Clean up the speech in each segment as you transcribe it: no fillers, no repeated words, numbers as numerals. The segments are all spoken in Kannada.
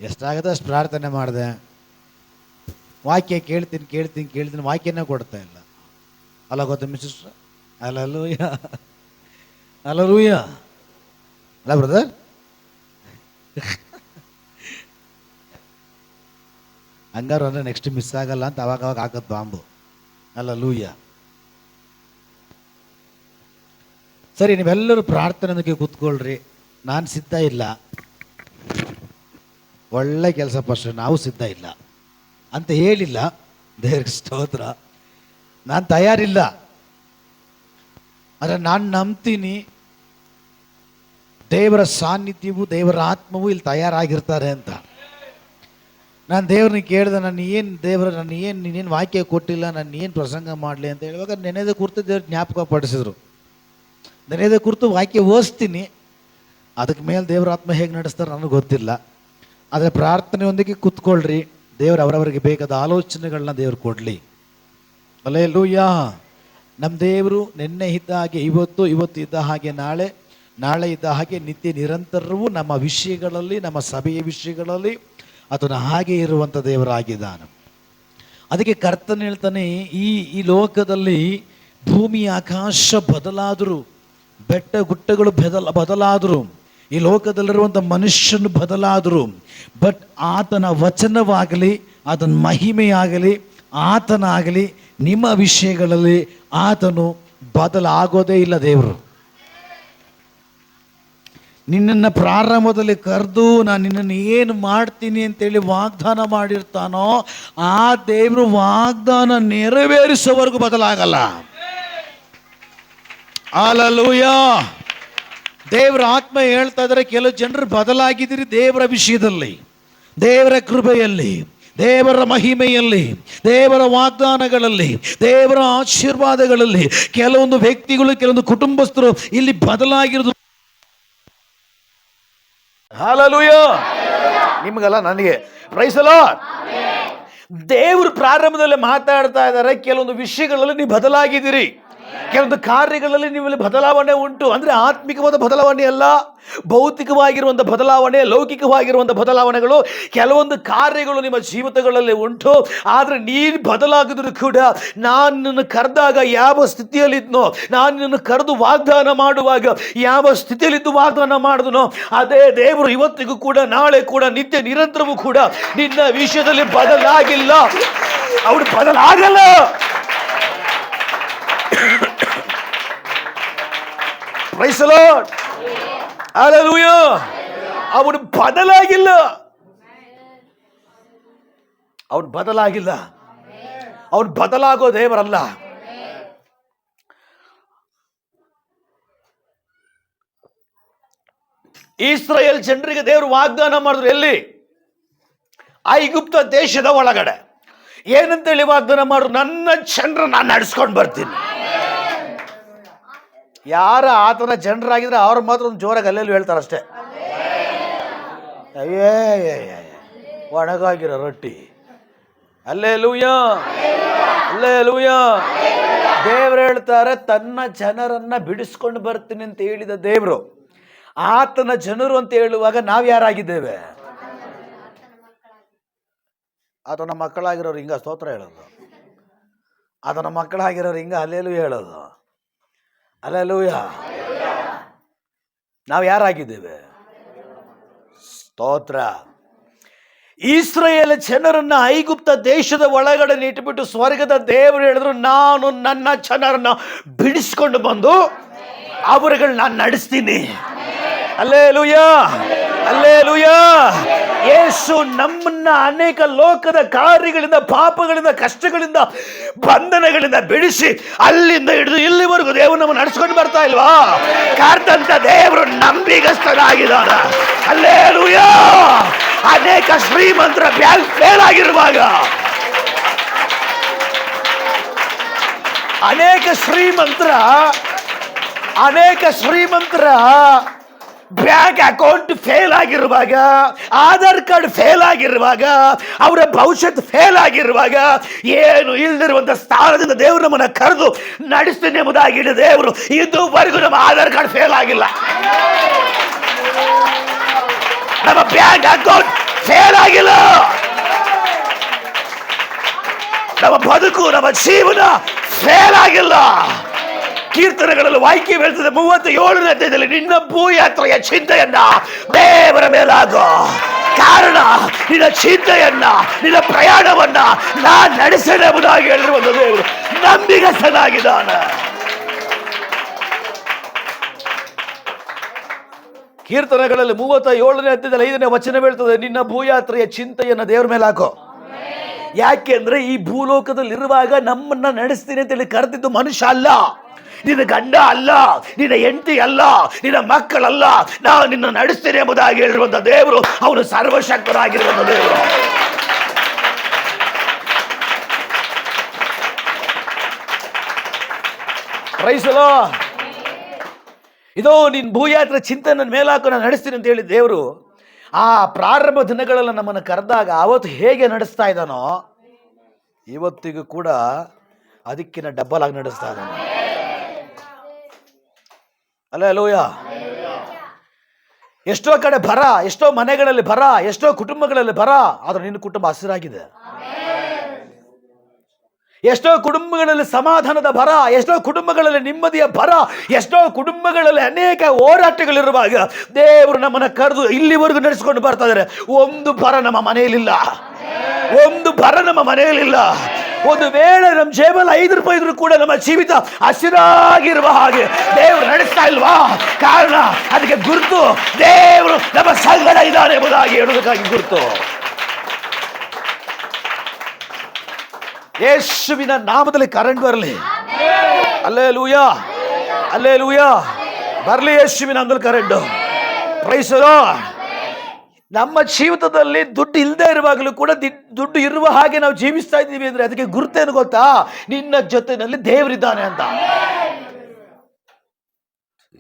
ಎಷ್ಟಾಗುತ್ತೆ ಅಷ್ಟು ಪ್ರಾರ್ಥನೆ ಮಾಡಿದೆ. ವಾಕ್ಯ ಕೇಳ್ತೀನಿ ವಾಕ್ಯನೇ ಕೊಡ್ತಾ ಇಲ್ಲ. ಅಲ್ಲ ಗೊತ್ತ ಮಿಸ್ಟರ್, ಅಲ್ಲೂಯ ಅಲ್ಲೂಯ ಅಲ್ಲ ಬ್ರದರ್. ಹಂಗಾರು ಅಂದರೆ ನೆಕ್ಸ್ಟ್ ಮಿಸ್ ಆಗಲ್ಲ ಅಂತ ಅವಾಗ ಹಾಕತ್ ಬಾಂಬು. ಅಲ್ಲೂಯ. ಸರಿ, ನೀವೆಲ್ಲರೂ ಪ್ರಾರ್ಥನೆಗೆ ಕೂತ್ಕೊಳ್ರಿ. ನಾನು ಸಿದ್ಧ ಇಲ್ಲ, ಒಳ್ಳೆ ಕೆಲಸ ಫಸ್ಟ್, ನಾವು ಸಿದ್ಧ ಇಲ್ಲ ಅಂತ ಹೇಳಿಲ್ಲ. ದೇವ್ರಿಗೆ ಸ್ತೋತ್ರ. ನಾನು ತಯಾರಿಲ್ಲ, ಆದರೆ ನಾನು ನಂಬ್ತೀನಿ ದೇವರ ಸಾನ್ನಿಧ್ಯವು ದೇವರ ಆತ್ಮವು ಇಲ್ಲಿ ತಯಾರಾಗಿರ್ತಾರೆ ಅಂತ. ನಾನು ದೇವ್ರನ್ನ ಕೇಳಿದೆ, ನೀನೇನು ವಾಕ್ಯ ಕೊಟ್ಟಿಲ್ಲ, ನಾನು ಏನು ಪ್ರಸಂಗ ಮಾಡಲಿ ಅಂತ ಹೇಳುವಾಗ ನೆನೆದ ಕುರಿತು ದೇವ್ರು ಜ್ಞಾಪಕ ಪಡಿಸಿದ್ರು. ನೆನೆದ ಕುರಿತು ವಾಕ್ಯ ಓದಿಸ್ತೀನಿ, ಅದಕ್ಕೆ ಮೇಲೆ ದೇವರ ಆತ್ಮ ಹೇಗೆ ನಡೆಸ್ತಾರೆ ನನಗೆ ಗೊತ್ತಿಲ್ಲ. ಆದರೆ ಪ್ರಾರ್ಥನೆಯೊಂದಿಗೆ ಕೂತ್ಕೊಳ್ರಿ. ದೇವರು ಅವರವರಿಗೆ ಬೇಕಾದ ಆಲೋಚನೆಗಳನ್ನ ದೇವ್ರು ಕೊಡಲಿ. ಹಲ್ಲೆಲೂಯಾ. ನಮ್ಮ ದೇವರು ನಿನ್ನೆ ಇದ್ದ ಹಾಗೆ ಇವತ್ತು ಇದ್ದ ಹಾಗೆ ನಾಳೆ ಇದ್ದ ಹಾಗೆ ನಿತ್ಯ ನಿರಂತರವೂ ನಮ್ಮ ವಿಷಯಗಳಲ್ಲಿ, ನಮ್ಮ ಸಭೆಯ ವಿಷಯಗಳಲ್ಲಿ ಅದನ್ನು ಹಾಗೆ ಇರುವಂಥ ದೇವರಾಗಿದ್ದಾನೆ. ಅದಕ್ಕೆ ಕರ್ತನ ಹೇಳ್ತಾನೆ, ಈ ಲೋಕದಲ್ಲಿ ಭೂಮಿ ಆಕಾಶ ಬದಲಾದರೂ, ಬೆಟ್ಟ ಗುಡ್ಡಗಳು ಬದಲಾದರೂ, ಈ ಲೋಕದಲ್ಲಿರುವಂಥ ಮನುಷ್ಯನು ಬದಲಾದರೂ, ಬಟ್ ಆತನ ವಚನವಾಗಲಿ, ಆತನ ಮಹಿಮೆಯಾಗಲಿ, ಆತನಾಗಲಿ, ನಿಮ್ಮ ವಿಷಯಗಳಲ್ಲಿ ಆತನು ಬದಲಾಗೋದೇ ಇಲ್ಲ. ದೇವರು ನಿನ್ನನ್ನು ಪ್ರಾರಂಭದಲ್ಲಿ ಕರೆದು ನಾನು ನಿನ್ನನ್ನು ಏನು ಮಾಡ್ತೀನಿ ಅಂತೇಳಿ ವಾಗ್ದಾನ ಮಾಡಿರ್ತಾನೋ ಆ ದೇವರು ವಾಗ್ದಾನ ನೆರವೇರಿಸೋವರೆಗೂ ಬದಲಾಗಲ್ಲ. ಹಲ್ಲೆಲೂಯಾ. ದೇವರ ಆತ್ಮ ಹೇಳ್ತಾ ಇದ್ದಾರೆ, ಕೆಲವು ಜನರು ಬದಲಾಗಿದ್ದೀರಿ ದೇವರ ವಿಷಯದಲ್ಲಿ, ದೇವರ ಕೃಪೆಯಲ್ಲಿ, ದೇವರ ಮಹಿಮೆಯಲ್ಲಿ, ದೇವರ ವಾಗ್ದಾನಗಳಲ್ಲಿ, ದೇವರ ಆಶೀರ್ವಾದಗಳಲ್ಲಿ. ಕೆಲವೊಂದು ವ್ಯಕ್ತಿಗಳು, ಕೆಲವೊಂದು ಕುಟುಂಬಸ್ಥರು ಇಲ್ಲಿ ಬದಲಾಗಿರೋದು. ಹಲ್ಲೆಲೂಯಾ. ನಿಮಗಲ್ಲ, ನನಗೆ. Praise the lord. ದೇವರು ಪ್ರಾರಂಭದಲ್ಲಿ ಮಾತಾಡ್ತಾ ಇದ್ದಾರೆ, ಕೆಲವೊಂದು ವಿಷಯಗಳಲ್ಲಿ ನೀವು ಬದಲಾಗಿದ್ದೀರಿ, ಕೆಲವೊಂದು ಕಾರ್ಯಗಳಲ್ಲಿ ನಿಮ್ಮಲ್ಲಿ ಬದಲಾವಣೆ ಉಂಟು. ಅಂದರೆ ಆತ್ಮಿಕವಾದ ಬದಲಾವಣೆ ಅಲ್ಲ, ಭೌತಿಕವಾಗಿರುವಂಥ ಬದಲಾವಣೆ, ಲೌಕಿಕವಾಗಿರುವಂಥ ಬದಲಾವಣೆಗಳು, ಕೆಲವೊಂದು ಕಾರ್ಯಗಳು ನಿಮ್ಮ ಜೀವಿತಗಳಲ್ಲಿ ಉಂಟು. ಆದರೆ ನೀನು ಬದಲಾಗಿದ್ರು ಕೂಡ, ನಾನು ನಿನ್ನನ್ನು ಕರೆದಾಗ ಯಾವ ಸ್ಥಿತಿಯಲ್ಲಿದ್ನೋ, ನಾನು ನಿನ್ನನ್ನು ಕರೆದು ವಾಗ್ದಾನ ಮಾಡುವಾಗ ಯಾವ ಸ್ಥಿತಿಯಲ್ಲಿದ್ದು ವಾಗ್ದಾನ ಮಾಡಿದನೋ ಅದೇ ದೇವರು ಇವತ್ತಿಗೂ ಕೂಡ, ನಾಳೆ ಕೂಡ, ನಿತ್ಯ ನಿರಂತರವೂ ಕೂಡ ನಿನ್ನ ವಿಷಯದಲ್ಲಿ ಬದಲಾಗಿಲ್ಲ. ಅವನು ಬದಲಾಗಲ್ಲ. Praise the Lord. ಹಲ್ಲೆಲೂಯಾ. ಅವನು ಬದಲಾಗಿಲ್ಲ. ಅವನು ಬದಲಾಗಿಲ್ಲ. ಅವನು ಬದಲಾಗೋ ದೇವರಲ್ಲ. ಇಸ್ರಾಯೇಲ್ ಜನರಿಗೆ ದೇವರು ವಾಗ್ದಾನ ಮಾಡಿದ್ರು. ಎಲ್ಲಿ? ಐಗುಪ್ತ ದೇಶದ ಒಳಗಡೆ. ಏನಂತೇಳಿ ವಾಗ್ದಾನ ಮಾಡಿದ್ರು? ನನ್ನ ಜನರ ನಾನು ನಡೆಸ್ಕೊಂಡು ಬರ್ತೀನಿ. ಯಾರ ಆತನ ಜನರಾಗಿದ್ರೆ ಅವ್ರು ಮಾತ್ರ ಒಂದು ಜೋರಾಗಿ ಅಲ್ಲೆಲ್ಲೂ ಹೇಳ್ತಾರೆ ಅಷ್ಟೇ. ಒಣಗಾಗಿರೋ ರೊಟ್ಟಿ. Hallelujah, hallelujah. ದೇವರು ಹೇಳ್ತಾರೆ, ತನ್ನ ಜನರನ್ನ ಬಿಡಿಸ್ಕೊಂಡು ಬರ್ತೀನಿ ಅಂತ ಹೇಳಿದ ದೇವರು ಆತನ ಜನರು ಅಂತ ಹೇಳುವಾಗ ನಾವು ಯಾರಾಗಿದ್ದೇವೆ? ಆತನ ಮಕ್ಕಳಾಗಿರೋರು ಹಿಂಗ ಸ್ತೋತ್ರ ಹೇಳೋದು, ಆತನ ಮಕ್ಕಳಾಗಿರೋರು ಹಿಂಗ ಹಲ್ಲೆಲೂಯಾ ಹೇಳೋದು. ಹಲ್ಲೆಲೂಯಾ. ನಾವು ಯಾರಾಗಿದ್ದೇವೆ? ಸ್ತೋತ್ರ. ಇಸ್ರಾಯೇಲ್ ಜನರನ್ನ ಐಗುಪ್ತ ದೇಶದ ಒಳಗಡೆ ಇಟ್ಟುಬಿಟ್ಟು ಸ್ವರ್ಗದ ದೇವರು ಹೇಳಿದ್ರು, ನಾನು ನನ್ನ ಜನರನ್ನ ಬಿಡಿಸ್ಕೊಂಡು ಬಂದು ಅವರುಗಳನ್ನ ನಡೆಸ್ತೀನಿ. Hallelujah, hallelujah. ಯೇಸು ನಮ್ಮನ್ನ ಅನೇಕ ಲೋಕದ ಕಾರ್ಯಗಳಿಂದ, ಪಾಪಗಳಿಂದ, ಕಷ್ಟಗಳಿಂದ, ಬಂಧನಗಳಿಂದ ಬಿಡಿಸಿ ಅಲ್ಲಿಂದ ಹಿಡಿದು ಇಲ್ಲಿವರೆಗೂ ದೇವರು ನಮ್ಮನ್ನು ನಡೆಸ್ಕೊಂಡು ಬರ್ತಾ ಇಲ್ವಾ? ಕರ್ತಂತ ದೇವರು ನಂಬಿಗಸ್ತನಾಗಿದ್ದಾನೆ. ಹಲ್ಲೆಲೂಯಾ. ಅನೇಕ ಶ್ರೀಮಂತರ ಬ್ಯಾಂಕ್ ಫೇಲ್ ಆಗಿರುವಾಗ, ಅನೇಕ ಶ್ರೀಮಂತರ ಬ್ಯಾಂಕ್ ಅಕೌಂಟ್ ಫೇಲ್ ಆಗಿರುವಾಗ, ಆಧಾರ್ ಕಾರ್ಡ್ ಫೇಲ್ ಆಗಿರುವಾಗ, ಅವರ ಭವಿಷ್ಯತ್ ಫೇಲ್ ಆಗಿರುವಾಗ, ಏನು ಇಲ್ಲದಿರುವಂತ ಸ್ಥಾನದಿಂದ ದೇವರು ನಮ್ಮನ್ನ ಕರೆದು ನಡೆಸ್ತೀನಿ ಎಂಬುದಾಗಿ ದೇವರು ಇದುವರೆಗೂ ನಮ್ಮ ಆಧಾರ್ ಕಾರ್ಡ್ ಫೇಲ್ ಆಗಿಲ್ಲ, ನಮ್ಮ ಬ್ಯಾಂಕ್ ಅಕೌಂಟ್ ಫೇಲ್ ಆಗಿಲ್ಲ. ನಮ್ಮ ಬದುಕು, ನಮ್ಮ ಜೀವನ ಫೇಲ್ ಆಗಿಲ್ಲ. ಕೀರ್ತನೆಗಳಲ್ಲಿ ವಾಕ್ಯ ಹೇಳ್ತದೆ 37ನೇ ಅಧ್ಯಾಯದಲ್ಲಿ, ನಿನ್ನ ಭೂಯಾತ್ರೆಯ ಚಿಂತೆಯನ್ನ ದೇವರ ಮೇಲಾಗೋ. ಕಾರಣ ನಿನ್ನ ಚಿಂತೆಯನ್ನ, ನಿನ್ನ ಪ್ರಯಾಣವನ್ನ ನಾನು ನಡೆಸೇನೆ ಎಂಬುದಾಗಿ ಹೇಳಿರುವಂತ ದೇವರು ನಂಬಿಗಸ್ತನಾಗಿದ್ದಾನೆ. ಕೀರ್ತನೆಗಳಲ್ಲಿ 37ನೇ ಅಧ್ಯಾಯದಲ್ಲಿ 5ನೇ ವಚನ ಹೇಳ್ತದೆ, ನಿನ್ನ ಭೂಯಾತ್ರೆಯ ಚಿಂತೆಯನ್ನ ದೇವರ ಮೇಲೆ ಹಾಕೋ. ಯಾಕೆಂದ್ರೆ ಈ ಭೂಲೋಕದಲ್ಲಿ ಇರುವಾಗ ನಮ್ಮನ್ನ ನಡೆಸ್ತೀನಿ ಅಂತೇಳಿ ಕರೆದಿದ್ದು ಮನುಷ್ಯ ಅಲ್ಲ, ನಿನ್ನ ಗಂಡ ಅಲ್ಲ, ನಿನ್ನ ಹೆಂಡತಿ ಅಲ್ಲ, ನಿನ್ನ ಮಕ್ಕಳಲ್ಲ. ನಾನು ನಿನ್ನ ನಡೆಸ್ತೇನೆ ಎಂಬುದಾಗಿ ಹೇಳಿರುವಂತ ದೇವರು ಅವನು ಸರ್ವಶಕ್ತರಾಗಿರುವಂತ ದೇವರು. Praise the lord. ಇದು ನಿನ್ನ ಭೂಯಾತ್ರೆ ಚಿಂತೆ ನನ್ನ ಮೇಲಾಕು ನಾನು ನಡೆಸ್ತೀನಿ ಅಂತ ಹೇಳಿ ದೇವರು ಆ ಪ್ರಾರಂಭ ದಿನಗಳೆಲ್ಲ ನಮ್ಮನ್ನು ಕರೆದಾಗ ಅವತ್ತು ಹೇಗೆ ನಡೆಸ್ತಾ ಇದ್ದಾನೋ ಇವತ್ತಿಗೂ ಕೂಡ ಅದಕ್ಕಿಂತ ಡಬ್ಬಲ್ ಆಗಿ ನಡೆಸ್ತಾ ಇದ್ದಾನೆ. ಹಲ್ಲೆಲೂಯಾ. ಎಷ್ಟೋ ಕಡೆ ಬರ, ಎಷ್ಟೋ ಮನೆಗಳಲ್ಲಿ ಬರ, ಎಷ್ಟೋ ಕುಟುಂಬಗಳಲ್ಲಿ ಬರ, ಆದ್ರೆ ನಿನ್ನ ಕುಟುಂಬ ಹಸಿರಾಗಿದೆ. ಎಷ್ಟೋ ಕುಟುಂಬಗಳಲ್ಲಿ ಸಮಾಧಾನದ ಬರ, ಎಷ್ಟೋ ಕುಟುಂಬಗಳಲ್ಲಿ ನೆಮ್ಮದಿಯ ಬರ, ಎಷ್ಟೋ ಕುಟುಂಬಗಳಲ್ಲಿ ಅನೇಕ ಹೋರಾಟಗಳಿರುವಾಗ ದೇವರು ನಮ್ಮನ್ನ ಕರೆದು ಇಲ್ಲಿವರೆಗೂ ನಡೆಸಿಕೊಂಡು ಬರ್ತಾ ಇದ್ದಾರೆ. ಒಂದು ಬರ ನಮ್ಮ ಮನೆಯಲ್ಲಿಲ್ಲ, ಒಂದು ಬರ ನಮ್ಮ ಮನೆಯಲ್ಲಿಲ್ಲ. ಒಂದು ವೇಳೆ ನಮ್ಮ ಜೇಬಲ್ 5 ರೂಪಾಯಿ ಇದ್ರೂ ಕೂಡ ನಮ್ಮ ಜೀವಿತ ಹಸಿರಾಗಿರುವ ಹಾಗೆ ದೇವರು ನಡೆಸ್ತಾ ಇಲ್ವಾ? ಕಾರಣ ಅದಕ್ಕೆ ಗುರುತು ದೇವರು ನಮ್ಮ ಸಂಗಡ ಇದ್ದಾನೆ ಎಂಬುದಾಗಿ ಹೇಳುವುದಕ್ಕಾಗಿ ಗುರುತು. ಯೇಸುವಿನ ನಾಮದಲ್ಲಿ ಕರೆಂಟ್ ಬರಲಿ. Hallelujah, hallelujah. ಬರಲಿ ಯೇಸುವಿನ ನಾಮದಲ್ಲಿ ಕರೆಂಟ್. Price the lord. ನಮ್ಮ ಜೀವಿತದಲ್ಲಿ ದುಡ್ಡು ಇಲ್ಲದೆ ಇರುವಾಗಲೂ ಕೂಡ ದುಡ್ಡು ಇರುವ ಹಾಗೆ ನಾವು ಜೀವಿಸ್ತಾ ಇದ್ದೀವಿ ಅಂದ್ರೆ ಅದಕ್ಕೆ ಗುರುತೇನು ಗೊತ್ತಾ? ನಿನ್ನ ಜೊತೆನಲ್ಲಿ ದೇವರಿದ್ದಾನೆ ಅಂತ.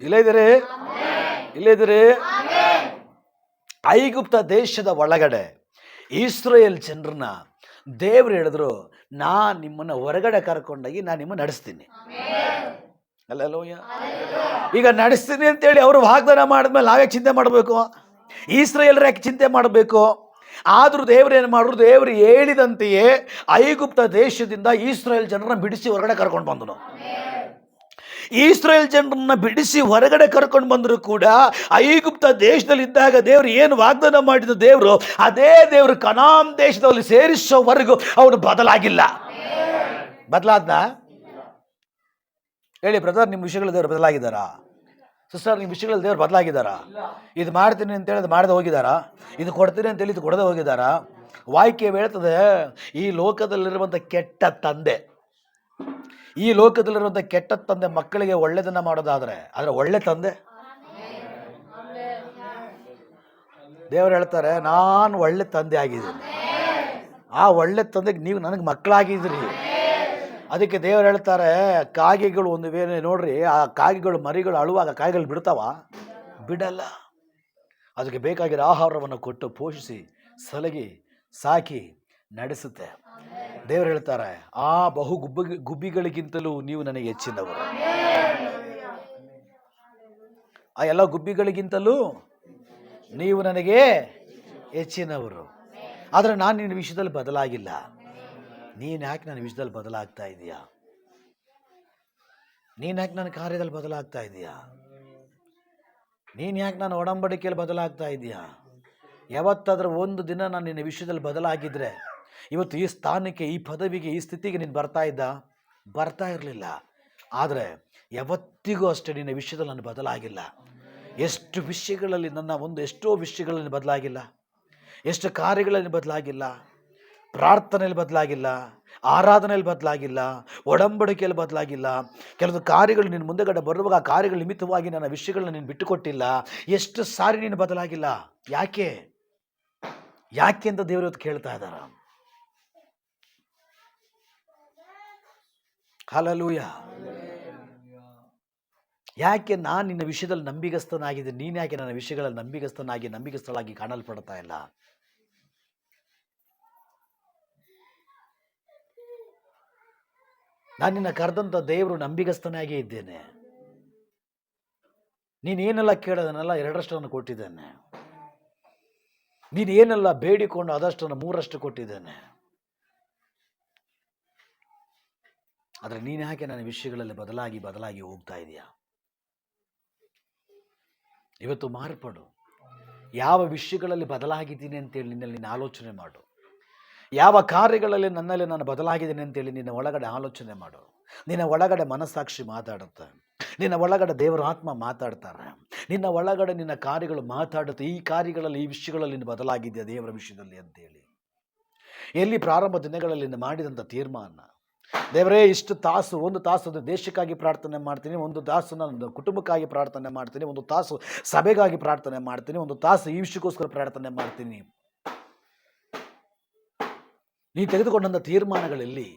ಇಲ್ಲೇ ಇದ್ದೀರಿ. ಐಗುಪ್ತ ದೇಶದ ಒಳಗಡೆ ಇಸ್ರಾಯೇಲ್ ಜನರನ್ನ ದೇವರು ಹೇಳಿದ್ರು, ನಾನು ನಿಮ್ಮನ್ನ ಹೊರಗಡೆ ಕರ್ಕೊಂಡೋಗಿ ನಾನು ನಿಮ್ಮನ್ನ ನಡೆಸ್ತೀನಿ. ಹಲ್ಲೆಲೂಯಾ. ಈಗ ನಡೆಸ್ತೀನಿ ಅಂತೇಳಿ ಅವರು ವಾಗ್ದಾನ ಮಾಡಿದ್ಮೇಲೆ ನಾವೇ ಚಿಂತೆ ಮಾಡಬೇಕು? ಇಸ್ರಾಯೇಲ್ರು ಯಾಕೆ ಚಿಂತೆ ಮಾಡಬೇಕು? ಆದರೂ ದೇವರೇನು ಮಾಡಿದ್ರು? ದೇವರು ಹೇಳಿದಂತೆಯೇ ಐಗುಪ್ತ ದೇಶದಿಂದ ಇಸ್ರಾಯೇಲ್ ಜನರನ್ನ ಬಿಡಿಸಿ ಹೊರಗಡೆ ಕರ್ಕೊಂಡು ಬಂದನು. ಇಸ್ರಾಯೇಲ್ ಜನರನ್ನ ಬಿಡಿಸಿ ಹೊರಗಡೆ ಕರ್ಕೊಂಡು ಬಂದರೂ ಕೂಡ ಐಗುಪ್ತ ದೇಶದಲ್ಲಿ ಇದ್ದಾಗ ದೇವರು ಏನು ವಾಗ್ದಾನ ಮಾಡಿದ ದೇವರು, ಅದೇ ದೇವರು ಕನಾನ್ ದೇಶದಲ್ಲಿ ಸೇರಿಸೋವರೆಗೂ ಅವನು ಬದಲಾಗಿಲ್ಲ. ಬದಲಾದ್ನ? ಹೇಳಿ ಬ್ರದರ್, ನಿಮ್ಮ ವಿಷಯಗಳು ದೇವರು ಬದಲಾಗಿದ್ದಾರಾ? ಸಿಸ್ಟರ್, ನಿಮ್ಮ ವಿಷಯಗಳಲ್ಲಿ ದೇವರು ಬದಲಾಗಿದ್ದಾರಾ? ಇದು ಮಾಡ್ತೀನಿ ಅಂತ ಹೇಳಿದ್ ಮಾಡದೆ ಹೋಗಿದ್ದಾರಾ? ಇದು ಕೊಡ್ತೀನಿ ಅಂತ ಹೇಳಿ ಇದು ಕೊಡದೆ ಹೋಗಿದ್ದಾರಾ? ವಾಕ್ಯ ಹೇಳ್ತದೆ, ಈ ಲೋಕದಲ್ಲಿರುವಂಥ ಕೆಟ್ಟ ತಂದೆ, ಈ ಲೋಕದಲ್ಲಿರುವಂಥ ಕೆಟ್ಟ ತಂದೆ ಮಕ್ಕಳಿಗೆ ಒಳ್ಳೆದನ್ನ ಮಾಡೋದಾದ್ರೆ, ಆದರೆ ಒಳ್ಳೆ ತಂದೆ ದೇವರು ಹೇಳ್ತಾರೆ, ನಾನು ಒಳ್ಳೆ ತಂದೆ ಆಗಿದ್ದೀನಿ. ಆ ಒಳ್ಳೆ ತಂದೆಗೆ ನೀವು ನನಗೆ ಮಕ್ಕಳಾಗಿದ್ದೀರಿ. ಅದಕ್ಕೆ ದೇವರು ಹೇಳ್ತಾರೆ, ಕಾಗೆಗಳು ಒಂದು ವೇಳೆ ನೋಡ್ರಿ, ಆ ಕಾಗೆಗಳು ಮರಿಗಳು ಅಳುವಾಗ ಕಾಗೆಗಳು ಬಿಡ್ತಾವ? ಬಿಡಲ್ಲ. ಅದಕ್ಕೆ ಬೇಕಾಗಿರೋ ಆಹಾರವನ್ನು ಕೊಟ್ಟು ಪೋಷಿಸಿ ಸಲಗಿ ಸಾಕಿ ನಡೆಸುತ್ತೆ. ದೇವರು ಹೇಳ್ತಾರೆ, ಆ ಬಹು ಗುಬ್ಬಿಗಳಿಗಿಂತಲೂ ನೀವು ನನಗೆ ಹೆಚ್ಚಿನವರು. ಆ ಎಲ್ಲ ಗುಬ್ಬಿಗಳಿಗಿಂತಲೂ ನೀವು ನನಗೆ ಹೆಚ್ಚಿನವರು. ಆದರೆ ನಾನು ನಿನ್ನ ವಿಷಯದಲ್ಲಿ ಬದಲಾಗಿಲ್ಲ. ನೀನು ಯಾಕೆ ನನ್ನ ವಿಷಯದಲ್ಲಿ ಬದಲಾಗ್ತಾ ಇದೆಯಾ? ನೀನು ಯಾಕೆ ನನ್ನ ಕಾರ್ಯದಲ್ಲಿ ಬದಲಾಗ್ತಾ ಇದೆಯಾ? ನೀನು ಯಾಕೆ ನನ್ನ ಒಡಂಬಡಿಕೆಯಲ್ಲಿ ಬದಲಾಗ್ತಾ ಇದೆಯಾ? ಯಾವತ್ತಾದರೂ ಒಂದು ದಿನ ನಾನು ನಿನ್ನ ವಿಷಯದಲ್ಲಿ ಬದಲಾಗಿದ್ದರೆ ಇವತ್ತು ಈ ಸ್ಥಾನಕ್ಕೆ, ಈ ಪದವಿಗೆ, ಈ ಸ್ಥಿತಿಗೆ ನೀನು ಬರ್ತಾ ಇರಲಿಲ್ಲ. ಆದರೆ ಯಾವತ್ತಿಗೂ ಅಷ್ಟೇ ನಿನ್ನ ವಿಷಯದಲ್ಲಿ ನಾನು ಬದಲಾಗಿಲ್ಲ. ಎಷ್ಟು ವಿಷಯಗಳಲ್ಲಿ ಎಷ್ಟೋ ವಿಷಯಗಳಲ್ಲಿ ಬದಲಾಗಿಲ್ಲ, ಎಷ್ಟು ಕಾರ್ಯಗಳಲ್ಲಿ ಬದಲಾಗಿಲ್ಲ, ಪ್ರಾರ್ಥನೆಯಲ್ಲಿ ಬದಲಾಗಿಲ್ಲ, ಆರಾಧನೆಯಲ್ಲಿ ಬದಲಾಗಿಲ್ಲ, ಒಡಂಬಡಿಕೆಯಲ್ಲಿ ಬದಲಾಗಿಲ್ಲ. ಕೆಲವು ಕಾರ್ಯಗಳು ನಿನ್ನ ಮುಂದೆಗಡೆ ಬರುವಾಗ ಆ ಕಾರ್ಯಗಳ ನಿಮಿತ್ತವಾಗಿ ನನ್ನ ವಿಷಯಗಳನ್ನ ನೀನು ಬಿಟ್ಟುಕೊಟ್ಟಿಲ್ಲ. ಎಷ್ಟು ಸಾರಿ ನೀನು ಬದಲಾಗಿಲ್ಲ? ಯಾಕೆ ಅಂತ ದೇವರು ಇವತ್ತು ಕೇಳ್ತಾ ಇದ್ದಾರ. ಹಲ್ಲೆಲೂಯಾ. ಯಾಕೆ ನಾನು ನಿನ್ನ ವಿಷಯದಲ್ಲಿ ನಂಬಿಗಸ್ತನಾಗಿದ್ದೀನಿ, ನೀನು ಯಾಕೆ ನನ್ನ ವಿಷಯಗಳಲ್ಲಿ ನಂಬಿಗಸ್ತಳಾಗಿ ಕಾಣಲ್ಪಡ್ತಾ ಇಲ್ಲ? ನಾನು ನಿನ್ನ ಕರೆದಂಥ ದೇವರು ನಂಬಿಗಸ್ತನಾಗೇ ಇದ್ದೇನೆ. ನೀನೇನೆಲ್ಲ ಕೇಳೋದನ್ನೆಲ್ಲ 2ರಷ್ಟನ್ನು ಕೊಟ್ಟಿದ್ದೇನೆ. ನೀನು ಏನೆಲ್ಲ ಬೇಡಿಕೊಂಡು ಅದಷ್ಟನ್ನು 3ರಷ್ಟು ಕೊಟ್ಟಿದ್ದೇನೆ. ಆದರೆ ನೀನು ಯಾಕೆ ನನ್ನ ವಿಷಯಗಳಲ್ಲಿ ಬದಲಾಗಿ ಹೋಗ್ತಾ ಇದೆಯಾ? ಇವತ್ತು ಮಾರ್ಪಡು. ಯಾವ ವಿಷಯಗಳಲ್ಲಿ ಬದಲಾಗಿದ್ದೀನಿ ಅಂತೇಳಿ ನಿನ್ನಲ್ಲಿ ಆಲೋಚನೆ ಮಾಡು. ಯಾವ ಕಾರ್ಯಗಳಲ್ಲಿ ನನ್ನಲ್ಲಿ ನಾನು ಬದಲಾಗಿದ್ದೀನಿ ಅಂತೇಳಿ ನಿನ್ನ ಒಳಗಡೆ ಆಲೋಚನೆ ಮಾಡು. ನಿನ್ನ ಒಳಗಡೆ ಮನಸ್ಸಾಕ್ಷಿ ಮಾತಾಡುತ್ತೆ. ನಿನ್ನ ಒಳಗಡೆ ದೇವರ ಆತ್ಮ ಮಾತಾಡ್ತಾರೆ. ನಿನ್ನ ಒಳಗಡೆ ನಿನ್ನ ಕಾರ್ಯಗಳು ಮಾತಾಡುತ್ತೆ. ಈ ಕಾರ್ಯಗಳಲ್ಲಿ, ಈ ವಿಷಯಗಳಲ್ಲಿ ನೀನು ಬದಲಾಗಿದೆಯಾ ದೇವರ ವಿಷಯದಲ್ಲಿ ಅಂತೇಳಿ. ಎಲ್ಲಿ ಪ್ರಾರಂಭ ದಿನಗಳಲ್ಲಿ ನೀನು ಮಾಡಿದಂಥ ತೀರ್ಮಾನ, ದೇವರೇ ಇಷ್ಟು ತಾಸು, 1 ತಾಸು ದೇಶಕ್ಕಾಗಿ ಪ್ರಾರ್ಥನೆ ಮಾಡ್ತೀನಿ, 1 ತಾಸು ನಾನು ಕುಟುಂಬಕ್ಕಾಗಿ ಪ್ರಾರ್ಥನೆ ಮಾಡ್ತೀನಿ, 1 ತಾಸು ಸಭೆಗಾಗಿ ಪ್ರಾರ್ಥನೆ ಮಾಡ್ತೀನಿ, 1 ತಾಸು ಈ ವಿಷಯಕ್ಕೋಸ್ಕರ ಪ್ರಾರ್ಥನೆ ಮಾಡ್ತೀನಿ. ನೀ ತೆಗೆದುಕೊಂಡಂಥ ತೀರ್ಮಾನಗಳಲ್ಲಿ,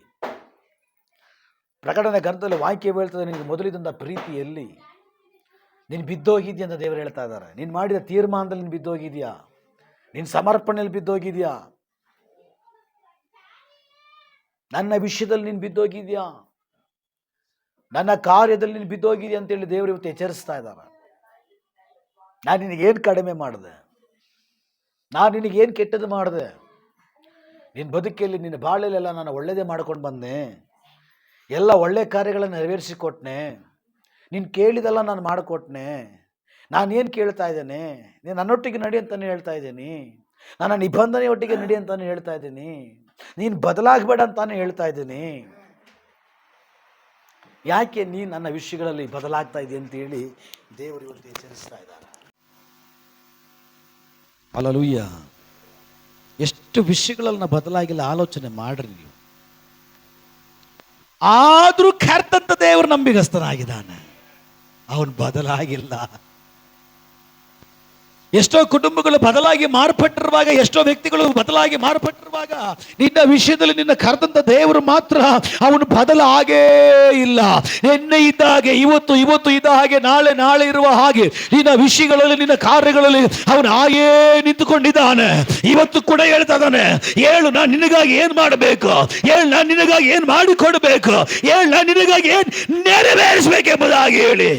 ಪ್ರಕಟಣೆ ಗ್ರಂಥದಲ್ಲಿ ವಾಕ್ಯ ಹೇಳ್ತದೆ, ನಿನಗೆ ಮೊದಲಿದ್ದಂಥ ಪ್ರೀತಿಯಲ್ಲಿ ನೀನು ಬಿದ್ದೋಗಿದ್ಯಾ ಅಂತ ದೇವರು ಹೇಳ್ತಾ ಇದ್ದಾರೆ. ನೀನು ಮಾಡಿದ ತೀರ್ಮಾನದಲ್ಲಿ ನೀನು ಬಿದ್ದೋಗಿದ್ಯಾ? ನಿನ್ನ ಸಮರ್ಪಣೆಯಲ್ಲಿ ಬಿದ್ದೋಗಿದ್ಯಾ? ನನ್ನ ವಿಷಯದಲ್ಲಿ ನೀನು ಬಿದ್ದೋಗಿದ್ಯಾ? ನನ್ನ ಕಾರ್ಯದಲ್ಲಿ ನೀನು ಬಿದ್ದೋಗಿದ್ಯಾ ಅಂತೇಳಿ ದೇವರು ಇವತ್ತು ಎಚ್ಚರಿಸ್ತಾ ಇದ್ದಾರೆ. ನಾನು ನಿನಗೇನು ಕಡಿಮೆ ಮಾಡಿದೆ? ನಾನು ನಿನಗೇನು ಕೆಟ್ಟದ್ದು ಮಾಡಿದೆ? ನಿನ್ನ ಬದುಕಿಯಲ್ಲಿ, ನಿನ್ನ ಬಾಳಲೆಲ್ಲ ನಾನು ಒಳ್ಳೆಯದೇ ಮಾಡ್ಕೊಂಡು ಬಂದೆ. ಎಲ್ಲ ಒಳ್ಳೆಯ ಕಾರ್ಯಗಳನ್ನು ನೆರವೇರಿಸಿಕೊಟ್ನೆ. ನೀನು ಕೇಳಿದೆಲ್ಲ ನಾನು ಮಾಡಿಕೊಟ್ನೆ. ನಾನೇನು ಕೇಳ್ತಾ ಇದ್ದೇನೆ? ನೀನು ನನ್ನೊಟ್ಟಿಗೆ ನಡಿ ಅಂತಾನೆ ಹೇಳ್ತಾ ಇದ್ದೀನಿ. ನನ್ನ ನಿಬಂಧನೆಯೊಟ್ಟಿಗೆ ನಡಿ ಅಂತಾನೆ ಹೇಳ್ತಾ ಇದ್ದೀನಿ. ನೀನು ಬದಲಾಗಬೇಡ ಅಂತಾನೆ ಹೇಳ್ತಾ ಇದ್ದೀನಿ. ಯಾಕೆ ನೀನು ನನ್ನ ವಿಷಯಗಳಲ್ಲಿ ಬದಲಾಗ್ತಾ ಇದೆಯಾ ಅಂತೇಳಿ ದೇವರು ಇವತ್ತು ಎಚ್ಚರಿಸ್ತಾ ಇದ್ದಾರೆ. ಹಲ್ಲೆಲೂಯಾ. ಎಷ್ಟು ವಿಷಯಗಳನ್ನ ಬದಲಾಗಿಲ್ಲ ಆಲೋಚನೆ ಮಾಡ್ರಿ ನೀವು. ಆದ್ರೂ ಕರ್ತಂತ ದೇವರು ನಂಬಿಗಸ್ತನಾಗಿದ್ದಾನೆ. ಅವನು ಬದಲಾಗಿಲ್ಲ. ಎಷ್ಟೋ ಕುಟುಂಬಗಳು ಬದಲಾಗಿ ಮಾರ್ಪಟ್ಟಿರುವಾಗ, ಎಷ್ಟೋ ವ್ಯಕ್ತಿಗಳು ಬದಲಾಗಿ ಮಾರ್ಪಟ್ಟಿರುವಾಗ, ನಿನ್ನ ವಿಷಯದಲ್ಲಿ ನಿನ್ನ ಕರೆದಂತ ದೇವರು ಮಾತ್ರ ಅವನು ಬದಲಾಗೇ ಇಲ್ಲ. ನಿನ್ನೆ ಇದ್ದ ಹಾಗೆ, ಇವತ್ತು ಇದ್ದ ಹಾಗೆ, ನಾಳೆ ಇರುವ ಹಾಗೆ ನಿನ್ನ ವಿಷಯಗಳಲ್ಲಿ, ನಿನ್ನ ಕಾರ್ಯಗಳಲ್ಲಿ ಅವನು ಹಾಗೇ ನಿಂತುಕೊಂಡಿದ್ದಾನೆ. ಇವತ್ತು ಕೂಡ ಹೇಳ್ತಾ ಇದ್ದಾನೆ, ಹೇಳು ನಾನು ನಿನಗಾಗಿ ಏನು ಮಾಡಬೇಕು, ಹೇಳು ನಾನು ನಿನಗಾಗಿ ಏನು ಮಾಡಿಕೊಡ್ಬೇಕು, ಹೇಳು ನಾನು ನಿನಗಾಗಿ ಏನು ನೆರವೇರಿಸಬೇಕೆಂಬುದಾಗಿ ಹೇಳಿ.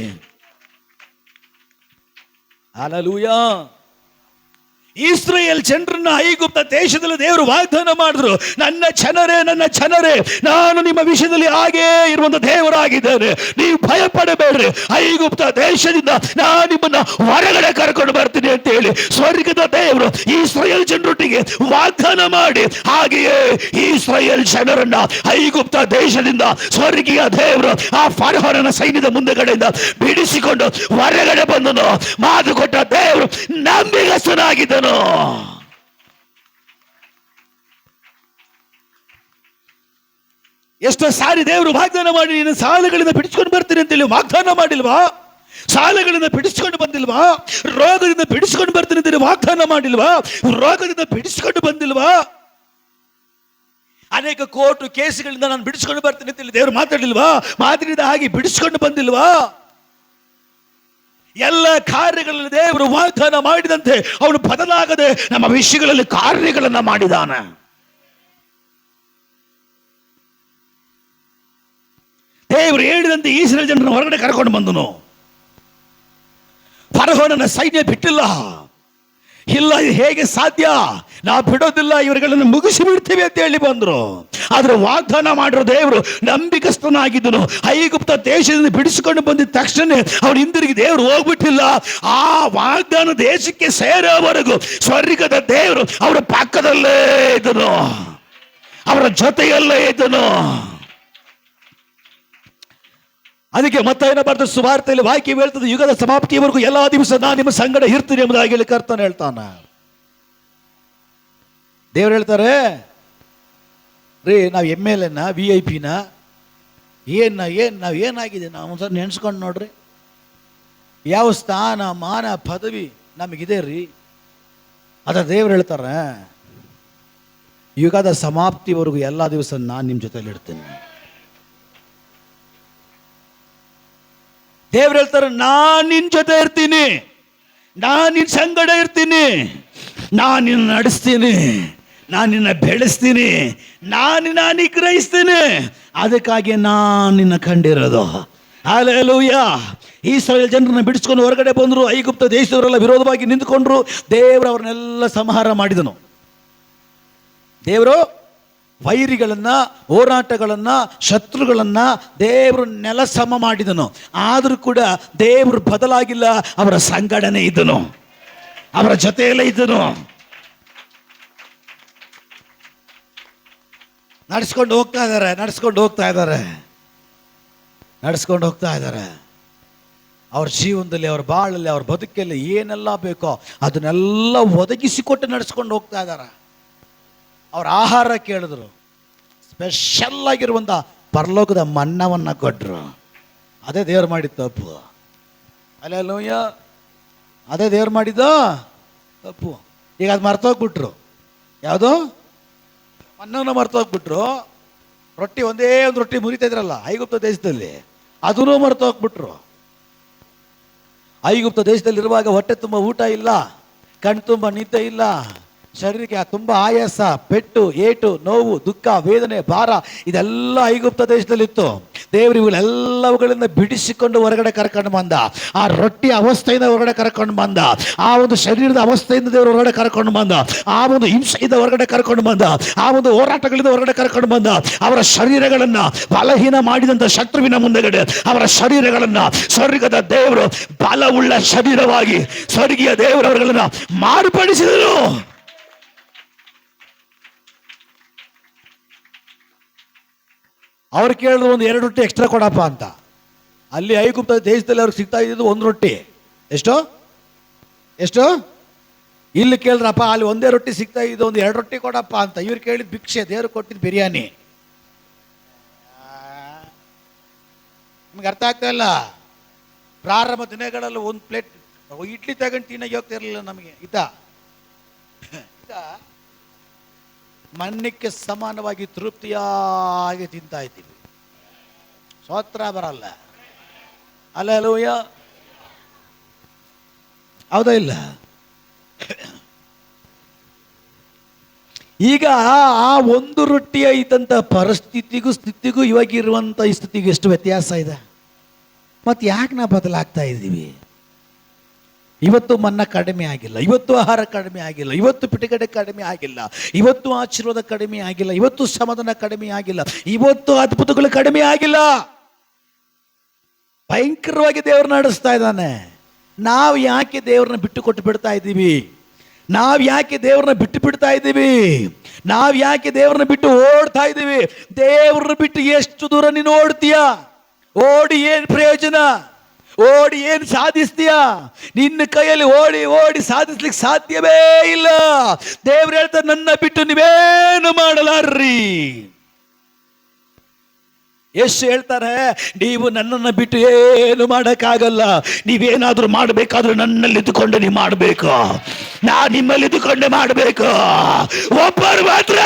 ಹಲ್ಲೆಲೂಯಾ. ಇಸ್ರಾಯೇಲ್ ಜನರನ್ನ ಐಗುಪ್ತ ದೇಶದಲ್ಲಿ ದೇವರು ವಾಗ್ದಾನ ಮಾಡಿದ್ರು, ನನ್ನ ಜನರೇ ನಾನು ನಿಮ್ಮ ವಿಷಯದಲ್ಲಿ ಹಾಗೇ ಇರುವಂತ ದೇವರಾಗಿದ್ದೇನೆ, ನೀವು ಭಯ ಪಡಬೇಡ್ರಿ, ಐಗುಪ್ತ ದೇಶದಿಂದ ನಾನು ನಿಮ್ಮನ್ನ ಹೊರಗಡೆ ಕರ್ಕೊಂಡು ಬರ್ತೀನಿ ಅಂತ ಹೇಳಿ ಸ್ವರ್ಗದ ದೇವರು ಇಸ್ರಾಯೇಲ್ ಜನರೊಟ್ಟಿಗೆ ವಾಗ್ದಾನ ಮಾಡಿ, ಹಾಗೆಯೇ ಇಸ್ರಾಯೇಲ್ ಜನರನ್ನ ಐಗುಪ್ತ ದೇಶದಿಂದ ಸ್ವರ್ಗೀಯ ದೇವರು ಆ ಫರೋಹನ ಸೈನ್ಯದ ಮುಂದೆಗಡೆಯಿಂದ ಬಿಡಿಸಿಕೊಂಡು ಹೊರಗಡೆ ಬಂದನು. ಮಾತು ಕೊಟ್ಟ ದೇವರು ನಂಬಿಗಸ್ತನಾಗಿದ್ದನು. ಎಷ್ಟೋ ಸಾರಿ ದೇವರು ವಾಗ್ದಾನ ಮಾಡಿ, ನೀನು ಸಾಲಗಳಿಂದ ಬಿಡಿಸ್ಕೊಂಡು ಬರ್ತೀನಿ ಅಂತೇಳಿ ವಾಗ್ದಾನ ಮಾಡಿಲ್ವಾ? ಸಾಲಗಳಿಂದ ಬಿಡಿಸ್ಕೊಂಡು ಬಂದಿಲ್ವಾ? ರೋಗದಿಂದ ಬಿಡಿಸ್ಕೊಂಡು ಬರ್ತೀನಿ ಅಂತೇಳಿ ವಾಗ್ದಾನ ಮಾಡಿಲ್ವಾ? ರೋಗದಿಂದ ಬಿಡಿಸ್ಕೊಂಡು ಬಂದಿಲ್ವಾ? ಅನೇಕ ಕೋರ್ಟು ಕೇಸುಗಳಿಂದ ನಾನು ಬಿಡಿಸ್ಕೊಂಡು ಬರ್ತೀನಿ ಅಂತೇಳಿ ದೇವರು ಮಾತಾಡಿಲ್ವಾ? ಮಾತಾಡಿದ ಹಾಗೆ ಬಿಡಿಸ್ಕೊಂಡು ಬಂದಿಲ್ವಾ? ಎಲ್ಲ ಕಾರ್ಯಗಳಲ್ಲಿ ದೇವರು ವಾಗ್ದಾನ ಮಾಡಿದಂತೆ ಅವನು ಬದಲಾಗದೆ ನಮ್ಮ ವಿಷಯಗಳಲ್ಲಿ ಕಾರ್ಯಗಳನ್ನ ಮಾಡಿದಾನೆ. ದೇವರು ಹೇಳಿದಂತೆ ಇಸ್ರಾಯೇಲ್ ಜನರನ್ನು ಹೊರಗಡೆ ಕರ್ಕೊಂಡು ಬಂದನು. ಫರೋಹನ ಸೈನ್ಯ ಬಿಟ್ಟಿಲ್ಲ. ಇಲ್ಲ, ಇದು ಹೇಗೆ ಸಾಧ್ಯ? ನಾವು ಬಿಡೋದಿಲ್ಲ, ಇವರುಗಳನ್ನು ಮುಗಿಸಿ ಬಿಡ್ತೀವಿ ಅಂತ ಹೇಳಿ ಬಂದ್ರು. ಆದ್ರೆ ವಾಗ್ದಾನ ಮಾಡಿರೋ ದೇವರು ನಂಬಿಕಸ್ಥನಾಗಿದ್ದನು. ಐಗುಪ್ತ ದೇಶದಿಂದ ಬಿಡಿಸಿಕೊಂಡು ಬಂದಿದ್ದ ತಕ್ಷಣ ಅವನು ಹಿಂದಿರುಗಿ ದೇವರು ಹೋಗ್ಬಿಟ್ಟಿಲ್ಲ. ಆ ವಾಗ್ದಾನ ದೇಶಕ್ಕೆ ಸೇರೋವರೆಗೂ ಸ್ವರ್ಗದ ದೇವರು ಅವರ ಪಕ್ಕದಲ್ಲೇ ಇದ್ದನು, ಅವರ ಜೊತೆಯಲ್ಲೇ ಇದ್ದನು. ಅದಕ್ಕೆ ಮತ್ತಾಯನ ಬರೆದ ಸುವಾರ್ತೆಯಲ್ಲಿ ವಾಕ್ಯ ಹೇಳ್ತದೆ, ಯುಗದ ಸಮಾಪ್ತಿಯವರೆಗೂ ಎಲ್ಲಾ ದಿವಸ ನಾನು ನಿಮ್ಮ ಸಂಗಡ ಇರ್ತೀನಿ ಎಂಬುದಾಗಿ ಹೇಳಿ ಕರ್ತನ ಹೇಳ್ತಾನ. ದೇವ್ರು ಹೇಳ್ತಾರೆ, ರೀ ನಾವು MLA VIP ನಾವು ಏನಾಗಿದೆ? ನಾವು ಒಂದ್ಸರಿ ನೆನ್ಸ್ಕೊಂಡು ನೋಡ್ರಿ, ಯಾವ ಸ್ಥಾನ ಮಾನ ಪದವಿ ನಮಗಿದೆ ರೀ. ಅದ ದೇವ್ರು ಹೇಳ್ತಾರೆ, ಯುಗದ ಸಮಾಪ್ತಿವರೆಗೂ ಎಲ್ಲಾ ದಿವಸ ನಾನು ನಿಮ್ಮ ಜೊತೆಲಿ ಇರ್ತೀನಿ. ದೇವ್ರು ಹೇಳ್ತಾರೆ, ನಾನು ನಿನ್ನ ಜೊತೆ ಇರ್ತೀನಿ, ನಾನು ನಿನ್ನ ಸಂಗಡ ಇರ್ತೀನಿ, ನಾನು ನಿನ್ನ ನಡೆಸ್ತೀನಿ, ನಾನು ನಿನ್ನ ಬೆಳೆಸ್ತೀನಿ, ನಾನು ನಿನ್ನ ನಿಗ್ರಹಿಸ್ತೀನಿ. ಅದಕ್ಕಾಗಿ ನಾನು ನಿನ್ನ ಕಂಡಿರೋದು, ಹಲ್ಲೆಲೂಯ. ಇಸ್ರಾಯೇಲ್ ಜನರನ್ನ ಬಿಡಿಸ್ಕೊಂಡು ಹೊರಗಡೆ ಬಂದರು. ಐಗುಪ್ತ ದೇಶದವರೆಲ್ಲ ವಿರೋಧವಾಗಿ ನಿಂತುಕೊಂಡ್ರು. ದೇವರು ಅವ್ರನ್ನೆಲ್ಲ ಸಂಹಾರ ಮಾಡಿದನು. ದೇವರು ವೈರಿಗಳನ್ನ, ಹೋರಾಟಗಳನ್ನ, ಶತ್ರುಗಳನ್ನ ದೇವರು ನೆಲಸಮ ಮಾಡಿದನು. ಆದರೂ ಕೂಡ ದೇವರು ಬದಲಾಗಿಲ್ಲ. ಅವರ ಸಂಗಡನೆ ಇದ್ದನು, ಅವರ ಜೊತೆಯಲ್ಲೇ ಇದ್ದನು. ನಡೆಸ್ಕೊಂಡು ಹೋಗ್ತಾ ಇದ್ದಾರೆ. ಅವ್ರ ಜೀವನದಲ್ಲಿ, ಅವ್ರ ಬಾಳಲ್ಲಿ, ಅವ್ರ ಬದುಕಲ್ಲಿ ಏನೆಲ್ಲ ಬೇಕೋ ಅದನ್ನೆಲ್ಲ ಒದಗಿಸಿಕೊಟ್ಟು ನಡೆಸ್ಕೊಂಡು ಹೋಗ್ತಾ ಇದ್ದಾರೆ. ಅವ್ರ ಆಹಾರ ಕೇಳಿದ್ರು, ಸ್ಪೆಷಲ್ ಆಗಿರುವಂಥ ಪರಲೋಕದ ಮನ್ನವನ್ನು ಕೊಟ್ಟರು. ಅದೇ ದೇವ್ರು ಮಾಡಿದ ತಪ್ಪು. ಹಲ್ಲೆಲೂಯಾ. ಅದೇ ದೇವ್ರು ಮಾಡಿದ ತಪ್ಪು. ಈಗ ಅದು ಮರ್ತೋಗ್ಬಿಟ್ರು. ಯಾವುದು? ಅನ್ನವನ್ನು ಮರ್ತೋಗ್ಬಿಟ್ರು. ರೊಟ್ಟಿ ಒಂದೇ ಒಂದು ರೊಟ್ಟಿ ಮುರಿತಾ ಇದ್ರಲ್ಲ ಐಗುಪ್ತ ದೇಶದಲ್ಲಿ, ಅದನ್ನೂ ಮರ್ತೋಗ್ಬಿಟ್ರು. ಐಗುಪ್ತ ದೇಶದಲ್ಲಿರುವಾಗ ಹೊಟ್ಟೆ ತುಂಬ ಊಟ ಇಲ್ಲ, ಕಣ್ಣು ತುಂಬ ನಿದ್ದೆ ಇಲ್ಲ, ಶರೀರಕ್ಕೆ ತುಂಬ ಆಯಾಸ, ಪೆಟ್ಟು, ಏಟು, ನೋವು, ದುಃಖ, ವೇದನೆ, ಭಾರ ಇದೆಲ್ಲ ಐಗುಪ್ತ ದೇಶದಲ್ಲಿತ್ತು. ದೇವರು ಇವುಗಳೆಲ್ಲವುಗಳಿಂದ ಬಿಡಿಸಿಕೊಂಡು ಹೊರಗಡೆ ಕರ್ಕೊಂಡು ಬಂದ. ಆ ರೊಟ್ಟಿ ಅವಸ್ಥೆಯಿಂದ ಹೊರಗಡೆ ಕರ್ಕೊಂಡು ಬಂದ. ಆ ಒಂದು ಶರೀರದ ಅವಸ್ಥೆಯಿಂದ ದೇವರು ಹೊರಗಡೆ ಕರ್ಕೊಂಡು ಬಂದ. ಆ ಒಂದು ಹಿಂಸೆಯಿಂದ ಹೊರಗಡೆ ಕರ್ಕೊಂಡು ಬಂದ. ಆ ಒಂದು ಹೋರಾಟಗಳಿಂದ ಹೊರಗಡೆ ಕರ್ಕೊಂಡು ಬಂದ. ಅವರ ಶರೀರಗಳನ್ನ ಬಲಹೀನ ಮಾಡಿದಂಥ ಶತ್ರುವಿನ ಮುಂದೆಗಡೆ ಅವರ ಶರೀರಗಳನ್ನ ಸ್ವರ್ಗದ ದೇವರು ಬಲವುಳ್ಳ ಶರೀರವಾಗಿ ಸ್ವರ್ಗೀಯ ದೇವರು ಅವರುಗಳನ್ನ ಮಾರ್ಪಡಿಸಿದರು. ಅವ್ರು ಕೇಳಿದ್ರು, ಒಂದು 2 ರೊಟ್ಟಿ ಎಕ್ಸ್ಟ್ರಾ ಕೊಡಪ್ಪ ಅಂತ. ಅಲ್ಲಿ ಐಗುಪ್ತ ದೇಶದಲ್ಲಿ ಅವ್ರಿಗೆ ಸಿಗ್ತಾ ಇದ್ದು 1 ರೊಟ್ಟಿ. ಎಷ್ಟು? ಇಲ್ಲಿ ಕೇಳಿದ್ರಪ್ಪ, ಅಲ್ಲಿ ಒಂದೇ ರೊಟ್ಟಿ ಸಿಗ್ತಾ ಇದ್ದು, ಒಂದು 2 ರೊಟ್ಟಿ ಕೊಡಪ್ಪ ಅಂತ. ಇವ್ರು ಕೇಳಿದ ಭಿಕ್ಷೆ, ದೇವ್ರು ಕೊಟ್ಟಿದ್ದು ಬಿರಿಯಾನಿ. ನಿಮ್ಗೆ ಅರ್ಥ ಆಗ್ತಾ ಇಲ್ಲ. ಪ್ರಾರಂಭ ದಿನಗಳಲ್ಲಿ 1 ಪ್ಲೇಟ್ ಇಡ್ಲಿ ತಗೊಂಡು ತಿನ್ನಾಗಿ ಹೋಗ್ತಾ ಇರಲಿಲ್ಲ ನಮಗೆ. ಮಣ್ಣಕ್ಕೆ ಸಮಾನವಾಗಿ ತೃಪ್ತಿಯಾಗಿ ತಿಂತಾ ಇದ್ದೀವಿ. ಸ್ತೋತ್ರ ಬರಲ್ಲ. ಹಲ್ಲೆಲೂಯ. ಹೌದಾ ಇಲ್ಲ? ಈಗ ಆ 1 ರೊಟ್ಟಿಯ ಇದ್ದಂಥ ಪರಿಸ್ಥಿತಿಗೂ ಸ್ಥಿತಿಗೂ ಇವಾಗಿರುವಂಥ ಈ ಸ್ಥಿತಿಗೂ ಎಷ್ಟು ವ್ಯತ್ಯಾಸ ಇದೆ. ಮತ್ತು ಯಾಕೆ ನಾವು ಬದಲಾಗ್ತಾ ಇದ್ದೀವಿ? ಇವತ್ತು ಮನ್ನ ಕಡಿಮೆ ಆಗಿಲ್ಲ, ಇವತ್ತು ಆಹಾರ ಕಡಿಮೆ ಆಗಿಲ್ಲ, ಇವತ್ತು ಪಿಟಗಡೆ ಕಡಿಮೆ ಆಗಿಲ್ಲ, ಇವತ್ತು ಆಶೀರ್ವಾದ ಕಡಿಮೆ ಆಗಿಲ್ಲ, ಇವತ್ತು ಸಮಾಧಾನ ಕಡಿಮೆ ಆಗಿಲ್ಲ, ಇವತ್ತು ಅದ್ಭುತಗಳು ಕಡಿಮೆ ಆಗಿಲ್ಲ. ಭಯಂಕರವಾಗಿ ದೇವ್ರು ನಡೆಸ್ತಾ ಇದ್ದಾನೆ. ನಾವು ಯಾಕೆ ದೇವ್ರನ್ನ ಬಿಟ್ಟು ಕೊಟ್ಟು ಬಿಡ್ತಾ ಇದ್ದೀವಿ? ನಾವು ಯಾಕೆ ದೇವ್ರನ್ನ ಬಿಟ್ಟು ಬಿಡ್ತಾ ಇದ್ದೀವಿ? ನಾವು ಯಾಕೆ ದೇವ್ರನ್ನ ಬಿಟ್ಟು ಓಡ್ತಾ ಇದ್ದೀವಿ? ದೇವ್ರನ್ನ ಬಿಟ್ಟು ಎಷ್ಟು ದೂರ ನೀನು ಓಡ್ತೀಯಾ? ಓಡಿ ಏನು ಪ್ರಯೋಜನ? ಓಡಿ ಏನು ಸಾಧಿಸ್ತೀಯ? ನಿನ್ನ ಕೈಯಲ್ಲಿ ಓಡಿ ಓಡಿ ಸಾಧಿಸ್ಲಿಕ್ಕೆ ಸಾಧ್ಯವೇ ಇಲ್ಲ. ದೇವ್ರು ಹೇಳ್ತಾರೆ, ನನ್ನ ಬಿಟ್ಟು ನೀವೇನು ಮಾಡಲಾರ್ರಿ. ಎಷ್ಟು ಹೇಳ್ತಾರೆ, ನೀವು ನನ್ನನ್ನು ಬಿಟ್ಟು ಏನು ಮಾಡೋಕ್ಕಾಗಲ್ಲ. ನೀವೇನಾದ್ರೂ ಮಾಡಬೇಕಾದ್ರೂ ನನ್ನಲ್ಲಿ ಇದ್ದುಕೊಂಡು ನೀವು ಮಾಡಬೇಕು, ನಾನು ನಿಮ್ಮಲ್ಲಿ ಇದ್ದುಕೊಂಡೆ ಮಾಡಬೇಕು. ಒಬ್ಬರು ಮಾತ್ರ.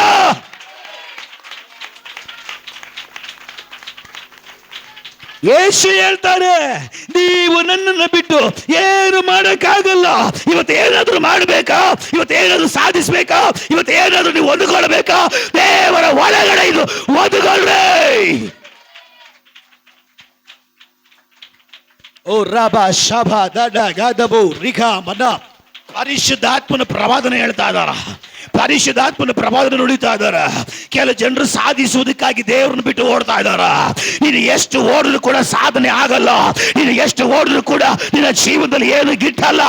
ಯೇಸು ಹೇಳ್ತಾರೆ, ನೀವು ನನ್ನನ್ನು ಬಿಟ್ಟು ಏನು ಮಾಡೋಕ್ಕಾಗಲ್ಲ. ಇವತ್ತೇನಾದ್ರೂ ಮಾಡಬೇಕಾ? ಇವತ್ತೇನಾದ್ರೂ ಸಾಧಿಸ್ಬೇಕಾ? ಇವತ್ತೇನಾದ್ರೂ ನೀವು ಹೊಂದಿಕೊಳ್ಬೇಕಾ? ದೇವರ ಒಳಗಡೆ ಇದು ಹೊಂದಿಕೊಳ್ಳ್ರಿ. ಓ ರಬ ಶಭ ದಡ ಗದಬು ರಿಘ ಮನ. ಪರಿಶುದ್ಧಾತ್ಮನ ಪ್ರವಾದನೆ ಹೇಳ್ತಾ ಇದ್ದಾರ, ಪರಿಶುದ್ಧಾತ್ಮನ ಪ್ರವಾದನೆ ನುಡಿತಾ ಇದ್ದಾರ. ಕೆಲ ಜನರು ಸಾಧಿಸುವುದಕ್ಕಾಗಿ ದೇವ್ರನ್ನ ಬಿಟ್ಟು ಓಡ್ತಾ ಇದ್ದಾರ. ನೀನು ಎಷ್ಟು ಓಡಿದ್ರು ಕೂಡ ಸಾಧನೆ ಆಗಲ್ಲ. ನೀನು ಎಷ್ಟು ಓಡಿದ್ರು ಕೂಡ ನಿನ್ನ ಜೀವನದಲ್ಲಿ ಏನು ಗಿಟ್ಟಲ್ಲ.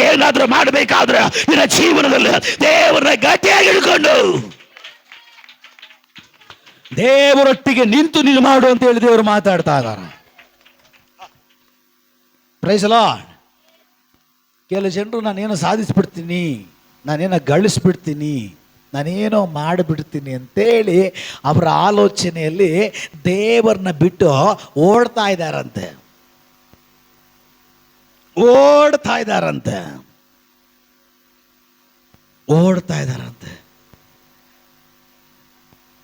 ಏನಾದ್ರೂ ಮಾಡಬೇಕಾದ್ರೆ ನಿನ್ನ ಜೀವನದಲ್ಲಿ ದೇವರನ್ನ ಗಟ್ಟಿಯಾಗಿ ಹಿಡ್ಕೊಂಡು ದೇವರೊಟ್ಟಿಗೆ ನಿಂತು ನೀನು ಮಾಡು ಅಂತ ಹೇಳಿ ದೇವರು ಮಾತಾಡ್ತಾ ಇದ್ದಾರೆ. Praise the lord. ಕೆಲವು ಜನರು ನಾನೇನೋ ಸಾಧಿಸ್ಬಿಡ್ತೀನಿ, ನಾನೇನೋ ಗಳಿಸ್ಬಿಡ್ತೀನಿ, ನಾನೇನೋ ಮಾಡಿಬಿಡ್ತೀನಿ ಅಂತೇಳಿ ಅವರ ಆಲೋಚನೆಯಲ್ಲಿ ದೇವರನ್ನ ಬಿಟ್ಟು ಓಡ್ತಾ ಇದ್ದಾರಂತೆ.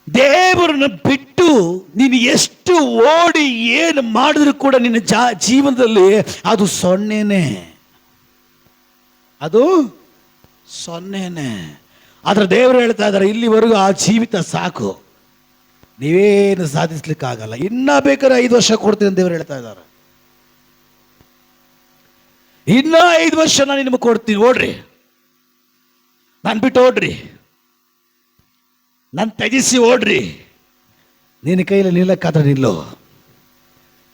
ದೇವರನ್ನ ಬಿಟ್ಟು ನೀನು ಎಷ್ಟು ಓಡಿ ಏನು ಮಾಡಿದ್ರು ಕೂಡ ನಿನ್ನ ಜೀವನದಲ್ಲಿ ಅದು ಸೊನ್ನೆನೆ. ಆದ್ರೆ ದೇವರು ಹೇಳ್ತಾ ಇದ್ದಾರೆ, ಇಲ್ಲಿವರೆಗೂ ಆ ಜೀವಿತ ಸಾಕು, ನೀವೇನು ಸಾಧಿಸ್ಲಿಕ್ಕಾಗಲ್ಲ, ಇನ್ನ ಬೇಕಾದ್ರೆ 5 ವರ್ಷ ಕೊಡ್ತೀನಿ ಅಂತ ದೇವರು ಹೇಳ್ತಾ ಇದ್ದಾರೆ. ಇನ್ನ 5 ವರ್ಷ ನಾನು ನಿಮಗೆ ಕೊಡ್ತೀನಿ, ಓಡ್ರಿ, ನಾನು ಬಿಟ್ಟು ಓಡ್ರಿ, ನಾನು ತ್ಯಜಿಸಿ ಓಡ್ರಿ. ನಿನ್ನ ಕೈಯಲ್ಲಿ ನಿಲ್ಲಕ್ಕಾದ್ರೆ ನಿಲ್ಲು.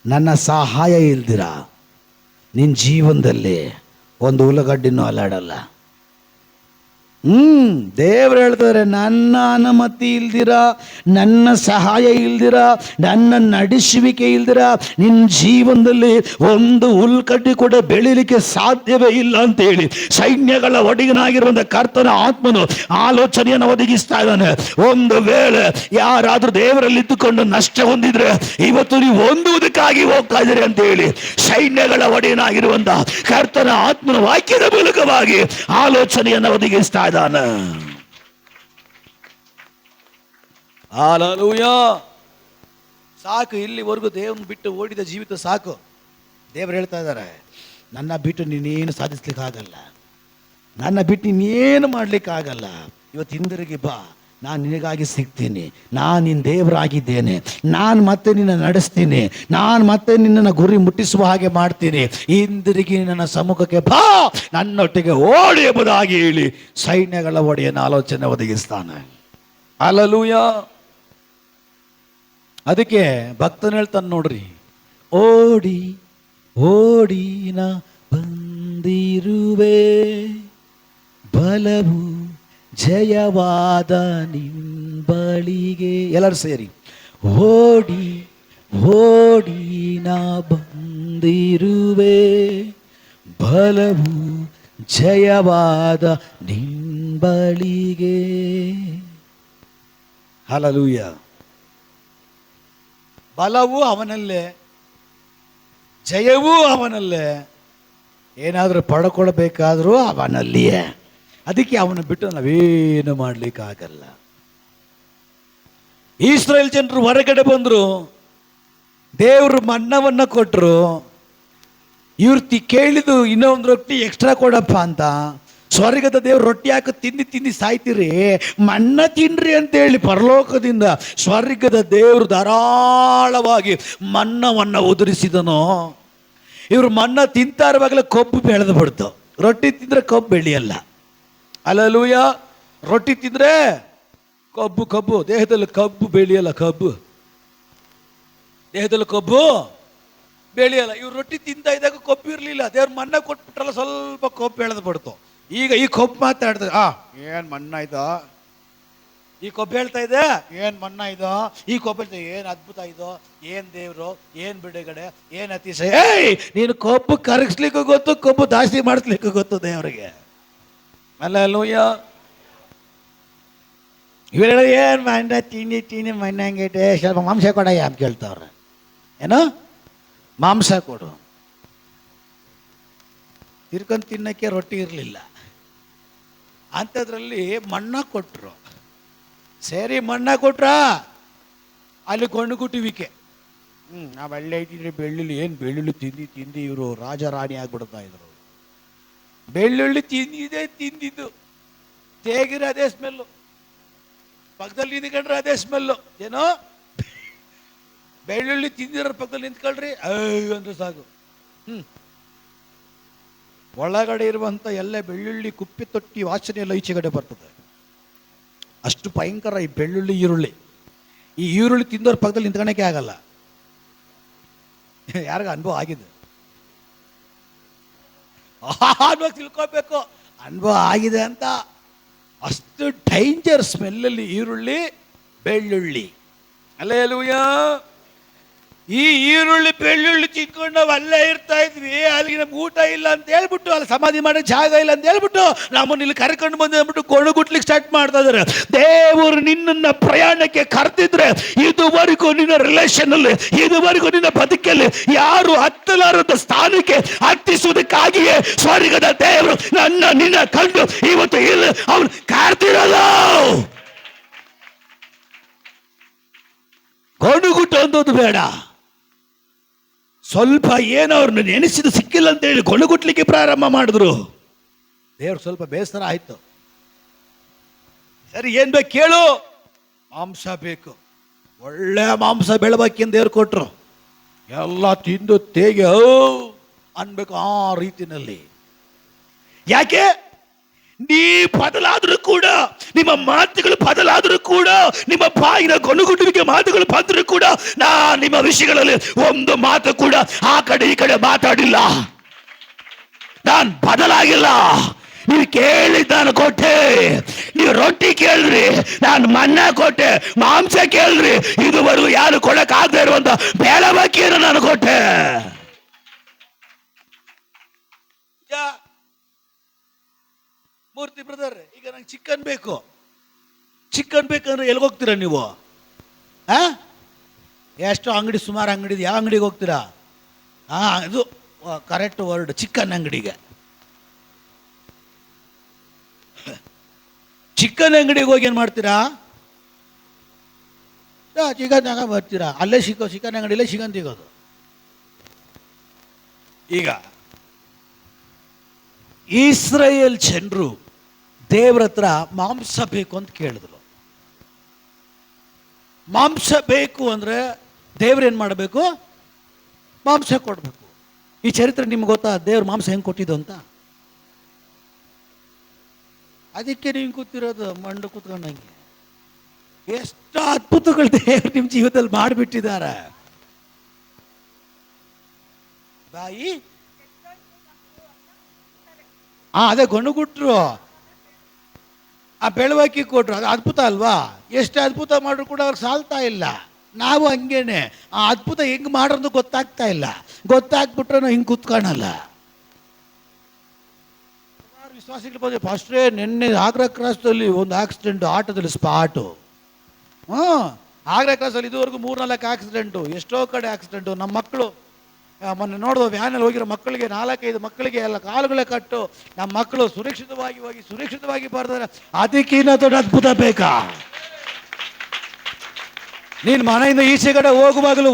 ನನ್ನ ಸಹಾಯ ಇಲ್ದಿರ ನಿನ್ನ ಜೀವನದಲ್ಲಿ ಒಂದು ಉಳ್ಳಗಡ್ಡಿನೂ ಅಲ್ಲಾಡಲ್ಲ. ದೇವರು ಹೇಳ್ತಾರೆ, ನನ್ನ ಅನುಮತಿ ಇಲ್ದಿರ, ನನ್ನ ಸಹಾಯ ಇಲ್ದಿರ, ನನ್ನ ನಡೆಸುವಿಕೆ ಇಲ್ದಿರ ನಿನ್ನ ಜೀವನದಲ್ಲಿ ಒಂದು ಉಲ್ಕಡ್ಡಿ ಕೂಡ ಬೆಳೀಲಿಕ್ಕೆ ಸಾಧ್ಯವೇ ಇಲ್ಲ ಅಂತೇಳಿ ಸೈನ್ಯಗಳ ಒಡೆಯನಾಗಿರುವಂಥ ಕರ್ತನ ಆತ್ಮನು ಆಲೋಚನೆಯನ್ನು ಒದಗಿಸ್ತಾ ಇದ್ದಾನೆ. ಒಂದು ವೇಳೆ ಯಾರಾದರೂ ದೇವರಲ್ಲಿ ಇದ್ದುಕೊಂಡು ನಷ್ಟ ಹೊಂದಿದ್ರೆ ಇವತ್ತು ನೀವು ಹೊಂದುವುದಕ್ಕಾಗಿ ಹೋಗ್ತಾ ಇದ್ದೀರಿ ಅಂತೇಳಿ ಸೈನ್ಯಗಳ ಒಡೆಯನಾಗಿರುವಂಥ ಕರ್ತನ ಆತ್ಮನ ವಾಕ್ಯದ ಮೂಲಕವಾಗಿ ಆಲೋಚನೆಯನ್ನು ಒದಗಿಸ್ತಾ ಇದ್ದಾನೆ. ಹಲ್ಲೆಲೂಯಾ. ಸಾಕು, ಇಲ್ಲಿವರೆಗೂ ದೇವರನ್ನು ಬಿಟ್ಟು ಓಡಿದ ಜೀವಿತ ಸಾಕು. ದೇವರು ಹೇಳ್ತಾ ಇದ್ದಾರೆ, ನನ್ನ ಬಿಟ್ಟು ನೀನೇನು ಸಾಧಿಸ್ಲಿಕ್ಕಾಗಲ್ಲ, ನನ್ನ ಬಿಟ್ಟು ನೀನೇನು ಮಾಡ್ಲಿಕ್ಕಾಗಲ್ಲ. ಇವತ್ತು ಹಿಂದಿರುಗಿ ಬಾ, ನಾನು ನಿನಗಾಗಿ ಸಿಗ್ತೀನಿ, ನಾನು ನಿನ್ನ ದೇವರಾಗಿದ್ದೇನೆ, ನಾನು ಮತ್ತೆ ನಿನ್ನ ನಡೆಸ್ತೀನಿ, ನಾನು ಮತ್ತೆ ನಿನ್ನನ್ನು ಗುರಿ ಮುಟ್ಟಿಸುವ ಹಾಗೆ ಮಾಡ್ತೀನಿ. ಹಿಂದಿರುಗಿ ನನ್ನ ಸಮ್ಮುಖಕ್ಕೆ ಬಾ, ನನ್ನೊಟ್ಟಿಗೆ ಓಡಿ ಎಂಬುದಾಗಿ ಹೇಳಿ ಸೈನ್ಯಗಳ ಒಡೆಯನ ಆಲೋಚನೆ ಒದಗಿಸ್ತಾನೆ. ಹಲ್ಲೆಲೂಯಾ. ಅದಕ್ಕೆ ಭಕ್ತನ ಹೇಳ್ತಾನೆ ನೋಡ್ರಿ, ಓಡಿ ಓಡಿನ ಬಂದಿರುವೆ, ಬಲವು ಜಯವಾದ ನಿಂಬಳಿಗೆ. ಎಲ್ಲರೂ ಸೇರಿ, ಓಡಿ ಓಡಿನ ಬಂದಿರುವೆ, ಬಲವು ಜಯವಾದ ನಿಂಬಳಿಗೆ. ಹಲ್ಲೆಲೂಯಾ. ಬಲವೂ ಅವನಲ್ಲೇ, ಜಯವೂ ಅವನಲ್ಲೇ, ಏನಾದರೂ ಪಡ್ಕೊಳ್ಬೇಕಾದ್ರೂ ಅವನಲ್ಲಿಯೇ. ಅದಕ್ಕೆ ಅವನು ಬಿಟ್ಟು ನಾವೇನು ಮಾಡಲಿಕ್ಕಾಗಲ್ಲ. ಇಸ್ರಾಯೇಲ್ ಜನರು ಹೊರಗಡೆ ಬಂದರು, ದೇವರು ಮನ್ನವನ್ನು ಕೊಟ್ಟರು. ಇವ್ರು ಕೇಳಿದು ಇನ್ನೊಂದು ರೊಟ್ಟಿ ಎಕ್ಸ್ಟ್ರಾ ಕೊಡಪ್ಪ ಅಂತ. ಸ್ವರ್ಗದ ದೇವ್ರು ರೊಟ್ಟಿ ಹಾಕಿ ತಿಂದು ತಿಂದು ಸಾಯ್ತಿರಿ, ಮನ್ನ ತಿನ್ರಿ ಅಂತೇಳಿ ಪರಲೋಕದಿಂದ ಸ್ವರ್ಗದ ದೇವರು ಧಾರಾಳವಾಗಿ ಮನ್ನವನ್ನು ಉದುರಿಸಿದನು. ಇವರು ಮನ್ನ ತಿಂತಾ ಇರುವಾಗಲೇ ಕೊಬ್ಬು ಬೆಳೆದು ಬಿಡ್ತು. ರೊಟ್ಟಿ ತಿಂದರೆ ಕೊಬ್ಬು ಬೆಳೆಯಲ್ಲ. ಹಲ್ಲೆಲೂಯಾ. ರೊಟ್ಟಿ ತಿಂದರೆ ಕಬ್ಬು ದೇಹದಲ್ಲಿ ಕಬ್ಬು ಬೆಳೆಯಲ್ಲ. ದೇಹದಲ್ಲಿ ಕಬ್ಬು ಬೆಳೆಯಲ್ಲ. ಇವ್ರು ರೊಟ್ಟಿ ತಿಂತಾ ಇದ್ದಾಗ ಕೊಬ್ಬು ಇರಲಿಲ್ಲ, ದೇವ್ರು ಮನ್ನ ಕೊಟ್ಬಿಟ್ರಲ್ಲ, ಸ್ವಲ್ಪ ಕೊಬ್ಬು ಬೆಳೆದು ಬಿಡ್ತು. ಈಗ ಈ ಕೊಬ್ಬು ಮಾತಾಡ್ತಾರೆ, ಏನು ಮನ್ನ ಇದು, ಈ ಕೊಬ್ಬು ಹೇಳ್ತಾ ಇದೆ, ಏನು ಮನ್ನ ಇದು, ಈ ಕೊಬ್ಬು ಹೇಳ್ತಾ ಏನು ಅದ್ಭುತ ಇದು, ಏನು ದೇವರು, ಏನು ಬಿಡುಗಡೆ, ಏನು ಅತಿಶಯ. ನೀನು ಕೊಬ್ಬು ಕರಗಿಸ್ಲಿಕ್ಕೂ ಗೊತ್ತು, ಕೊಬ್ಬು ಜಾಸ್ತಿ ಮಾಡಿಸ್ಲಿಕ್ಕೂ ಗೊತ್ತು ದೇವರಿಗೆ. ಹಲ್ಲೆಲೂಯಾ. ಇವೆಲ್ಲ ಏನು ಮಣ್ಣ ತಿಂಡಿ ಮಣ್ಣಂಗೈತೆ, ಸ್ವಲ್ಪ ಮಾಂಸ ಕೊಡಯ್ಯ ಅಂತ ಕೇಳ್ತಾವ್ರೆ. ಏನೋ ಮಾಂಸ ಕೊಡು. ತಿರ್ಕೊಂಡು ತಿನ್ನಕ್ಕೆ ರೊಟ್ಟಿ ಇರಲಿಲ್ಲ, ಅಂಥದ್ರಲ್ಲಿ ಮಣ್ಣ ಕೊಟ್ಟರು. ಸರಿ ಮಣ್ಣ ಕೊಟ್ರ, ಅಲ್ಲಿ ಕೊಂಡುಗುಟ್ಟಿವಿಕೆ. ನಾವು ಒಳ್ಳೆ ಇಟ್ಟಿದ್ರೆ ಬೆಳ್ಳುಳ್ಳಿ, ಏನು ಬೆಳ್ಳುಳ್ಳಿ ತಿಂದು ಇವರು ರಾಜ ರಾಣಿ ಆಗ್ಬಿಡ್ತಾ ಇದ್ರು. ಬೆಳ್ಳುಳ್ಳಿ ತಿಂದಿದ್ದು ತೇಗಿರ ಅದೇ ಸ್ಮೆಲ್ಲು, ಪಕ್ಕದಲ್ಲಿ ನಿಂತ್ಕೊಂಡ್ರೆ ಅದೇ ಸ್ಮೆಲ್ಲು. ಏನೋ ಬೆಳ್ಳುಳ್ಳಿ ತಿಂದಿರೋ ಪಕ್ಕದಲ್ಲಿ ನಿಂತ್ಕೊಳ್ರಿ ಅಂದ್ರೆ ಸಾಕು. ಒಳಗಡೆ ಇರುವಂಥ ಎಲ್ಲ ಬೆಳ್ಳುಳ್ಳಿ ಕುಪ್ಪಿ ತೊಟ್ಟಿ ವಾಸನೆ ಎಲ್ಲ ಈಚೆಗಡೆ ಬರ್ತದೆ. ಅಷ್ಟು ಭಯಂಕರ ಈ ಬೆಳ್ಳುಳ್ಳಿ ಈರುಳ್ಳಿ. ಈ ಈರುಳ್ಳಿ ತಿಂದವ್ರ ಪಕ್ಕದಲ್ಲಿ ನಿಂತ್ಕೊಳಕ್ಕೆ ಆಗಲ್ಲ. ಯಾರಿಗ ಅನುಭವ ಆಗಿದೆ? ತಿಳ್ಕೋಬೇಕು ಅನುಭವ ಆಗಿದೆ ಅಂತ. ಅಷ್ಟು ಡೇಂಜರ್ ಸ್ಮೆಲ್ಲಲ್ಲಿ ಈರುಳ್ಳಿ, ಬೆಳ್ಳುಳ್ಳಿ. ಹಲ್ಲೆಲೂಯಾ. ಈ ಈರುಳ್ಳಿ ಬೆಳ್ಳುಳ್ಳಿ ತಿನ್ಕೊಂಡು ನಾವು ಅಲ್ಲೇ ಇರ್ತಾ ಇದ್ವಿ. ಅಲ್ಲಿಗೆ ನಮ್ಗೆ ಊಟ ಇಲ್ಲ ಅಂತ ಹೇಳ್ಬಿಟ್ಟು, ಅಲ್ಲಿ ಸಮಾಧಿ ಮಾಡೋ ಜಾಗ ಇಲ್ಲ ಅಂತ ಹೇಳ್ಬಿಟ್ಟು ನಮ್ಮನ್ನು ಇಲ್ಲಿ ಕರ್ಕೊಂಡು ಬಂದು ಅಂದ್ಬಿಟ್ಟು ಗೊಣಗುಟ್ಲಿಕ್ಕೆ ಸ್ಟಾರ್ಟ್ ಮಾಡ್ತಾ ಇದ್ದಾರೆ. ದೇವರು ನಿನ್ನನ್ನು ಪ್ರಯಾಣಕ್ಕೆ ಕರೆದಿದ್ರೆ, ಇದುವರೆಗೂ ನಿನ್ನ ರಿಲೇಷನ್ ಅಲ್ಲಿ, ಇದುವರೆಗೂ ನಿನ್ನ ಬದುಕಲ್ಲಿ ಯಾರು ಹತ್ತಲಾರದ ಸ್ಥಾನಕ್ಕೆ ಹತ್ತಿಸುವುದಕ್ಕಾಗಿಯೇ ಸ್ವರ್ಗದ ದೇವರು ನಿನ್ನ ಕಂಡು ಇವತ್ತು ಇಲ್ಲ ಅವನು ಕರೆದಿರಲ್ಲ. ಗೊಣಗುಟ್ಟು ಅನ್ನೋದು ಬೇಡ. ಸ್ವಲ್ಪ ಏನೋ ಅವ್ರನ್ನ ನೆನೆಸಿದ ಸಿಕ್ಕಿಲ್ಲ ಅಂತೇಳಿ ಗೊಣಗುಟ್ಲಿಕ್ಕೆ ಪ್ರಾರಂಭ ಮಾಡಿದ್ರು. ದೇವ್ರು ಸ್ವಲ್ಪ ಬೇಸರ ಆಯ್ತು. ಸರಿ, ಏನ್ ಬೇಕು ಕೇಳು, ಮಾಂಸ ಬೇಕು, ಒಳ್ಳೆ ಮಾಂಸ ಬೆಳಬೇಕೆಂದು ದೇವ್ರು ಕೊಟ್ರು. ಎಲ್ಲ ತಿಂದು ತೇಗಿ ಅನ್ಬೇಕು ಆ ರೀತಿನಲ್ಲಿ. ಯಾಕೆ? ನೀ ಬದಲಾದರೂ ಕೂಡ, ನಿಮ್ಮ ಮಾತುಗಳು ಬದಲಾದರೂ ಕೂಡ, ನಿಮ್ಮ ಬಾಯಿನ ಗೊನುಗುಟ್ಟುವಿಕೆ ಮಾತುಗಳು ಬಂದರೂ ಕೂಡ, ನಾ ನಿಮ್ಮ ವಿಷಯಗಳಲ್ಲಿ ಒಂದು ಮಾತು ಕೂಡ ಆ ಕಡೆ ಈ ಕಡೆ ಮಾತಾಡಿಲ್ಲ. ನಾನು ಬದಲಾಗಿಲ್ಲ. ನೀವು ಕೇಳಿದ್ದು ನಾನು ಕೊಟ್ಟೆ. ನೀವು ರೊಟ್ಟಿ ಕೇಳಿದ್ರಿ, ನಾನು ಮನ್ನಾ ಕೊಟ್ಟೆ. ಮಾಂಸ ಕೇಳಿದ್ರಿ, ಇದುವರೆಗೂ ಯಾರು ಕೊಡಕ್ಕಾಗದೇ ಇರುವಂತ ಬೇಳವಕ್ಕಿಯನ್ನು ನಾನು ಕೊಟ್ಟೆ. ಮೂರ್ತಿ ಬ್ರದರ್, ಈಗ ನಂಗೆ ಚಿಕನ್ ಬೇಕು. ಚಿಕನ್ ಬೇಕಂದ್ರೆ ಎಲ್ಲಿಗೆ ಹೋಗ್ತೀರಾ ನೀವು? ಎಷ್ಟು ಅಂಗಡಿ, ಸುಮಾರು ಅಂಗಡಿ, ಯಾವ ಅಂಗಡಿಗೆ ಹೋಗ್ತೀರಾ? ಇದು ಕರೆಕ್ಟ್ ವರ್ಡ್, ಚಿಕನ್ ಅಂಗಡಿಗೆ. ಚಿಕನ್ ಅಂಗಡಿಗೆ ಹೋಗಿ ಏನು ಮಾಡ್ತೀರಾ? ಚಿಕನ್ ತಗೊಂಡು ಬರ್ತೀರಾ. ಅಲ್ಲೇ ಚಿಕನ್ ಅಂಗಡಿಯಲ್ಲೇ ಚಿಕನ್ ತೆಗೋದು. ಈಗ ಇಸ್ರಾಯೇಲ್ ಜನರು ದೇವ್ರ ಹತ್ರ ಮಾಂಸ ಬೇಕು ಅಂತ ಕೇಳಿದ್ರು. ಮಾಂಸ ಬೇಕು ಅಂದ್ರೆ ದೇವ್ರೇನು ಮಾಡಬೇಕು? ಮಾಂಸ ಕೊಡಬೇಕು. ಈ ಚರಿತ್ರೆ ನಿಮ್ಗೆ ಗೊತ್ತಾ? ದೇವ್ರ ಮಾಂಸ ಹೆಂಗೆ ಕೊಟ್ಟಿದ್ದು ಅಂತ? ಅದಕ್ಕೆ ನೀವು ಕೂತಿರೋದು ಮಂಡು ಕೂತ್ಕೊಂಡಂಗೆ. ಎಷ್ಟು ಅದ್ಭುತಗಳು ದೇವ್ರು ನಿಮ್ಮ ಜೀವಿತದಲ್ಲಿ ಮಾಡಿಬಿಟ್ಟಿದ್ದಾರೆ. ಬಾಯಿ ಅದೇ ಗೊಣಗುಟ್ರು, ಆ ಬೆಳವಕ್ಕಿ ಕೊಟ್ರು. ಅದು ಅದ್ಭುತ ಅಲ್ವಾ? ಎಷ್ಟು ಅದ್ಭುತ ಮಾಡ್ರು ಕೂಡ ಅವ್ರಿಗೆ ಸಾಲ್ತಾ ಇಲ್ಲ. ನಾವು ಹಂಗೇನೆ, ಆ ಅದ್ಭುತ ಹೆಂಗ್ ಮಾಡೋದು ಗೊತ್ತಾಗ್ತಾ ಇಲ್ಲ. ಗೊತ್ತಾಗ್ಬಿಟ್ರೆ ನಾವು ಹಿಂಗೆ ಕೂತ್ಕೊಳ್ಳಲ್ಲ. ವಿಶ್ವಾಸಿಗಳು ಬಂದ್ರೆ ಫಸ್ಟ್ರೇ ನಿನ್ನೆ ಆಗ್ರಾ ಕ್ರಾಸ್ದಲ್ಲಿ ಒಂದು ಆಕ್ಸಿಡೆಂಟು, ಆಟೋದಲ್ಲಿ ಸ್ಪಾಟು. ಆಗ್ರಾ ಕ್ರಾಸಲ್ಲಿ ಇದುವರೆಗೂ 3-4 ಆಕ್ಸಿಡೆಂಟು, ಎಷ್ಟೋ ಕಡೆ ಆಕ್ಸಿಡೆಂಟು. ನಮ್ಮ ಮಕ್ಕಳು ಮೊನ್ನೆ ನೋಡಿದ ವ್ಯಾನಲ್ಲಿ ಹೋಗಿರೋ ಮಕ್ಕಳಿಗೆ 4-5 ಮಕ್ಕಳಿಗೆ ಎಲ್ಲ ಕಾಲುಗಳೇ ಕಟ್ಟು. ನಮ್ಮ ಮಕ್ಕಳು ಸುರಕ್ಷಿತವಾಗಿ ಹೋಗಿ ಸುರಕ್ಷಿತವಾಗಿ ಬರ್ತಾರೆ. ಅದಕ್ಕಿಂತ ದೊಡ್ಡ ಅದ್ಭುತ ಬೇಕಾ? ನೀನು ಮನೆಯಿಂದ ಈಚೆಗಡೆ ಹೋಗುವಾಗಲೂ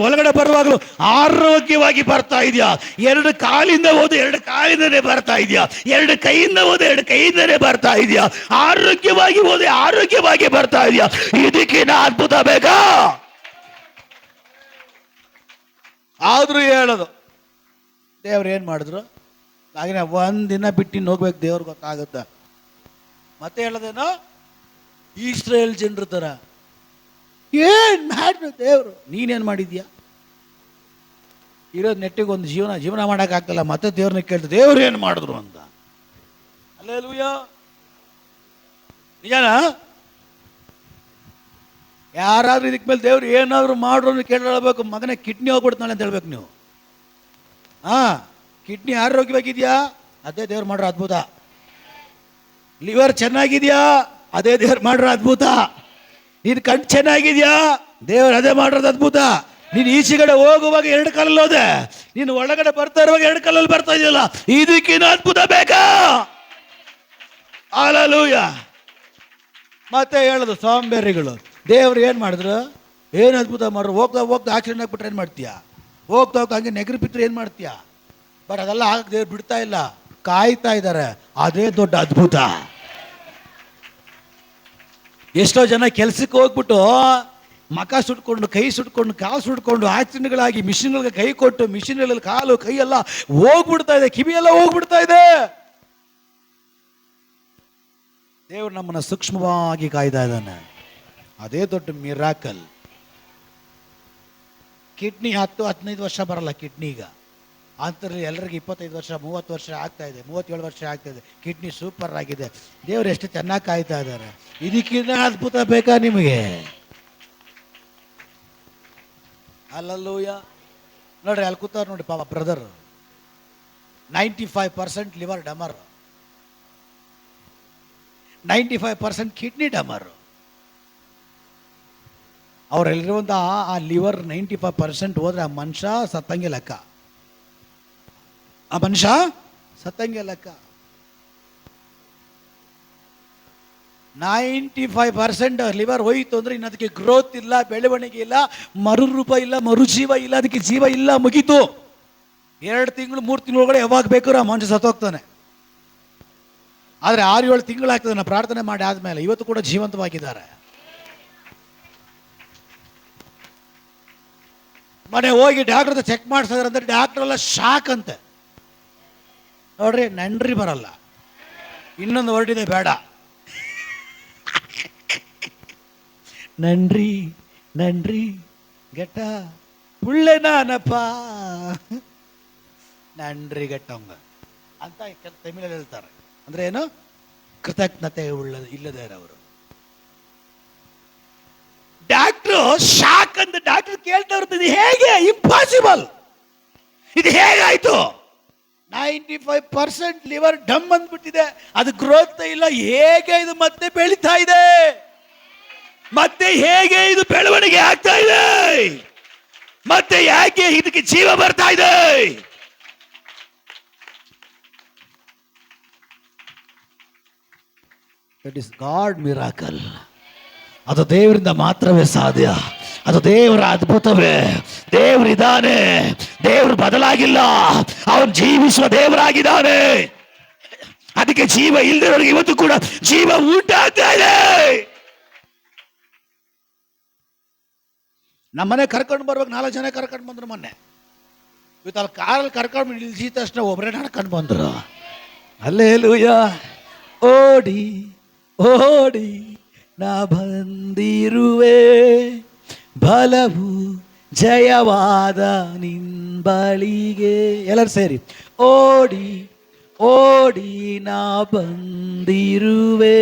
ಒಳಗಡೆ ಬರುವಾಗಲೂ ಆರೋಗ್ಯವಾಗಿ ಬರ್ತಾ ಇದೆಯಾ? 2 ಕಾಲಿಂದ ಹೋದು 2 ಕಾಲಿಂದನೇ ಬರ್ತಾ ಇದೆಯಾ? 2 ಕೈಯಿಂದ ಹೋದು 2 ಕೈಯಿಂದನೇ ಬರ್ತಾ ಇದೆಯಾ? ಆರೋಗ್ಯವಾಗಿ ಹೋದೆ ಆರೋಗ್ಯವಾಗಿ ಬರ್ತಾ ಇದೆಯಾ? ಇದಕ್ಕಿಂತ ಅದ್ಭುತ ಬೇಕಾ? ಆದ್ರೂ ಹೇಳೋದು ದೇವ್ರು ಏನು ಮಾಡಿದ್ರು? ಹಾಗೆ ಒಂದಿನ ಬಿಟ್ಟು ಹೋಗ್ಬೇಕು, ದೇವ್ರಿಗೆ ಗೊತ್ತಾಗುತ್ತೆ. ಮತ್ತೆ ಹೇಳೋದೇನೋ, ಇಸ್ರಾಯೇಲ್ ಜನರ ಥರ ಏನ್ ಮಾಡಿದ್ರು ದೇವ್ರು? ನೀನೇನು ಮಾಡಿದ್ಯಾ? ಇರೋದು ನೆಟ್ಟಿಗೆ ಒಂದು ಜೀವನ ಮಾಡೋಕ್ಕಾಗ್ತಲ್ಲ. ಮತ್ತೆ ದೇವ್ರನ್ನ ಕೇಳ್ತು, ದೇವ್ರು ಏನು ಮಾಡಿದ್ರು ಅಂತ. ಹಲ್ಲೆಲೂಯಾ. ನಿಜಾನ? ಯಾರಾದ್ರೂ ಇದಕ್ಕೆ ಮೇಲೆ ದೇವ್ರು ಏನಾದ್ರು ಮಾಡ್ರು ಅಂತ ಕೇಳಬೇಕು. ಮಗನೇ ಕಿಡ್ನಿ ಹೋಗ್ಬಿಡ್ತಾಳೆ ಅಂತ ಹೇಳ್ಬೇಕು ನೀವು. ಕಿಡ್ನಿ ಆರೋಗ್ಯವಾಗಿದೆಯಾ? ಅದೇ ದೇವ್ರು ಮಾಡ್ರ ಅದ್ಭುತ. ಲಿವರ್ ಚೆನ್ನಾಗಿದೆಯಾ? ಅದೇ ದೇವ್ರು ಮಾಡ್ರ ಅದ್ಭುತ. ನೀನು ಕಣ್ಣು ಚೆನ್ನಾಗಿದ್ಯಾ? ದೇವ್ರು ಅದೇ ಮಾಡೋದು ಅದ್ಭುತ. ನೀನು ಈಚೆಗಡೆ ಹೋಗುವಾಗ 2 ಕಾಲಲ್ಲಿ ಹೋದೆ, ನೀನು ಒಳಗಡೆ ಬರ್ತಾ ಇರುವಾಗ 2 ಕಾಲಲ್ಲಿ ಬರ್ತಾ ಇದೆಯಲ್ಲ, ಇದಕ್ಕಿನ್ನ ಅದ್ಭುತ ಬೇಕಾ? ಹಲ್ಲೆಲೂಯಾ. ಮತ್ತೆ ಹೇಳೋದು ಸೋಂಬೇರಿಗಳು, ದೇವ್ರು ಏನು ಮಾಡಿದ್ರು? ಏನು ಅದ್ಭುತ ಮಾಡ್ರು? ಹೋಗ್ತಾ ಆಕ್ಸಿಡೆಂಟ್ ಆಗ್ಬಿಟ್ರೆ ಏನು ಮಾಡ್ತೀಯಾ? ಹೋಗ್ತಾ ಹಂಗೆ ನೆಗರು ಬಿಟ್ಟರೆ ಏನು ಮಾಡ್ತೀಯಾ? ಬಟ್ ಅದೆಲ್ಲ ಆಗಕ್ಕೆ ದೇವ್ರು ಬಿಡ್ತಾ ಇಲ್ಲ, ಕಾಯ್ತಾ ಇದ್ದಾರೆ. ಅದೇ ದೊಡ್ಡ ಅದ್ಭುತ. ಎಷ್ಟೋ ಜನ ಕೆಲ್ಸಕ್ಕೆ ಹೋಗ್ಬಿಟ್ಟು ಮಕ ಸುಟ್ಕೊಂಡು, ಕೈ ಸುಟ್ಕೊಂಡು, ಕಾಲು ಸುಟ್ಕೊಂಡು, ಆಕ್ಸಿಡೆಂಟ್ಗಳಾಗಿ ಮಿಷಿನ್ಗಳಿಗೆ ಕೈ ಕೊಟ್ಟು, ಮಿಷಿನ್ಗಳಲ್ಲಿ ಕಾಲು ಕೈ ಎಲ್ಲ ಹೋಗ್ಬಿಡ್ತಾ ಇದೆ, ಕಿವಿ ಎಲ್ಲ ಹೋಗ್ಬಿಡ್ತಾ ಇದೆ. ದೇವ್ರು ನಮ್ಮನ್ನ ಸೂಕ್ಷ್ಮವಾಗಿ ಕಾಯ್ತಾ ಇದ್ದಾನೆ. ಅದೇ ದೊಡ್ಡ ಮಿರಾಕಲ್. ಕಿಡ್ನಿ 10-15 ವರ್ಷ ಬರಲ್ಲ ಕಿಡ್ನಿ. ಈಗ ಅಂತರಲ್ಲಿ ಎಲ್ಲರಿಗೂ 25 ವರ್ಷ 30 ವರ್ಷ ಆಗ್ತಾ ಇದೆ, 37 ವರ್ಷ ಆಗ್ತಾ ಇದೆ. ಕಿಡ್ನಿ ಸೂಪರ್ ಆಗಿದೆ. ದೇವ್ರು ಎಷ್ಟು ಚೆನ್ನಾಗಿ ಕಾಯ್ತಾ ಇದ್ದಾರೆ. ಇದಕ್ಕಿಂತ ಅದ್ಭುತ ಬೇಕಾ ನಿಮಗೆ? ಹಲ್ಲೆಲೂಯಾ. ನೋಡ್ರಿ, ಅಲ್ಲಿ ಕೂತಾರ ನೋಡಿ ಪಾಪ ಬ್ರದರ್, 95% ಲಿವರ್ ಡಮರ್, 95% ಕಿಡ್ನಿ ಡಮರ್. ಅವರೆಲ್ಲಿರುವಂಥ ಆ ಲಿವರ್ 95% ಹೋದ್ರೆ ಆ ಮನುಷ್ಯ ಸತ್ತಂಗೆ ಲೆಕ್ಕ. ಆ ಮನುಷ್ಯ ಸತ್ತಂಗೆ ಲೆಕ್ಕ. 95% ಲಿವರ್ ಹೋಯಿತು ಅಂದ್ರೆ ಇನ್ನು ಅದಕ್ಕೆ ಗ್ರೋತ್ ಇಲ್ಲ, ಬೆಳವಣಿಗೆ ಇಲ್ಲ, ಮರುರೂಪ ಇಲ್ಲ, ಮರುಜೀವ ಇಲ್ಲ, ಅದಕ್ಕೆ ಜೀವ ಇಲ್ಲ, ಮುಗೀತು. 2 ತಿಂಗಳು 3 ತಿಂಗಳು ಒಳಗಡೆ ಯಾವಾಗ ಬೇಕಾದ್ರೂ ಆ ಮನುಷ್ಯ ಸತ್ತೋಗ್ತಾನೆ. ಆದರೆ 6-7 ತಿಂಗಳಾಗ್ತದೆ ನಾವು ಪ್ರಾರ್ಥನೆ ಮಾಡಿ ಆದ್ಮೇಲೆ. ಇವತ್ತು ಕೂಡ ಜೀವಂತವಾಗಿದ್ದಾರೆ. ಮನೆ ಹೋಗಿ ಡಾಕ್ಟರ್ ಚೆಕ್ ಮಾಡಿಸಿದ್ರೆ ಅಂದ್ರೆ ಡಾಕ್ಟರ್ ಎಲ್ಲ ಶಾಕ್ ಅಂತೆ. ನೋಡ್ರಿ ನನ್ರಿ ಬರಲ್ಲ. ಇನ್ನೊಂದು ಹೊರಟಿದೆ ಬೇಡ. ನನ್ರಿ ನನ್ರಿ ಗೆಟ್ಟ ಪುಳ್ಳೆ ನಾನಪ್ಪ ನನ್ರಿ ಗೆಟ್ಟವಂಗ ಅಂತ ತಮಿಳಲ್ಲಿ ಹೇಳ್ತಾರೆ. ಅಂದ್ರೆ ಏನು? ಕೃತಜ್ಞತೆ ಇಲ್ಲದೆ ಇರೋರು. ಡಾಕ್ಟ್ರು ಶಾಕ್ ಅಂತ ಡಾಕ್ಟರ್ ಕೇಳ್ತಾ ಇರ್ತದೆ, ಹೇಗೆ ಇಂಪಾಸಿಬಲ್, ಇದು ಹೇಗಾಯ್ತು? 95% ಲಿವರ್ ಡಮ್ ಅಂದ್ಬಿಟ್ಟಿದೆ, ಅದು ಗ್ರೋತ್ ಇಲ್ಲ, ಹೇಗೆ ಇದು ಮತ್ತೆ ಬೆಳೀತಾ ಇದೆ, ಮತ್ತೆ ಹೇಗೆ ಇದು ಬೆಳವಣಿಗೆ ಆಗ್ತಾ ಇದೆ, ಮತ್ತೆ ಯಾಕೆ ಇದಕ್ಕೆ ಜೀವ ಬರ್ತಾ ಇದೆ? It is god miracle. ಅದು ದೇವರಿಂದ ಮಾತ್ರವೇ ಸಾಧ್ಯ. ಅದು ದೇವರ ಅದ್ಭುತವೇ. ದೇವರಿದ್ದಾನೆ, ದೇವರು ಬದಲಾಗಿಲ್ಲ, ಅವನು ಜೀವಿಸುವ ದೇವರಾಗಿದ್ದಾನೆ. ಅದಕ್ಕೆ ಜೀವ ಇಲ್ಲದವರಿಗೆ ಇವತ್ತು ಕೂಡ ಜೀವ ಉಂಟಾಗ್ತಾ ಇದೆ. ನಮ್ಮನೆ ಕರ್ಕೊಂಡು ಬರ್ಬೇಕು, 4 ಜನ ಕರ್ಕೊಂಡು ಬಂದ್ರು ಮೊನ್ನೆ. ಇವತ್ತು ಅಲ್ಲಿ ಕಾರಲ್ಲಿ ಕರ್ಕೊಂಡು ನಿಲ್ಸಿದ ತಕ್ಷಣ ಒಬ್ಬರೇ ನಡ್ಕೊಂಡು ಬಂದರು. ಹಲ್ಲೆಲೂಯ. ಓಡಿ ಓಡಿ ನಾ ಬಂದಿರುವೆ, ಬಲವು ಜಯವಾದ ನಿಂಬಳಿಗೆ. ಎಲ್ಲರೂ ಸೇರಿ ಓಡಿ ಓಡಿ ನಾ ಬಂದಿರುವೆ,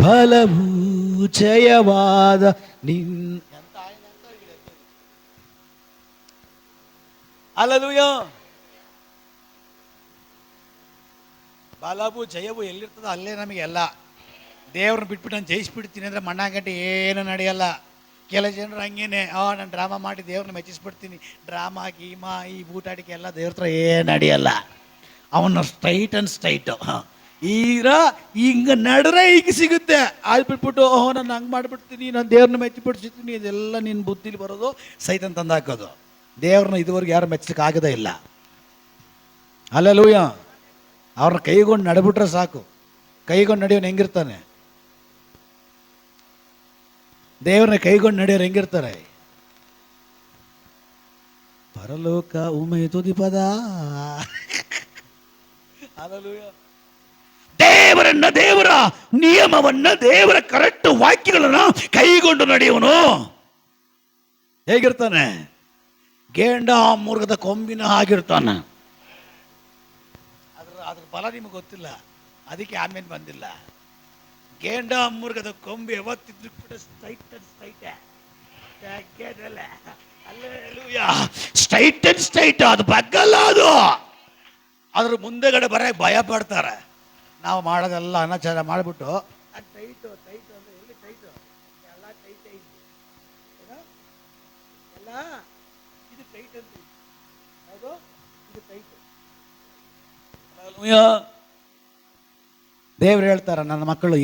ಬಲವು ಜಯವಾದ ಹಲ್ಲೆಲೂಯ. ಬಲವು ಜಯವು ಎಲ್ಲಿರ್ತದೋ ಅಲ್ಲೇ ನಮಗೆ ಎಲ್ಲ. ದೇವ್ರನ್ನ ಬಿಟ್ಬಿಟ್ಟು ನಾನು ಜಯಿಸ್ಬಿಡ್ತೀನಿ ಅಂದರೆ ಮಣ್ಣಾಗಂಟೆ ಏನು ನಡೆಯಲ್ಲ. ಕೆಲವು ಜನರು ಹಂಗೇನೆ, ನಾನು ಡ್ರಾಮಾ ಮಾಡಿ ದೇವ್ರನ್ನ ಮೆಚ್ಚಿಸ್ಬಿಡ್ತೀನಿ, ಡ್ರಾಮಾ ಗೀಮಾ ಈ ಬೂಟಾಟಿಕೆ ಎಲ್ಲ ದೇವ್ರ ಹತ್ರ ಏನು ನಡೆಯಲ್ಲ. ಅವನ್ನ ಸ್ಟ್ರೈಟ್ ಅಂಡ್ ಸ್ಟ್ರೈಟು ಹಿಂಗೆ ನಡೆದ್ರೆ ಈಗ ಸಿಗುತ್ತೆ. ಅದು ಬಿಟ್ಬಿಟ್ಟು ನಾನು ಹಂಗೆ ಮಾಡಿಬಿಡ್ತೀನಿ, ನಾನು ದೇವ್ರನ್ನ ಮೆಚ್ಚಿಬಿಡ್ಸಿರ್ತೀನಿ, ಇದೆಲ್ಲ ನಿನ್ನ ಬುದ್ಧಿಲಿ ಬರೋದು, ಸೈತನ್ ತಂದು ಹಾಕೋದು. ದೇವ್ರನ್ನ ಇದುವರೆಗೆ ಯಾರು ಮೆಚ್ಚಲಿಕ್ಕೆ ಆಗೋದೇ ಇಲ್ಲ. ಹಲ್ಲೆಲೂಯ. ಅವ್ರನ್ನ ಕೈಗೊಂಡು ನಡೆಬಿಟ್ರೆ ಸಾಕು. ಕೈಗೊಂಡು ನಡೆಯೋನು ಹೆಂಗಿರ್ತಾನೆ? ದೇವ್ರನ್ನ ಕೈಗೊಂಡು ನಡೆಯೋರು ಹೆಂಗಿರ್ತಾರೆ? ಪರಲೋಕ ಉಮೆ ತುದಿ ಪದ. ಹಲ್ಲೆಲೂಯ. ದೇವರನ್ನ, ದೇವರ ನಿಯಮವನ್ನ, ದೇವರ ಕರೆಕ್ಟ್ ವಾಕ್ಯಗಳನ್ನ ಕೈಗೊಂಡು ನಡೆಯುವನು ಹೇಗಿರ್ತಾನೆ? ಗೇಂಡ ಮುರುಗದ ಕೊಂಬಿನ ಆಗಿರ್ತಾನೆ. ಅದ್ರ ಬಲ ನಿಮಗೆ ಗೊತ್ತಿಲ್ಲ, ಅದಕ್ಕೆ ಆಮೇಲೆ ಬಂದಿಲ್ಲ. ಗೇಂಡ ಮುರುಗದ ಕೊಂಬು ಯಾವತ್ತಿದ್ರು ಕೂಡ ಸ್ಟ್ರೈಟ್ ಅಂಡ್ ಸ್ಟ್ರೈಟ್, ಅದು ಬಗ್ಗಲ್ಲ. ಅದು ಅದ್ರ ಮುಂದೆಗಡೆ ಬರಕ್ಕೆ ಭಯ ಪಡ್ತಾರೆ. ನಾವು ಮಾಡೋದೆಲ್ಲ ಅನಾಚಾರ ಮಾಡಿಬಿಟ್ಟು ಟೈಟು ಟೈಟು ಅಂದ್ರೆ ಎಲ್ಲಿ ಟೈಟು? ಎಲ್ಲ ಟೈಟ್ ಐತಿ, ಎಲ್ಲ ಇದು ಟೈಟ್ ಅಂತ. ಹೌದು, ಇದು ಟೈಟ್. ದೇವ್ರು ಹೇಳ್ತಾರ, ನನ್ನ ಮಕ್ಕಳು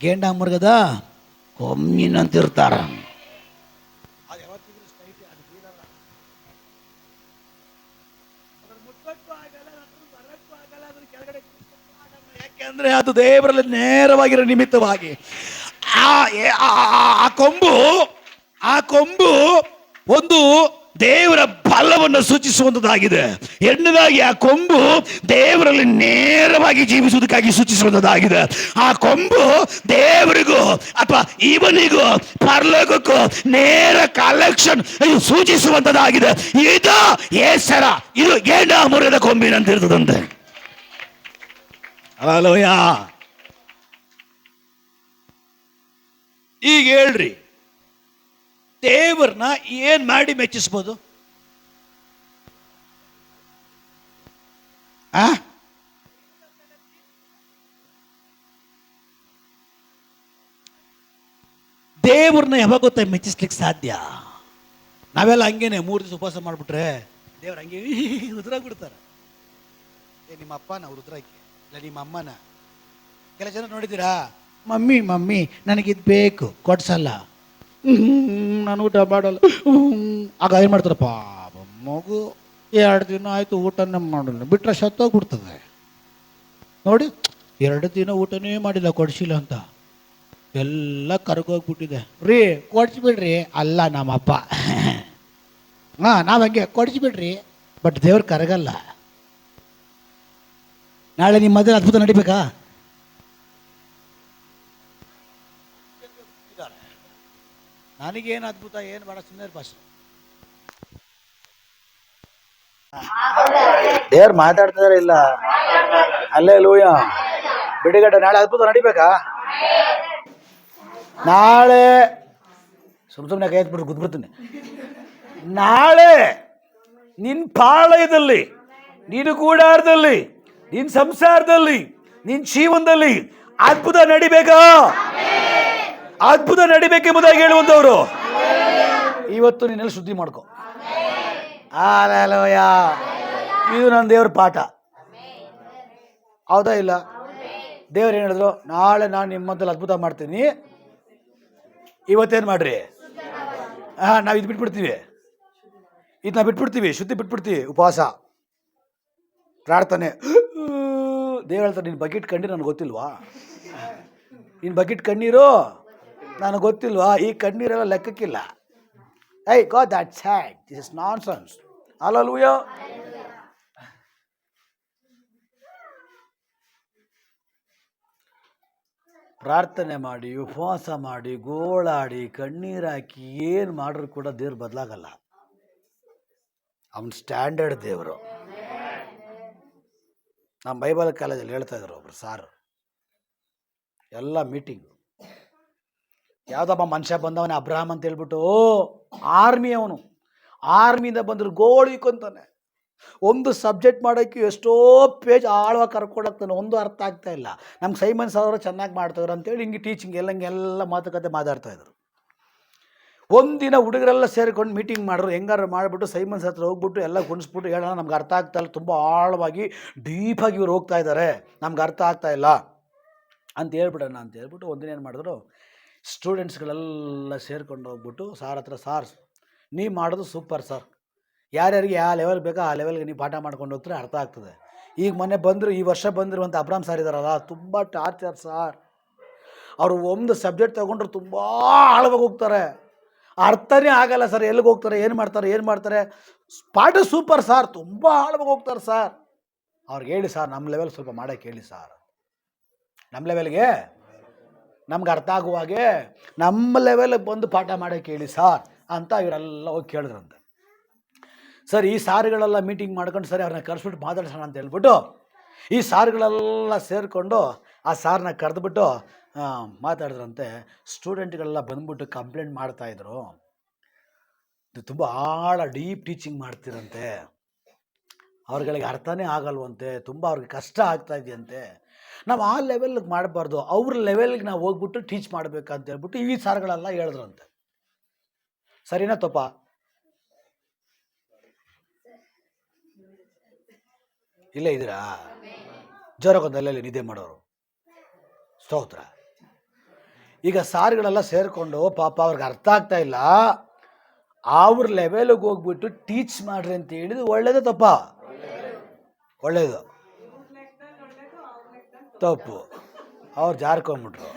ಗೇಂಡ ಮುರುಗದ ಕೊಮ್ಮಿನಂತಿರ್ತಾರ. ಅದು ಯಾವತ್ತಿದ್ರು ಸ್ಟ್ರೈಟ್, ಅದು ಬೀಳಲ್ಲ. ಅದ್ರ ಮುಟ್ಟಕ್ಕೂ ಆಗಲ್ಲ, ಅದ್ರ ಬರಕ್ಕೂ ಆಗಲ್ಲ, ಅದ್ರ ಕೆಳಗಡೆ ಆಗಲ್ಲ. ಯಾಕೆಂದ್ರೆ ಅದು ದೇವರಲ್ಲಿ ನೇರವಾಗಿರೋ ನಿಮಿತ್ತವಾಗಿ ಆ ಕೊಂಬು ಒಂದು ದೇವರ ಬಲವನ್ನು ಸೂಚಿಸುವಂಥದ್ದಾಗಿದೆ. ಎರಡನೇದಾಗಿ ಆ ಕೊಂಬು ದೇವರಲ್ಲಿ ನೇರವಾಗಿ ಜೀವಿಸುವುದಕ್ಕಾಗಿ ಸೂಚಿಸುವಂಥದ್ದಾಗಿದೆ. ಆ ಕೊಂಬು ದೇವರಿಗೂ ಅಥವಾ ಇವನಿಗೂ ಪರಲೋಕಕ್ಕೂ ನೇರ ಕಲೆಕ್ಷನ್ ಸೂಚಿಸುವಂಥದ್ದಾಗಿದೆ. ಇದು ಏಸರ, ಇದು ಗೇಂಡ ಮುರಿದ ಕೊಂಬಿನಂತ ಇರ್ತದಂತೆ. ಹಲ್ಲೆಲೂಯ. ಈಗ ಹೇಳ್ರಿ, ದೇವರನ್ನ ಏನ್ ಮಾಡಿ ಮೆಚ್ಚಿಸ್ಬೋದು? ದೇವ್ರನ್ನ ಯಾವಾಗ ಗೊತ್ತಾ ಮೆಚ್ಚಿಸ್ಲಿಕ್ಕೆ ಸಾಧ್ಯ? ನಾವೆಲ್ಲ ಹಂಗೇನೆ 3 ದಿವಸ ಉಪವಾಸ ಮಾಡ್ಬಿಟ್ರೆ ದೇವ್ರ ಹಂಗೆ ರುದ್ರಾಗ್ಬಿಡ್ತಾರೆ. ನಿಮ್ಮ ಅಪ್ಪನ ರುದ್ರಾಕಿ ಇಲ್ಲ ನಿಮ್ಮ ಅಮ್ಮನ. ಕೆಲ ಜನ ನೋಡಿದ್ದೀರಾ, ಮಮ್ಮಿ ಮಮ್ಮಿ ನನಗಿದ್ ಬೇಕು, ಕೊಡ್ಸಲ್ಲ, ನಾನು ಊಟ ಮಾಡಲ್ಲ. ಆಗ ಏನು ಮಾಡ್ತಾರಪ್ಪ, ಮಗು 2 ದಿನ ಆಯಿತು ಊಟನೇ ಮಾಡಲ್ಲ, ಬಿಟ್ಟರೆ ಸತ್ತೋಗ್ಬಿಡ್ತದೆ. ನೋಡಿ, 2 ದಿನ ಊಟನೇ ಮಾಡಿಲ್ಲ, ಕೊಡಿಸಿಲ್ಲ ಅಂತ ಎಲ್ಲ ಕರ್ಗೋಗ್ಬಿಟ್ಟಿದೆ. ರೀ ಕೊಡಿಸ್ಬಿಡ್ರಿ. ಅಲ್ಲ ನಮ್ಮಪ್ಪ, ನಾವು ಹಂಗೆ ಕೊಡಿಸ್ಬಿಡ್ರಿ, ಬಟ್ ದೇವ್ರು ಕರಗಲ್ಲ. ನಾಳೆ ನಿಮ್ಮ ಮಧ್ಯೆ ಅದ್ಭುತ ನಡಿಬೇಕಾ? ನನಗೇನು ಅದ್ಭುತ ಏನು ಬೇಡ, ಸುಮ್ಮನೆ ಭಾಷೆ. ದೇವ್ರು ಮಾತಾಡ್ತಿದಾರೆ ಇಲ್ಲ? ಅಲ್ಲೇ ಲೂಯ ಬಿಡಿಗಡ್ಡೆ. ನಾಳೆ ಅದ್ಭುತ ನಡಿಬೇಕಾ? ನಾಳೆ ಸುಮ್ಮನೆ ಕೈ ಎತ್ಬಿಟ್ಟು ಗುದ್ಬಿಡ್ತೀನಿ. ನಾಳೆ ನಿನ್ನ ಪಾಳಯದಲ್ಲಿ, ನಿನ್ನ ಗೂಡಾರದಲ್ಲಿ, ನಿನ್ನ ಸಂಸಾರದಲ್ಲಿ, ನಿನ್ನ ಜೀವನದಲ್ಲಿ ಅದ್ಭುತ ನಡಿಬೇಕಾ? ಅದ್ಭುತ ನಡಿಬೇಕೆಂಬುದಾಗಿ ಹೇಳುವಂಥವ್ರು ಇವತ್ತು ನೀನೆಲ್ಲ ಶುದ್ಧಿ ಮಾಡ್ಕೊ. ಹಾಲೆಲೂಯಾ. ಇದು ನನ್ನ ದೇವ್ರ ಪಾಠ, ಹೌದಾ ಇಲ್ಲ? ದೇವ್ರು ಏನು ಹೇಳಿದ್ರು? ನಾಳೆ ನಾನು ನಿಮ್ಮಂತಲ್ಲಿ ಅದ್ಭುತ ಮಾಡ್ತೀನಿ, ಇವತ್ತೇನು ಮಾಡ್ರಿ? ನಾವು ಇದು ಬಿಟ್ಬಿಡ್ತೀವಿ, ಇದನ್ನ ಬಿಟ್ಬಿಡ್ತೀವಿ, ಶುದ್ಧಿ ಬಿಟ್ಬಿಡ್ತೀವಿ, ಉಪವಾಸ ಪ್ರಾರ್ಥನೆ. ದೇವ್ರು ಹೇಳ್ತಾರೆ, ನಿನ್ನ ಬಕೆಟ್ ಕಣ್ಣೀರು ನನಗೆ ಗೊತ್ತಿಲ್ವಾ? ನಿನ್ನ ಬಕೆಟ್ ಕಣ್ಣೀರು ನನಗೆ ಗೊತ್ತಿಲ್ವಾ? ಈ ಕಣ್ಣೀರೆಲ್ಲ ಲೆಕ್ಕಕ್ಕಿಲ್ಲ. I got that sad, this is nonsense. Hallelujah. ಪ್ರಾರ್ಥನೆ ಮಾಡಿ, ಉಪವಾಸ ಮಾಡಿ, ಗೋಳಾಡಿ, ಕಣ್ಣೀರು ಹಾಕಿ ಏನು ಮಾಡಿದ್ರು ಕೂಡ ದೇವ್ರು ಬದಲಾಗಲ್ಲ. ಅವನ ಸ್ಟ್ಯಾಂಡರ್ಡ್ ದೇವರು. ನಮ್ಮ ಬೈಬಲ್ ಕಾಲೇಜಲ್ಲಿ ಹೇಳ್ತಾ ಇದ್ರು ಒಬ್ರು ಸಾರು, ಎಲ್ಲ ಮೀಟಿಂಗ್, ಯಾವುದಪ್ಪ ಮನುಷ್ಯ ಬಂದವನೇ ಅಬ್ರಹಾಮ್ ಅಂತ ಹೇಳ್ಬಿಟ್ಟು, ಆರ್ಮಿ ಅವನು, ಆರ್ಮಿಯಿಂದ ಬಂದರು ಗೋಳಿಕೊಂತಾನೆ. ಒಂದು ಸಬ್ಜೆಕ್ಟ್ ಮಾಡೋಕ್ಕೆ ಎಷ್ಟೋ ಪೇಜ್ ಆಳವಾಗಿ ಕರ್ಕೊಡಕ್ತಾನೆ, ಒಂದು ಅರ್ಥ ಆಗ್ತಾ ಇಲ್ಲ. ನಮ್ಗೆ ಸೈಮನ್ ಸಾರ್ ಚೆನ್ನಾಗಿ ಮಾಡ್ತಾವ್ರು ಅಂತೇಳಿ ಹಿಂಗೆ ಟೀಚಿಂಗ್ ಎಲ್ಲ ಮಾತುಕತೆ ಮಾತಾಡ್ತಾಯಿದ್ರು. ಒಂದಿನ ಹುಡುಗರೆಲ್ಲ ಸೇರಿಕೊಂಡು ಮೀಟಿಂಗ್ ಮಾಡಿದ್ರು. ಹೆಂಗಾರು ಮಾಡಿಬಿಟ್ಟು ಸೈಮನ್ಸ್ ಹತ್ರ ಹೋಗ್ಬಿಟ್ಟು ಎಲ್ಲ ಕುಣಿಸ್ಬಿಟ್ಟು ಹೇಳೋಣ, ನಮ್ಗೆ ಅರ್ಥ ಆಗ್ತಾ ಇಲ್ಲ, ತುಂಬ ಆಳವಾಗಿ ಡೀಪಾಗಿ ಇವ್ರು ಹೋಗ್ತಾ ಇದ್ದಾರೆ, ನಮ್ಗೆ ಅರ್ಥ ಆಗ್ತಾ ಇಲ್ಲ ಅಂತ ಹೇಳ್ಬಿಡೋಣ ಅಂತ ಹೇಳ್ಬಿಟ್ಟು ಒಂದಿನ ಏನು ಮಾಡಿದ್ರು, ಸ್ಟೂಡೆಂಟ್ಸ್ಗಳೆಲ್ಲ ಸೇರ್ಕೊಂಡು ಹೋಗ್ಬಿಟ್ಟು ಸಾರ್ ಹತ್ರ, ಸಾರ್ ನೀವು ಮಾಡೋದು ಸೂಪರ್ ಸರ್, ಯಾರ್ಯಾರಿಗೆ ಯಾವ ಲೆವೆಲ್ ಬೇಕೋ ಆ ಲೆವೆಲ್ಗೆ ನೀವು ಪಾಠ ಮಾಡ್ಕೊಂಡು ಹೋಗ್ತಾರೆ, ಅರ್ಥ ಆಗ್ತದೆ. ಈಗ ಮೊನ್ನೆ ಬಂದರು, ಈ ವರ್ಷ ಬಂದಿರುವಂಥ ಅಬ್ರಾಮ್ ಸಾರ್ ಇದ್ದಾರಲ್ಲ, ತುಂಬ ಟಾರ್ಚರ್ ಸಾರ್. ಅವರು ಒಂದು ಸಬ್ಜೆಕ್ಟ್ ತೊಗೊಂಡ್ರೆ ತುಂಬ ಆಳವಾಗಿ ಹೋಗ್ತಾರೆ, ಅರ್ಥನೇ ಆಗಲ್ಲ ಸರ್, ಎಲ್ಲಿಗೆ ಹೋಗ್ತಾರೆ, ಏನು ಮಾಡ್ತಾರೆ. ಪಾಠ ಸೂಪರ್ ಸಾರ್, ತುಂಬ ಆಳವಾಗಿ ಹೋಗ್ತಾರೆ ಸಾರ್. ಅವ್ರಿಗೆ ಹೇಳಿ ಸಾರ್, ನಮ್ಮ ಲೆವೆಲ್ ಸ್ವಲ್ಪ ಮಾಡೋಕ್ಕೆ ಹೇಳಿ ಸಾರ್, ನಮ್ಮ ಲೆವೆಲ್ಗೆ ನಮ್ಗೆ ಅರ್ಥ ಆಗುವಾಗೆ ನಮ್ಮ ಲೆವೆಲ್ಗೆ ಬಂದು ಪಾಠ ಮಾಡೋಕ್ಕೆ ಹೇಳಿ ಸಾರ್ ಅಂತ ಇವರೆಲ್ಲ ಹೋಗಿ ಕೇಳಿದ್ರಂತೆ. ಸರ್ ಈ ಸಾರುಗಳೆಲ್ಲ ಮೀಟಿಂಗ್ ಮಾಡ್ಕೊಂಡು ಸರಿ ಅವ್ರನ್ನ ಕರೆಸ್ಬಿಟ್ಟು ಮಾತಾಡ್ಸೋಣ ಅಂತ ಹೇಳ್ಬಿಟ್ಟು ಈ ಸಾರುಗಳೆಲ್ಲ ಸೇರಿಕೊಂಡು ಆ ಸಾರನ್ನ ಕರೆದುಬಿಟ್ಟು ಮಾತಾಡಿದ್ರಂತೆ. ಸ್ಟೂಡೆಂಟ್ಗಳೆಲ್ಲ ಬಂದ್ಬಿಟ್ಟು ಕಂಪ್ಲೇಂಟ್ ಮಾಡ್ತಾಯಿದ್ರು, ತುಂಬ ಆಳ ಡೀಪ್ ಟೀಚಿಂಗ್ ಮಾಡ್ತಿರಂತೆ, ಅವ್ರಗಳಿಗೆ ಅರ್ಥನೇ ಆಗಲ್ವಂತೆ, ತುಂಬ ಅವ್ರಿಗೆ ಕಷ್ಟ ಆಗ್ತಾ ಇದೆಯಂತೆ. ನಾವು ಆ ಲೆವೆಲ್ಗೆ ಮಾಡಬಾರ್ದು, ಅವ್ರ ಲೆವೆಲ್ಗೆ ನಾವು ಹೋಗ್ಬಿಟ್ಟು ಟೀಚ್ ಮಾಡಬೇಕಂತ ಹೇಳ್ಬಿಟ್ಟು ಈ ಸಾರುಗಳೆಲ್ಲ ಹೇಳಿದ್ರಂತೆ. ಸರಿನಾ ತಪ್ಪ? ಇಲ್ಲೇ ಇದ್ದೀರಾ? ಜೋರಾಗೊಂದಲ್ಲೇ ನಿದ್ದೆ ಮಾಡೋರು, ಸ್ತೋತ್ರ. ಈಗ ಸಾರುಗಳೆಲ್ಲ ಸೇರಿಕೊಂಡು ಪಾಪ ಅವ್ರಿಗೆ ಅರ್ಥ ಆಗ್ತಾ ಇಲ್ಲ, ಅವ್ರ ಲೆವೆಲ್ಗೆ ಹೋಗ್ಬಿಟ್ಟು ಟೀಚ್ ಮಾಡ್ರಿ ಅಂತ ಹೇಳಿದ್ರು. ಒಳ್ಳೇದು ತಪ್ಪ? ಒಳ್ಳೇದು. ತಪ್ಪು. ಅವ್ರು ಜಾರ್ಕೊಂಬಿಟ್ರು.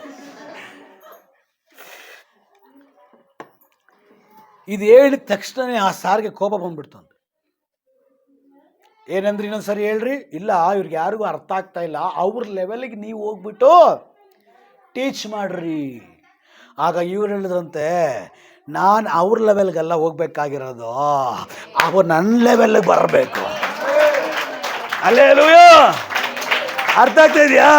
ಇದು ಹೇಳಿದ ತಕ್ಷಣ ಆ ಸಾರಿಗೆ ಕೋಪ ಬಂದ್ಬಿಡ್ತು ಅಂತ. ಏನಂದ್ರೆ ಇನ್ನೊಂದು ಸರಿ ಹೇಳ್ರಿ. ಇಲ್ಲ, ಇವ್ರಿಗೆ ಯಾರಿಗೂ ಅರ್ಥ ಆಗ್ತಾ ಇಲ್ಲ, ಅವ್ರ ಲೆವೆಲ್ಗೆ ನೀವು ಹೋಗ್ಬಿಟ್ಟು ಟೀಚ್ ಮಾಡ್ರಿ. ಆಗ ಇವ್ರು ಹೇಳಿದ್ರಂತೆ, ನಾನು ಅವ್ರ ಲೆವೆಲ್ಗೆಲ್ಲ ಹೋಗ್ಬೇಕಾಗಿರೋದು, ಅವ್ರು ನನ್ನ ಲೆವೆಲ್ಗೆ ಬರಬೇಕು. ಹಲ್ಲೆಲೂಯಾ. ಅರ್ಥ ಆಗ್ತಾ ಇದೆಯಾ?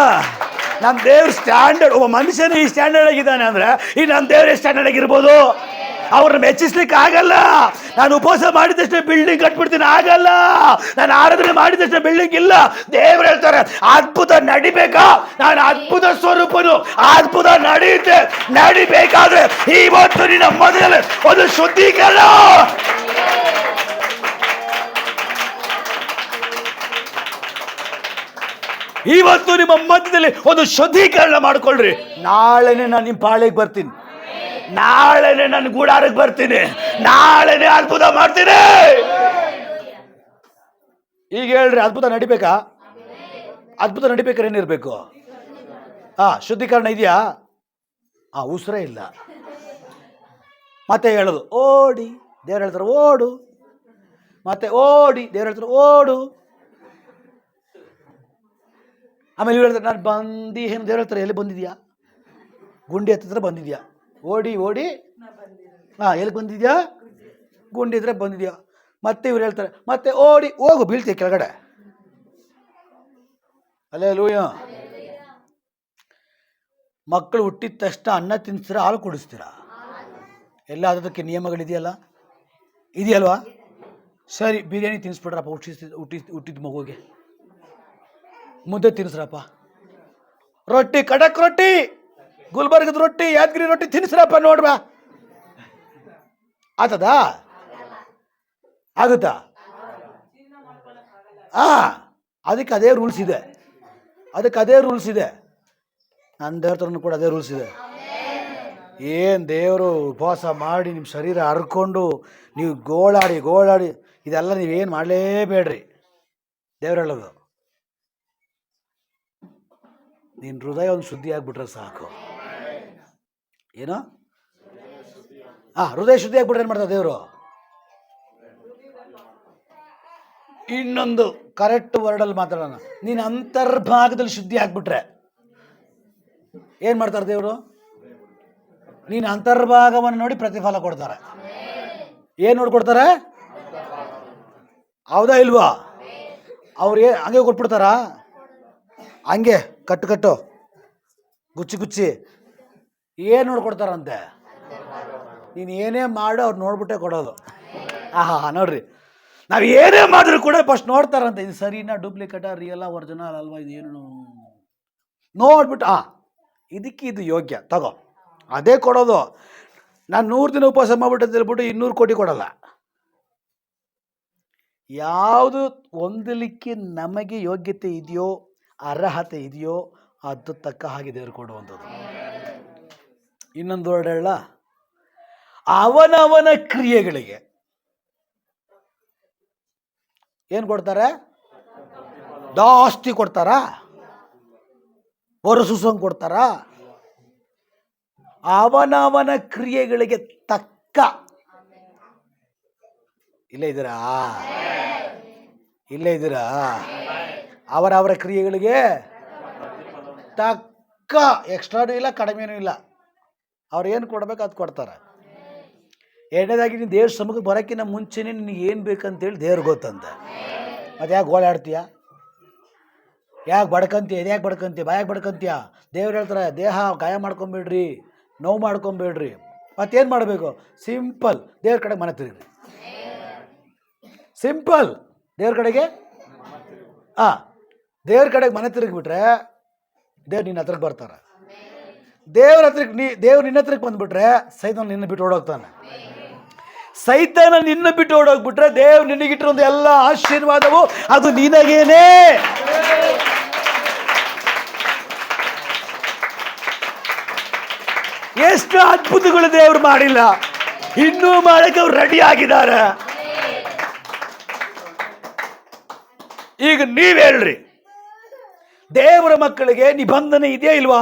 ನಮ್ಮ ದೇವ್ರ ಸ್ಟ್ಯಾಂಡರ್ಡ್, ಒಬ್ಬ ಮನುಷ್ಯನ ಈ ಸ್ಟ್ಯಾಂಡರ್ಡ್ ಆಗಿದ್ದಾನೆ ಅಂದರೆ ಈ ನಮ್ಮ ದೇವ್ರ ಸ್ಟ್ಯಾಂಡರ್ಡ್ ಆಗಿರ್ಬೋದು. ಅವ್ರನ್ನ ಮೆಚ್ಚಿಸ್ಲಿಕ್ಕೆ ಆಗಲ್ಲ. ನಾನು ಉಪವಾಸ ಮಾಡಿದಷ್ಟೇ ಬಿಲ್ಡಿಂಗ್ ಕಟ್ಬಿಡ್ತೀನಿ, ಆಗಲ್ಲ. ನಾನು ಆರಾಧನೆ ಮಾಡಿದಷ್ಟೇ ಬಿಲ್ಡಿಂಗ್ ಇಲ್ಲ. ದೇವ್ರು ಹೇಳ್ತಾರೆ, ಅದ್ಭುತ ನಡಿಬೇಕಾ? ನಾನು ಅದ್ಭುತ ಸ್ವರೂಪನು, ಅದ್ಭುತ ನಡೆಯುತ್ತೆ. ನಡಿಬೇಕಾದ್ರೆ ಇವತ್ತು ನಿನ್ನ ಮೊದಲೇ ಒಂದು ಶುದ್ಧೀಕರಣ. ಇವತ್ತು ನಿಮ್ಮ ಮಧ್ಯದಲ್ಲಿ ಒಂದು ಶುದ್ಧೀಕರಣ ಮಾಡ್ಕೊಳ್ರಿ. ನಾಳೆನೆ ನಾನು ನಿಮ್ಮ ಪಾಳೆಗೆ ಬರ್ತೀನಿ, ನಾಳೆನೆ ನನ್ನ ಗೂಡಾರಕ್ಕೆ ಬರ್ತೀನಿ, ನಾಳೆನೆ ಅದ್ಭುತ ಮಾಡ್ತೀನಿ. ಈಗ ಹೇಳ್ರಿ, ಅದ್ಭುತ ನಡಿಬೇಕಾ? ಅದ್ಭುತ ನಡಿಬೇಕಾದ್ರೆ ಏನಿರ್ಬೇಕು? ಶುದ್ಧೀಕರಣ ಇದೆಯಾ? ಉಸಿರೇ ಇಲ್ಲ. ಮತ್ತೆ ಹೇಳೋದು ಓಡಿ, ದೇವ್ರು ಹೇಳ್ತಾರೆ ಓಡು. ಮತ್ತೆ ಓಡಿ, ದೇವ್ರು ಹೇಳ್ತಾರೆ ಓಡು. ಆಮೇಲೆ ಇವ್ರು ಹೇಳ್ತಾರೆ ನಾನು ಬಂದು ಏನು ದೇವ್ರು ಹೇಳ್ತಾರೆ ಎಲ್ಲಿ ಬಂದಿದ್ಯಾ, ಗುಂಡಿ ಹತ್ತಿದ್ರೆ ಬಂದಿದ್ಯಾ, ಓಡಿ ಓಡಿ ಹಾಂ ಎಲ್ಲಿ ಬಂದಿದ್ಯಾ, ಗುಂಡಿ ಹತ್ರ ಬಂದಿದ್ಯಾ. ಮತ್ತೆ ಇವ್ರು ಹೇಳ್ತಾರೆ ಮತ್ತೆ ಓಡಿ ಹೋಗು ಬೀಳ್ತೀಯ ಕೆಳಗಡೆ. ಅಲ್ಲೇ ಲೂಯ. ಮಕ್ಕಳು ಹುಟ್ಟಿದ ತಕ್ಷಣ ಅನ್ನ ತಿನ್ನಿಸ್ತೀರಾ ಹಾಲು ಕುಡಿಸ್ತೀರಾ? ಎಲ್ಲ ಅದಕ್ಕೆ ನಿಯಮಗಳಿದೆಯಲ್ಲ, ಇದೆಯಲ್ವಾ? ಸರಿ ಬಿರಿಯಾನಿ ತಿನ್ನಿಸ್ಬಿಡ್ರಪ್ಪ ಹುಟ್ಟಿದ ಮಗುಗೆ, ಮುದ್ದೆ ತಿನ್ನಿಸ್ರಪ್ಪ, ರೊಟ್ಟಿ ಕಡಕ್ ರೊಟ್ಟಿ, ಗುಲ್ಬರ್ಗದ ರೊಟ್ಟಿ, ಯಾದಗಿರಿ ರೊಟ್ಟಿ ತಿನ್ನಿಸ್ರಪ್ಪ ನೋಡ್ಬಾ, ಆತದಾ? ಆಗುತ್ತಾ? ಅದಕ್ಕೆ ಅದೇ ರೂಲ್ಸ್ ಇದೆ, ಅದಕ್ಕೆ ಅದೇ ರೂಲ್ಸ್ ಇದೆ. ನನ್ನ ದೇವ್ರ ಹತ್ರನೂ ಕೂಡ ಅದೇ ರೂಲ್ಸ್ ಇದೆ. ಏನು ದೇವರು ಉಪವಾಸ ಮಾಡಿ ನಿಮ್ಮ ಶರೀರ ಹರ್ಕೊಂಡು ನೀವು ಗೋಳಾಡಿ ಗೋಳಾಡಿ ಇದೆಲ್ಲ ನೀವೇನು ಮಾಡಲೇಬೇಡ್ರಿ. ದೇವ್ರು ಹೇಳೋದು ನಿನ್ನ ಹೃದಯ ಒಂದು ಶುದ್ಧಿ ಆಗಿಬಿಟ್ರೆ ಸಾಕು. ಏನೋ ಹೃದಯ ಶುದ್ಧಿ ಆಗ್ಬಿಟ್ರೆ ಏನು ಮಾಡ್ತಾರೆ ದೇವರು? ಇನ್ನೊಂದು ಕರೆಕ್ಟ್ ವರ್ಡಲ್ಲಿ ಮಾತಾಡೋಣ, ನೀನು ಅಂತರ್ಭಾಗದಲ್ಲಿ ಶುದ್ಧಿ ಆಗ್ಬಿಟ್ರೆ ಏನು ಮಾಡ್ತಾರೆ ದೇವರು? ನೀನು ಅಂತರ್ಭಾಗವನ್ನು ನೋಡಿ ಪ್ರತಿಫಲ ಕೊಡ್ತಾರೆ. ಏನು ನೋಡ್ಕೊಡ್ತಾರೆ? ಹೌದಾ ಇಲ್ವಾ? ಅವ್ರು ಹಂಗೆ ಕೊಟ್ಬಿಡ್ತಾರಾ? ಹಂಗೆ ಕಟ್ಟು ಗುಚ್ಚಿ ಗುಚ್ಚಿ ಏನು ನೋಡ್ಕೊಡ್ತಾರಂತೆ? ನೀನು ಏನೇ ಮಾಡು ಅವ್ರು ನೋಡ್ಬಿಟ್ಟೆ ಕೊಡೋದು. ನೋಡ್ರಿ, ನಾವು ಏನೇ ಮಾಡಿದ್ರು ಕೂಡ ಫಸ್ಟ್ ನೋಡ್ತಾರಂತೆ, ಇದು ಸರಿನಾ ಡೂಪ್ಲಿಕೇಟಾ ರಿಯಲ್ಲ ಒರಿಜಿನಲ್ ಅಲ್ವಾ, ಇದೇನು ನೋಡ್ಬಿಟ್ಟು ಇದಕ್ಕೆ ಇದು ಯೋಗ್ಯ ತಗೋ, ಅದೇ ಕೊಡೋದು. ನಾನು 100 ದಿನ ಉಪವಾಸ ಮಾಡ್ಬಿಟ್ಟು ಅಂತ ಹೇಳ್ಬಿಟ್ಟು 200 ಕೋಟಿ ಕೊಡಲ್ಲ. ಯಾವುದು ಹೊಂದಲಿಕ್ಕೆ ನಮಗೆ ಯೋಗ್ಯತೆ ಇದೆಯೋ ಅರ್ಹತೆ ಇದೆಯೋ ಅದು ತಕ್ಕ ಹಾಗೆ ದೇವರು ಕೊಡುವಂಥದ್ದು. ಇನ್ನೊಂದು ವರ್ಡ್ ಹೇಳ, ಅವನವನ ಕ್ರಿಯೆಗಳಿಗೆ ಏನು ಕೊಡ್ತಾರೆ? ಜಾಸ್ತಿ ಕೊಡ್ತಾರಾ? ಹೊರಸೂಸಂಗೆ ಕೊಡ್ತಾರಾ? ಅವನವನ ಕ್ರಿಯೆಗಳಿಗೆ ತಕ್ಕ. ಇಲ್ಲೇ ಇದ್ದೀರಾ? ಅವರವರ ಕ್ರಿಯೆಗಳಿಗೆ ತಕ್ಕ, ಎಕ್ಸ್ಟ್ರಾನೂ ಇಲ್ಲ ಕಡಿಮೆನೂ ಇಲ್ಲ. ಅವ್ರು ಏನು ಕೊಡ್ಬೇಕು ಅದು ಕೊಡ್ತಾರೆ. ಎರಡನೇದಾಗಿ ನೀನು ದೇವ್ರ ಸಮ್ಮುಖಕ್ಕೆ ಬರೋಕ್ಕಿಂತ ಮುಂಚೆನೇ ನಿನಗೆ ಏನು ಬೇಕಂತೇಳಿ ದೇವ್ರಿಗೆ ಗೊತ್ತಂತೆ. ಮತ್ತು ಯಾಕೆ ಗೋಳಾಡ್ತೀಯ, ಯಾಕೆ ಬಡ್ಕಂತೀಯ, ಇದು ಯಾಕೆ ಬಡ್ಕಂತೀಯ, ಬಾಯಾಗೆ ಬಡ್ಕಂತೀಯ? ದೇವ್ರು ಹೇಳ್ತಾರೆ ದೇಹ ಗಾಯ ಮಾಡ್ಕೊಬೇಡ್ರಿ, ನೋವು ಮಾಡ್ಕೊಬೇಡ್ರಿ. ಮತ್ತೇನು ಮಾಡಬೇಕು? ಸಿಂಪಲ್, ದೇವ್ರ ಕಡೆಗೆ ಮನೆ ತಿರುಗಿ. ಸಿಂಪಲ್, ದೇವ್ರ ಕಡೆಗೆ ದೇವ್ರ ಕಡೆಗೆ ಮನೆ ತಿರುಗಿಬಿಟ್ರೆ ದೇವ್ರು ನಿನ್ನ ಹತ್ರಕ್ಕೆ ಬರ್ತಾರೆ. ದೇವ್ರು ನಿನ್ನ ಹತ್ರಕ್ಕೆ ಬಂದುಬಿಟ್ರೆ ಸೈತಾನ ನಿನ್ನ ಬಿಟ್ಟು ಓಡೋಗ್ತಾನೆ. ಸೈತಾನ ನಿನ್ನ ಬಿಟ್ಟು ಓಡೋಗ್ಬಿಟ್ರೆ ದೇವ್ರು ನಿನಗಿಟ್ಟಿರೋ ಎಲ್ಲ ಆಶೀರ್ವಾದವು ಅದು ನಿನಗೇನೆ. ಎಷ್ಟು ಅದ್ಭುತಗಳು ದೇವ್ರು ಮಾಡಿಲ್ಲ, ಇನ್ನೂ ಮಾಡಕ್ಕೆ ಅವ್ರು ರೆಡಿ ಆಗಿದ್ದಾರೆ. ಈಗ ನೀವ್ ಹೇಳ್ರಿ, ದೇವರ ಮಕ್ಕಳಿಗೆ ನಿಬಂಧನೆ ಇದೆಯಾ ಇಲ್ವಾ?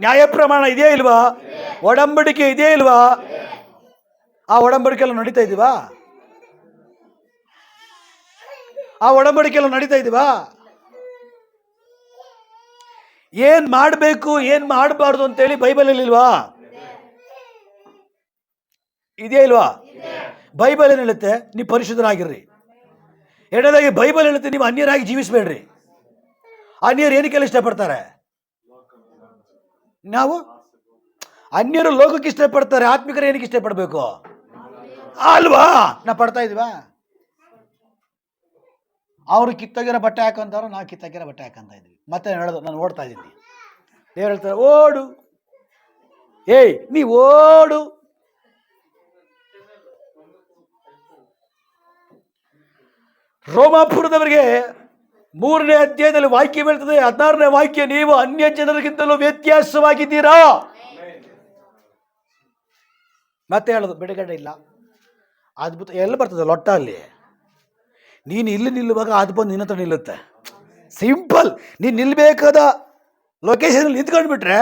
ನ್ಯಾಯ ಪ್ರಮಾಣ ಇದೆಯಾ ಇಲ್ವಾ? ಒಡಂಬಡಿಕೆ ಇದೆಯಾ ಇಲ್ವಾ? ಆ ಒಡಂಬಡಿಕೆ ಎಲ್ಲ ನಡೀತಾ ಇದೀವಾ? ಆ ಒಡಂಬಡಿಕೆ ಎಲ್ಲ ನಡೀತಾ ಇದೀವಾ? ಏನ್ ಮಾಡಬೇಕು ಏನ್ ಮಾಡಬಾರ್ದು ಅಂತೇಳಿ ಬೈಬಲಲ್ಲಿ ಇಲ್ವಾ? ಇದೆಯಾ ಇಲ್ವಾ? ಬೈಬಲ್ ಏನು ಹೇಳುತ್ತೆ? ನೀವು ಪರಿಶುದ್ಧರಾಗಿರ್ರಿ. ಎರಡನೇದಾಗಿ ಬೈಬಲ್ ಹೇಳುತ್ತೆ ನೀವು ಅನ್ಯರಾಗಿ ಜೀವಿಸಬೇಡ್ರಿ. ಅನ್ಯರು ಏನಕ್ಕೆಲ್ಲ ಇಷ್ಟಪಡ್ತಾರೆ? ನಾವು ಅನ್ಯರು ಲೋಕಕ್ಕೆ ಇಷ್ಟಪಡ್ತಾರೆ, ಆತ್ಮಿಕರು ಏನಕ್ಕೆ ಇಷ್ಟಪಡಬೇಕು ಅಲ್ವಾ? ನಾವು ಪಡ್ತಾ ಇದೀವಾ? ಅವರು ಕಿತ್ತಾಗಿರೋ ಬಟ್ಟೆ ಹಾಕೊಂತಾರೋ, ನಾವು ಕಿತ್ತಾಗಿರೋ ಬಟ್ಟೆ ಹಾಕೊಂತ ಇದ್ವಿ. ಮತ್ತೆ ಹೇಳೋದು ನಾನು ಓಡ್ತಾ ಇದ್ದೀನಿ. ದೇವ್ರು ಹೇಳ್ತಾರೆ ಓಡು, ನೀ ಓಡು. ರೋಮಾಪುರದವರಿಗೆ 3ನೇ ಅಧ್ಯಾಯದಲ್ಲಿ ವಾಕ್ಯ ಬೀಳ್ತದೆ, 16ನೇ ವಾಕ್ಯ, ನೀವು ಅನ್ಯ ಜನರಿಗಿಂತಲೂ ವ್ಯತ್ಯಾಸವಾಗಿದ್ದೀರಾ. ಮತ್ತೆ ಹೇಳೋದು ಬಿಡುಗಡೆ ಇಲ್ಲ. ಅದ್ಭುತ ಎಲ್ಲ ಬರ್ತದೆ ಲೊಟ್ಟ ಅಲ್ಲಿ. ನೀನು ಇಲ್ಲಿ ನಿಲ್ಲುವಾಗ ಅದು ಬಂದು ನಿನ್ನ ಹತ್ರ ನಿಲ್ಲುತ್ತೆ. ಸಿಂಪಲ್, ನೀನು ನಿಲ್ಬೇಕಾದ ಲೊಕೇಶನ್ ನಿಂತ್ಕೊಂಡು ಬಿಟ್ರೆ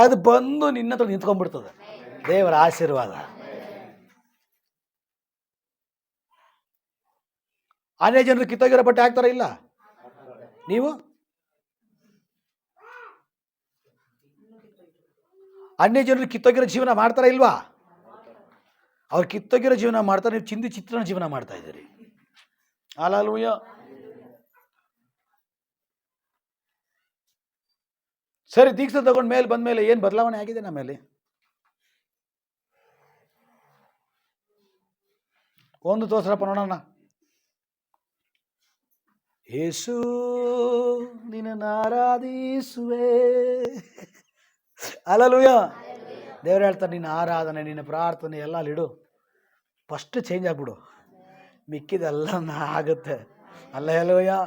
ಅದು ಬಂದು ನಿನ್ನ ಹತ್ರ ನಿಂತ್ಕೊಂಡ್ಬಿಡ್ತದೆ. ದೇವರ ಆಶೀರ್ವಾದ. ಅನೇಕ ಜನರು ಕಿತ್ತೋಗಿರೋ ಬಟ್ಟೆ ಹಾಕ್ತಾರ ಇಲ್ಲ? ನೀವು ಅನ್ಯ ಜನರು ಕಿತ್ತೋಗಿರೋ ಜೀವನ ಮಾಡ್ತಾರ ಇಲ್ವಾ? ಅವ್ರು ಕಿತ್ತೋಗಿರೋ ಜೀವನ ಮಾಡ್ತಾರೆ, ನೀವು ಚಿಂದಿ ಚಿತ್ರಣ ಜೀವನ ಮಾಡ್ತಾ ಇದ್ದೀರಿ. ಹಲ್ಲೆಲೂಯಾ. ಸರಿ, ದೀಕ್ಷೆ ತಗೊಂಡು ಮೇಲೆ ಬಂದ ಮೇಲೆ ಏನು ಬದಲಾವಣೆ ಆಗಿದೆ ನಮ್ಮಲ್ಲಿ? ಒಂದು ತೋರ್ಸ್ರಪ್ಪ ನೋಡೋಣ. ಯೇಸು ನಿನ್ನ ಆರಾಧಿಸುವೆ. ಹಲ್ಲೆಲೂಯಾ. ದೇವ್ರು ಹೇಳ್ತಾರೆ, ನಿನ್ನ ಆರಾಧನೆ, ನಿನ್ನ ಪ್ರಾರ್ಥನೆ ಎಲ್ಲ ಅಲ್ಲಿಡು. ಫಸ್ಟ್ ಚೇಂಜ್ ಆಗ್ಬಿಡು, ಮಿಕ್ಕಿದೆಲ್ಲ ಆಗುತ್ತೆ. ಹಲ್ಲೆಲೂಯಾ.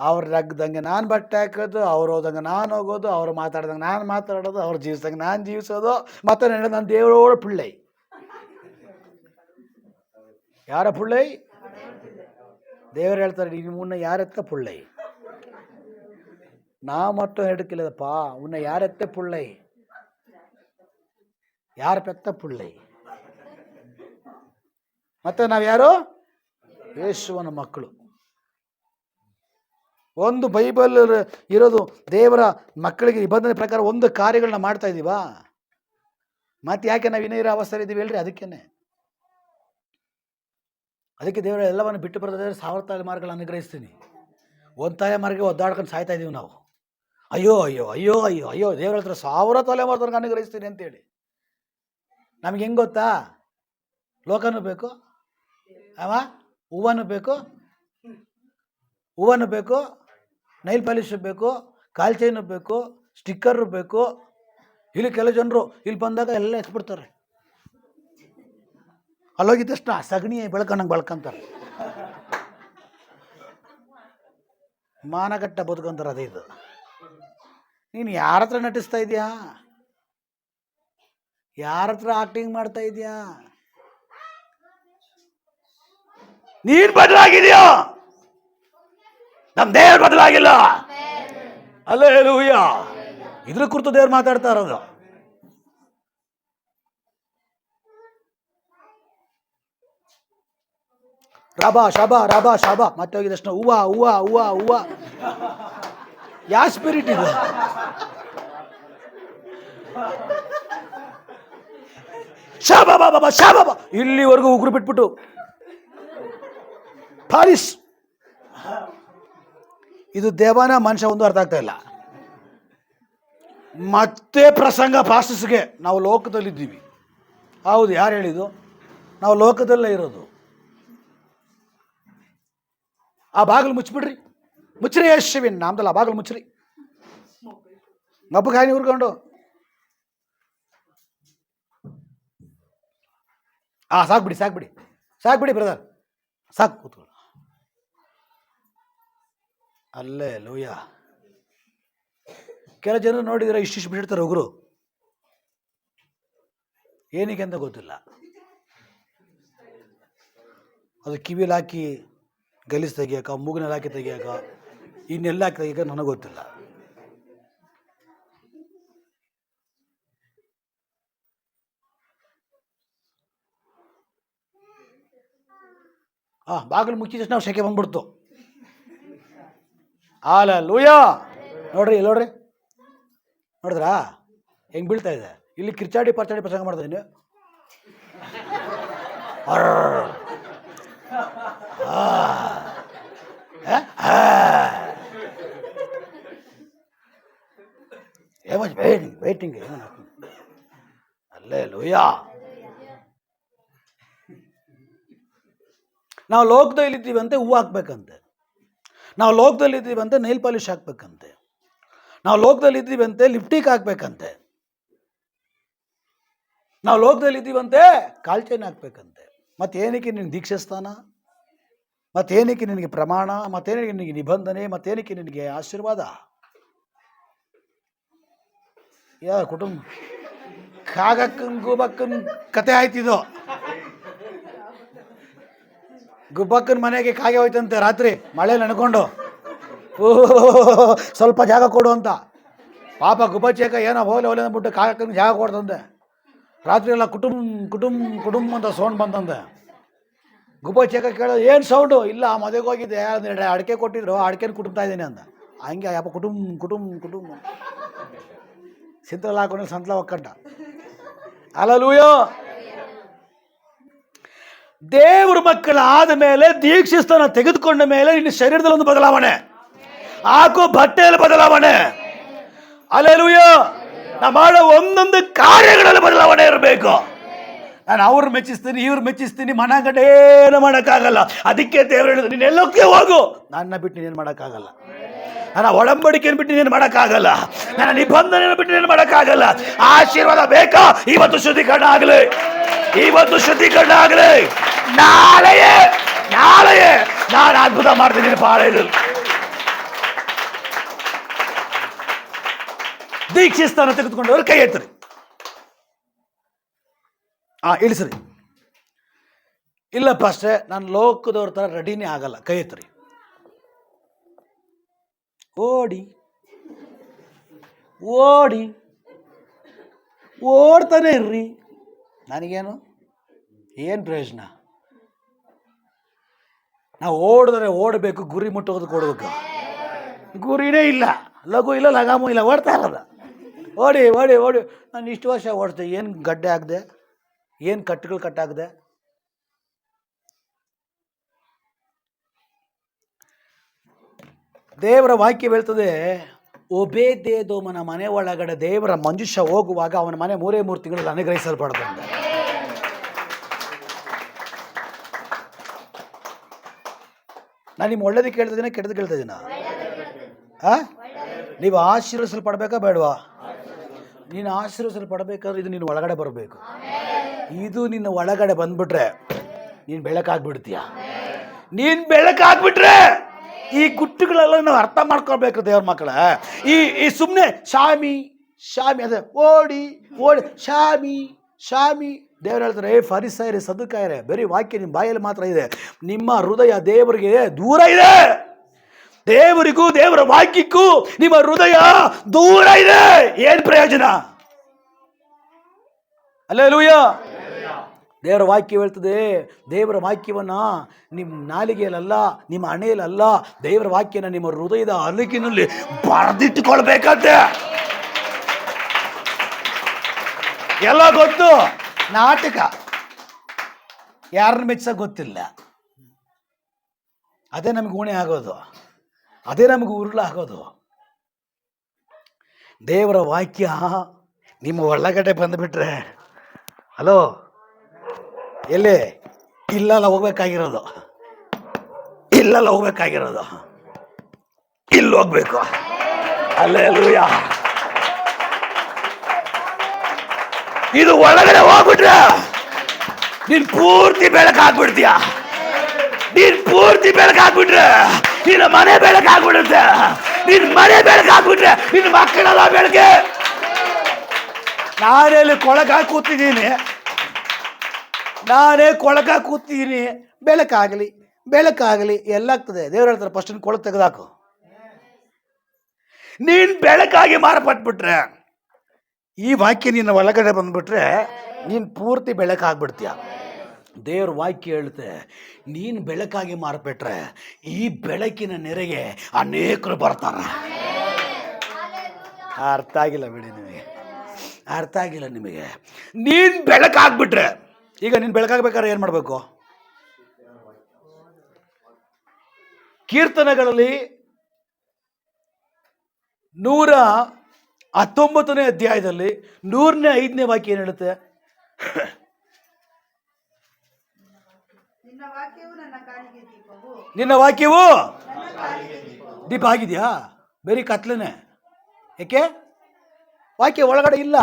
ಅವ್ರು ನಗ್ದಂಗೆ ನಾನು ಬಟ್ಟೆ ಹಾಕೋದು, ಅವ್ರು ಹೋದಂಗೆ ನಾನು ಹೋಗೋದು, ಅವ್ರು ಮಾತಾಡ್ದಂಗೆ ನಾನು ಮಾತಾಡೋದು, ಅವ್ರು ಜೀವಿಸ್ದಂಗೆ ನಾನು ಜೀವಿಸೋದು. ಮತ್ತೆ ನಾನು ದೇವರೋಡ ಪಿಳ್ಳೈ. ಯಾರ ಪಿಳ್ಳೈ? ದೇವರು ಹೇಳ್ತಾರೆ, ನೀನು ಉನ್ನ ಯಾರೆತ್ತ ಪಿಳ್ಳೈ. ನಾ மட்டும் எடுக்கலப்பா, உன்னை யாரெத்த பிள்ளை, ಯಾರ ಪೆತ್ತ ಪಿಳ್ಳೈ. ಮತ್ತೆ ನಾವ್ಯಾರು? ಯೇಸುವನ ಮಕ್ಕಳು. ಒಂದು ಬೈಬಲ್ ಇರೋದು ದೇವರ ಮಕ್ಕಳಿಗೆ ನಿಬಂಧನೆ ಪ್ರಕಾರ ಒಂದು ಕಾರ್ಯಗಳನ್ನ ಮಾಡ್ತಾ ಇದ್ದೀವಾ? ಮತ್ತೆ ಯಾಕೆ ನಾವು ಇನ್ನೂ ಇರೋ ಅವಸ್ಥೆ ಇದ್ದೀವಿ ಹೇಳ್ರಿ? ಅದಕ್ಕೆ ದೇವರ ಎಲ್ಲವನ್ನು ಬಿಟ್ಟು ಬರೋದಾದ್ರೆ 1000 ತಲೆಮಾರುಗಳು ಅನುಗ್ರಹಿಸ್ತೀನಿ. ಒಂದು ತಲೆಮಾರಿಗೆ ಒದ್ದಾಡ್ಕೊಂಡು ಸಾಯ್ತಾ ಇದ್ದೀವಿ ನಾವು. ಅಯ್ಯೋ ಅಯ್ಯೋ ಅಯ್ಯೋ ಅಯ್ಯೋ ಅಯ್ಯೋ, ದೇವರ ಹತ್ರ 1000 ತಲೆಮಾರುದವ್ರಿಗೆ ಅನುಗ್ರಹಿಸ್ತೀನಿ ಅಂತೇಳಿ. ನಮ್ಗೆ ಹೆಂಗೆ ಗೊತ್ತಾ? ಲೋಕನೂ ಬೇಕು, ಹೂವನು ಬೇಕು, ನೈಲ್ ಪಾಲಿಶ್ ಬೇಕು, ಕಾಲ್ ಚೈನು ಬೇಕು, ಸ್ಟಿಕ್ಕರ್ ಬೇಕು. ಇಲ್ಲಿ ಕೆಲವು ಜನರು ಇಲ್ಲಿ ಬಂದಾಗ ಎಲ್ಲ ಎತ್ಬಿಡ್ತಾರೆ. ಅಲ್ಲೋಗಿದ ತಕ್ಷಣ ಸಗಣಿ ಬೆಳ್ಕೊಂಡಂಗೆ ಬೆಳ್ಕೊಂತಾರೆ, ಮಾನಗಟ್ಟ ಬದುಕೊಂತಾರೆ. ಅದೇ ಇದು. ನೀನು ಯಾರ ಹತ್ರ ನಟಿಸ್ತಾ ಇದೆಯಾ? ಯಾರ ಹತ್ರ ಆಕ್ಟಿಂಗ್ ಮಾಡ್ತಾ ಇದೆಯಾ? ನೀನು ಬದಲಾಗಿದೆಯಾ? ನಮ್ಮ ದೇವ್ರು ಬದಲಾಗಿಲ್ಲ. ಹಲ್ಲೆಲೂಯಾ. ಇದ್ರ ಕುರಿತು ದೇವ್ರು ಮಾತಾಡ್ತಾ ಇರೋದು. ರಬಾ ಶಬಾ ರಬಾ ಶಬಾ. ಮತ್ತೆ ಹೋಗಿದಷ್ಟು ಹೂವ ಹೂವ ಹೂವ ಹೂವ. ಯಾವ ಸ್ಪಿರಿಟ್ ಇದು? ಶಾಬಾ ಬಾಬಾ ಶಾಬಾ. ಇಲ್ಲಿವರೆಗೂ ಉಗುರು ಬಿಟ್ಬಿಟ್ಟು ಪಾಲಿಸ್. ಇದು ದೇವನ ಮನುಷ್ಯ ಒಂದು ಅರ್ಥ ಆಗ್ತಾ ಇಲ್ಲ. ಮತ್ತೆ ಪ್ರಸಂಗ ಪಾಸ್ಟರ್ಸ್ಗೆ ನಾವು ಲೋಕದಲ್ಲಿದ್ದೀವಿ. ಹೌದು, ಯಾರು ಹೇಳಿದ್ದು? ನಾವು ಲೋಕದಲ್ಲೇ ಇರೋದು. ಆ ಬಾಗಿಲು ಮುಚ್ಚಿಬಿಡ್ರಿ, ಮುಚ್ಚ್ರಿ. ಯೇಸುವಿನ ನಾಮದಲ್ಲಿ ಆ ಬಾಗಿಲು ಮುಚ್ಚ್ರಿ. ಮಬ್ಬು ಕಾಯಿ ಉರ್ಕೊಂಡು ಸಾಕ್ಬಿಡಿ ಬ್ರದರ್, ಸಾಕು, ಕೂತ್ಕೊಳ್ಳಿ. ಹಲ್ಲೆಲೂಯಾ. ಕೆಲ ಜನರು ನೋಡಿದ್ರೆ ಇಷ್ಟಿಷ್ಟು ಬಿಟ್ಟಿರ್ತಾರೆ ಉಗುರು. ಏನಕ್ಕೆ ಅಂತ ಗೊತ್ತಿಲ್ಲ. ಅದು ಕಿವಿಲಿ ಹಾಕಿ ಗಲೀಜು ತೆಗಿಯಾಕ, ಮೂಗಿನಲ್ಲಿ ಹಾಕಿ ತೆಗಿಯಾಕ, ಇನ್ನೆಲ್ಲ ಹಾಕಿ ತೆಗಿಯಾಕ ನನಗೆ ಗೊತ್ತಿಲ್ಲ. ಬಾಗಿಲು ಮುಚ್ಚಿದ ತಕ್ಷಣ ನಾವು ಶೆಕೆ ಬಂದ್ಬಿಡ್ತು. ಹಲ್ಲೆಲೂಯಾ. ನೋಡ್ರಿ ನೋಡಿದ್ರಾ ಹೆಂಗೆ ಬೀಳ್ತಾ ಇದೆ? ಇಲ್ಲಿ ಕಿರ್ಚಾಡಿ ಪ್ರಸಂಗ ಮಾಡ್ತಾ ಇದ್ದೀನಿ. ವೇಟಿಂಗ್. ಹಲ್ಲೆಲೂಯಾ. ನಾವು ಲೋಕದಲ್ಲಿದ್ದೀವಂತೆ ಹೂವು ಹಾಕ್ಬೇಕಂತೆ, ನಾವು ಲೋಕದಲ್ಲಿದ್ದೀವಂತೆ ನೈಲ್ ಪಾಲಿಶ್ ಹಾಕ್ಬೇಕಂತೆ, ನಾವು ಲೋಕದಲ್ಲಿದ್ದೀವಂತೆ ಲಿಪ್ಟಿಕ್ ಹಾಕ್ಬೇಕಂತೆ, ನಾವು ಲೋಕದಲ್ಲಿದ್ದೀವಂತೆ ಕಾಲ್ ಚೈನ್ ಹಾಕ್ಬೇಕಂತೆ. ಮತ್ತೇನಕ್ಕೆ ನಿನಗೆ ದೀಕ್ಷೆ ಸ್ಥಾನ? ಮತ್ತೇನಕ್ಕೆ ನಿನಗೆ ಪ್ರಮಾಣ? ಮತ್ತೇನಕ್ಕೆ ನಿನಗೆ ನಿಬಂಧನೆ? ಮತ್ತೇನಕ್ಕೆ ನಿನಗೆ ಆಶೀರ್ವಾದ? ಯಾ ಕುಟುಂಬ ಕಾಗಕ್ಕನ್ ಗುಬಕ್ಕನ್ ಕತೆ ಆಯ್ತಿದ್ದು. ಗುಬ್ಬಕ್ಕನ ಮನೆಗೆ ಕಾಗೆ ಹೋಯ್ತಂತೆ ರಾತ್ರಿ ಮಳೆ ನೆನ್ಕೊಂಡು. ಸ್ವಲ್ಪ ಜಾಗ ಕೊಡು ಅಂತ. ಪಾಪ ಗುಬ್ಬಚ್ಚೇಕ ಏನೋ ಹೋಲೆ ಅಂದ್ಬಿಟ್ಟು ಕಾಗಕ್ಕನ ಜಾಗ ಕೊಡ್ತಂತೆ. ರಾತ್ರಿ ಎಲ್ಲ ಕುಟುಂಬ ಅಂತ ಸೌಂಡ್ ಬಂತಂತೆ. ಗುಬ್ಬಚ್ಚೇಕ ಕೇಳೋದು, ಏನು ಸೌಂಡು? ಇಲ್ಲ, ಮದುವೆಗೆ ಹೋಗಿದ್ದೆ, ಅಡಿಕೆ ಕೊಟ್ಟಿದ್ರು, ಅಡಿಕೆನ ಕುಟುಂಬ್ತಾ ಇದ್ದೀನಿ ಅಂದ. ಹಂಗೆ ಯಪ್ಪ ಕುಟುಂಬ ಸಿಂತಲ ಹಾಕೊಂಡ್ರೆ ಸಂತಲ ಒಕ್ಕಂಟ. ಹಲ್ಲೆಲೂಯಾ. ದೇವ್ರ ಮಕ್ಕಳಾದ ಮೇಲೆ ದೀಕ್ಷಿಸ್ತನ ತೆಗೆದುಕೊಂಡ ಮೇಲೆ ನಿನ್ನ ಶರೀರದಲ್ಲಿ ಒಂದು ಬದಲಾವಣೆ, ಹಾಕೋ ಬಟ್ಟೆಯಲ್ಲಿ ಬದಲಾವಣೆ. ಹಲ್ಲೆಲೂಯಾ. ನಾ ಮಾಡೋ ಒಂದೊಂದು ಕಾರ್ಯಗಳಲ್ಲಿ ಬದಲಾವಣೆ ಇರಬೇಕು. ನಾನು ಅವ್ರು ಮೆಚ್ಚಿಸ್ತೀನಿ, ಇವ್ರು ಮೆಚ್ಚಿಸ್ತೀನಿ, ಮನಗಂಡ ಏನು ಮಾಡೋಕ್ಕಾಗಲ್ಲ. ಅದಕ್ಕೆ ದೇವರು ಹೇಳಿದ್ರು, ನೀನು ಎಲ್ಲೋಕ್ಕೆ ಹೋಗು, ನನ್ನ ಬಿಟ್ಟು ನೀನೇನು ಮಾಡೋಕ್ಕಾಗಲ್ಲ. ನನ್ನ ಒಡಂಬಡಿಕೆಯನ್ನು ಬಿಟ್ಟು ನೀನು ಮಾಡೋಕ್ಕಾಗಲ್ಲ. ನನ್ನ ನಿಬಂಧನೆಯನ್ನು ಬಿಟ್ಟು ನೀನು ಮಾಡೋಕ್ಕಾಗಲ್ಲ. ಆಶೀರ್ವಾದ ಬೇಕಾ? ಇವತ್ತು ಶುದ್ಧೀಕರಣ ಆಗಲಿ, ಇವತ್ತು ಶುದ್ಧೀಕರಣ ಆಗಲಿ. ನಾಳೆಯೇ ನಾನು ಅದ್ಭುತ ಮಾಡ್ತೀನಿ. ಪಾಳೆಯಲ್ಲಿ ದೀಕ್ಷಿಸ್ತಾನ ತೆಗೆದುಕೊಂಡವರು ಕೈ ಎತ್ತರಿ. ಇಳಿಸ್ರಿ. ಇಲ್ಲಪ್ಪ ಅಷ್ಟೇ, ನಾನು ಲೋಕದವ್ರ ಥರ ರೆಡಿನೇ ಆಗಲ್ಲ. ಕೈ ಎತ್ತರಿ. ಓಡಿ ಓಡಿ ಓಡ್ತಾನೆ ಇರ್ರಿ. ನನಗೇನು ಏನು ಪ್ರಯೋಜನ? ನಾವು ಓಡಿದ್ರೆ ಓಡಬೇಕು, ಗುರಿ ಮುಟ್ಟೋದು ಕೊಡಬೇಕು. ಗುರಿನೇ ಇಲ್ಲ, ಲಘು ಇಲ್ಲ, ಲಗಾಮು ಇಲ್ಲ, ಓಡ್ತಾ ಇರೋದು. ಓಡಿ ಓಡಿ ಓಡಿ. ನಾನು ಇಷ್ಟು ವರ್ಷ ಓಡಿಸ್ದೆ, ಏನು ಗಡ್ಡೆ ಆಗದೆ, ಏನು ಕಟ್ಟುಗಳು ಕಟ್ಟಾಗದೆ. ದೇವರ ವಾಕ್ಯ ಹೇಳ್ತದೆ, ಒಬೇದೇದೋಮನ ಮನೆ ಒಳಗಡೆ ದೇವರ ಮನುಷ್ಯ ಹೋಗುವಾಗ ಅವನ ಮನೆ 3 ತಿಂಗಳಲ್ಲಿ ಅನುಗ್ರಹಿಸಲ್ಪಡ್ತಂತೆ. ನಾನು ನಿಮ್ಮ ಒಳ್ಳೇದಕ್ಕೆ ಕೇಳ್ತಾ ಇದ್ದೀನ, ಕೆಟ್ಟದಕ್ಕೆ ಕೇಳ್ತಾ ಇದ್ದೀನ? ನೀವು ಆಶೀರ್ವಿಸಲ್ಪಡ್ಬೇಕಾ ಬೇಡವಾ? ನೀನು ಆಶೀರ್ವಿಸಲ್ಪಡ್ಬೇಕಾದ್ರೆ ಇದು ನಿನ್ನ ಒಳಗಡೆ ಬರಬೇಕು. ಇದು ನಿನ್ನ ಒಳಗಡೆ ಬಂದ್ಬಿಟ್ರೆ ನೀನು ಬೆಳಕಾಗ್ಬಿಡ್ತೀಯ. ನೀನು ಬೆಳಕಾಗ್ಬಿಟ್ರೆ ಈ ಗುಟ್ಟುಗಳೆಲ್ಲ ನಾವು ಅರ್ಥ ಮಾಡ್ಕೊಳ್ಬೇಕು ದೇವ್ರ ಮಕ್ಕಳ. ಈ ಸುಮ್ಮನೆ ಶಾಮಿ ಅದೇ ಓಡಿ ಓಡಿ ಶಾಮಿ ದೇವ್ರು ಹೇಳ್ತಾರೆ, ಫರಿಸಾಯರೇ, ಸದುಕಾಯರೇ, ಬರೀ ವಾಕ್ಯ ನಿಮ್ಮ ಬಾಯಲ್ಲಿ ಮಾತ್ರ ಇದೆ, ನಿಮ್ಮ ಹೃದಯ ದೇವರಿಗೆ ದೂರ ಇದೆ. ದೇವರಿಗೂ ದೇವರ ವಾಕ್ಯಕ್ಕೂ ನಿಮ್ಮ ಹೃದಯ ದೂರ ಇದೆ. ಏನು ಪ್ರಯೋಜನ? ಹಲ್ಲೆಲೂಯಾ. ದೇವರ ವಾಕ್ಯ ಹೇಳ್ತದೆ, ದೇವರ ವಾಕ್ಯವನ್ನ ನಿಮ್ಮ ನಾಲಿಗೆಯಲ್ಲ, ನಿಮ್ಮ ಹಣೆಯಲ್ಲ, ದೇವರ ವಾಕ್ಯನ ನಿಮ್ಮ ಹೃದಯದ ಅಲುಕಿನಲ್ಲಿ ಬರೆದಿಟ್ಟುಕೊಳ್ಬೇಕಂತೆ. ಎಲ್ಲ ಗೊತ್ತು, ನಾಟಕ ಯಾರನ್ನ ಮೆಚ್ಚ ಗೊತ್ತಿಲ್ಲ. ಅದೇ ನಮ್ಗೆ ಉಣೆ ಆಗೋದು, ಅದೇ ನಮಗೆ ಉರುಳಾಗೋದು. ದೇವರ ವಾಕ್ಯ ನಿಮ್ಮ ಒಳಗಡೆ ಬಂದುಬಿಟ್ರೆ, ಹಲೋ, ಎಲ್ಲಿ ಇಲ್ಲಲ್ಲ ಹೋಗ್ಬೇಕಾಗಿರೋದು, ಇಲ್ಲಿ ಹೋಗ್ಬೇಕು. ಹಲ್ಲೆಲೂಯಾ. ಇದು ಒಳಗಡೆ ಹೋಗ್ಬಿಟ್ರೆ ನೀನ್ ಪೂರ್ತಿ ಬೆಳಕಾಗ್ಬಿಡ್ತೀಯ. ನಿನ್ನ ಮನೆ ಬೆಳಕಾಗ್ಬಿಡುತ್ತೆ. ನಿನ್ನ ಮನೆ ಬೆಳಕಾಗ್ಬಿಟ್ರೆ ನಿನ್ನ ಮಕ್ಕಳೆಲ್ಲ ಬೆಳಗ್ಗೆ. ನಾನೇ ಕೊಳಕಾಗಿ ಕೂತಿದ್ದೀನಿ, ಬೆಳಕಾಗಲಿ ಎಲ್ಲಾಗ್ತದೆ. ದೇವ್ರು ಹೇಳ್ತಾರೆ, ಫಸ್ಟ್ ಕೊಳಕು ತೆಗೆದಾಕು. ನೀನ್ ಬೆಳಕಾಗಿ ಮಾರ್ಪಟ್ಬಿಟ್ರೆ, ಈ ವಾಕ್ಯ ನಿನ್ನ ಒಳಗಡೆ ಬಂದ್ಬಿಟ್ರೆ ನೀನು ಪೂರ್ತಿ ಬೆಳಕಾಗ್ಬಿಡ್ತೀಯ. ದೇವ್ರ ವಾಕ್ಯ ಹೇಳುತ್ತೆ, ನೀನು ಬೆಳಕಾಗಿ ಮಾರ್ಬಿಟ್ರೆ ಈ ಬೆಳಕಿನ ನೆರೆಗೆ ಅನೇಕರು ಬರ್ತಾರೆ. ಅರ್ಥ ಆಗಿಲ್ಲ ಬಿಡಿ ನಿಮಗೆ, ಅರ್ಥ ಆಗಿಲ್ಲ ನಿಮಗೆ. ನೀನು ಬೆಳಕಾಗ್ಬಿಟ್ರೆ, ಈಗ ನೀನು ಬೆಳಕಾಗ್ಬೇಕಾದ್ರೆ ಏನು ಮಾಡಬೇಕು? ಕೀರ್ತನೆಗಳಲ್ಲಿ 119ನೇ ಅಧ್ಯಾಯದಲ್ಲಿ 105ನೇ ವಾಕ್ಯ ಏನು ಹೇಳುತ್ತೆ? ನಿನ್ನ ವಾಕ್ಯವು ದೀಪ ಆಗಿದೆಯಾ? ಬೇರೆ ಕತ್ಲೇನೆ. ಯಾಕೆ? ವಾಕ್ಯ ಒಳಗಡೆ ಇಲ್ಲ.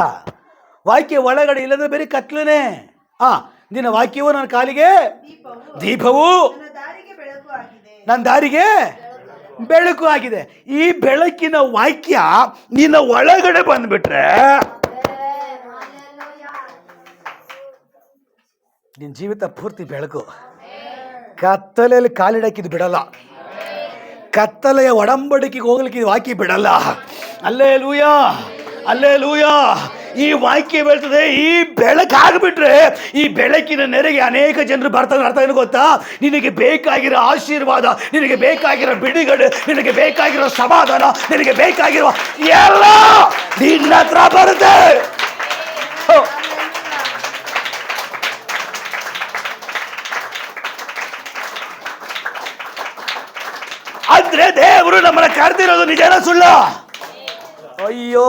ವಾಕ್ಯ ಒಳಗಡೆ ಇಲ್ಲಂದ್ರೆ ಬೇರೆ ಕತ್ಲೇನೆ. ನಿನ್ನ ವಾಕ್ಯವು ನನ್ನ ಕಾಲಿಗೆ ದೀಪವು, ನನ್ನ ದಾರಿಗೆ ಬೆಳಕು ಆಗಿದೆ. ಈ ಬೆಳಕಿನ ವಾಕ್ಯ ನಿನ್ನ ಒಳಗಡೆ ಬಂದ್ಬಿಟ್ರೆ ನಿನ್ನ ಜೀವಿತ ಪೂರ್ತಿ ಬೆಳಕು. ಕತ್ತಲೆಯಲ್ಲಿ ಕಾಲಿಡಕ್ಕಿದು ಬಿಡಲ್ಲ. ಕತ್ತಲೆಯ ಒಡಂಬಡಿಕೆಗೆ ಹೋಗ್ಲಿಕ್ಕೆ ಇದು ವಾಕ್ಯ ಬಿಡಲ್ಲ. ಹಲ್ಲೆಲೂಯಾ. ಈ ವಾಕ್ಯ ಹೇಳ್ತದೆ, ಈ ಬೆಳಕಾಗ್ಬಿಟ್ರೆ ಈ ಬೆಳಕಿನ ನೆರೆಗೆ ಅನೇಕ ಜನರು ಬರ್ತಾರೆ. ಅರ್ಥ ಏನು ಗೊತ್ತಾ? ನಿನಗೆ ಬೇಕಾಗಿರೋ ಆಶೀರ್ವಾದ, ನಿನಗೆ ಬೇಕಾಗಿರೋ ಬಿಡುಗಡೆ, ನಿನಗೆ ಬೇಕಾಗಿರೋ ಸಮಾಧಾನ, ನಿನಗೆ ಬೇಕಾಗಿರೋ ಎಲ್ಲ ನಿನ್ನ ಹತ್ರ ಬರುತ್ತೆ. ಅಂದ್ರೆ ದೇವರು ನಮ್ಮನ್ನ ಕರೆದಿರೋದು ನಿಜನ ಸುಳ್ಳ? ಅಯ್ಯೋ,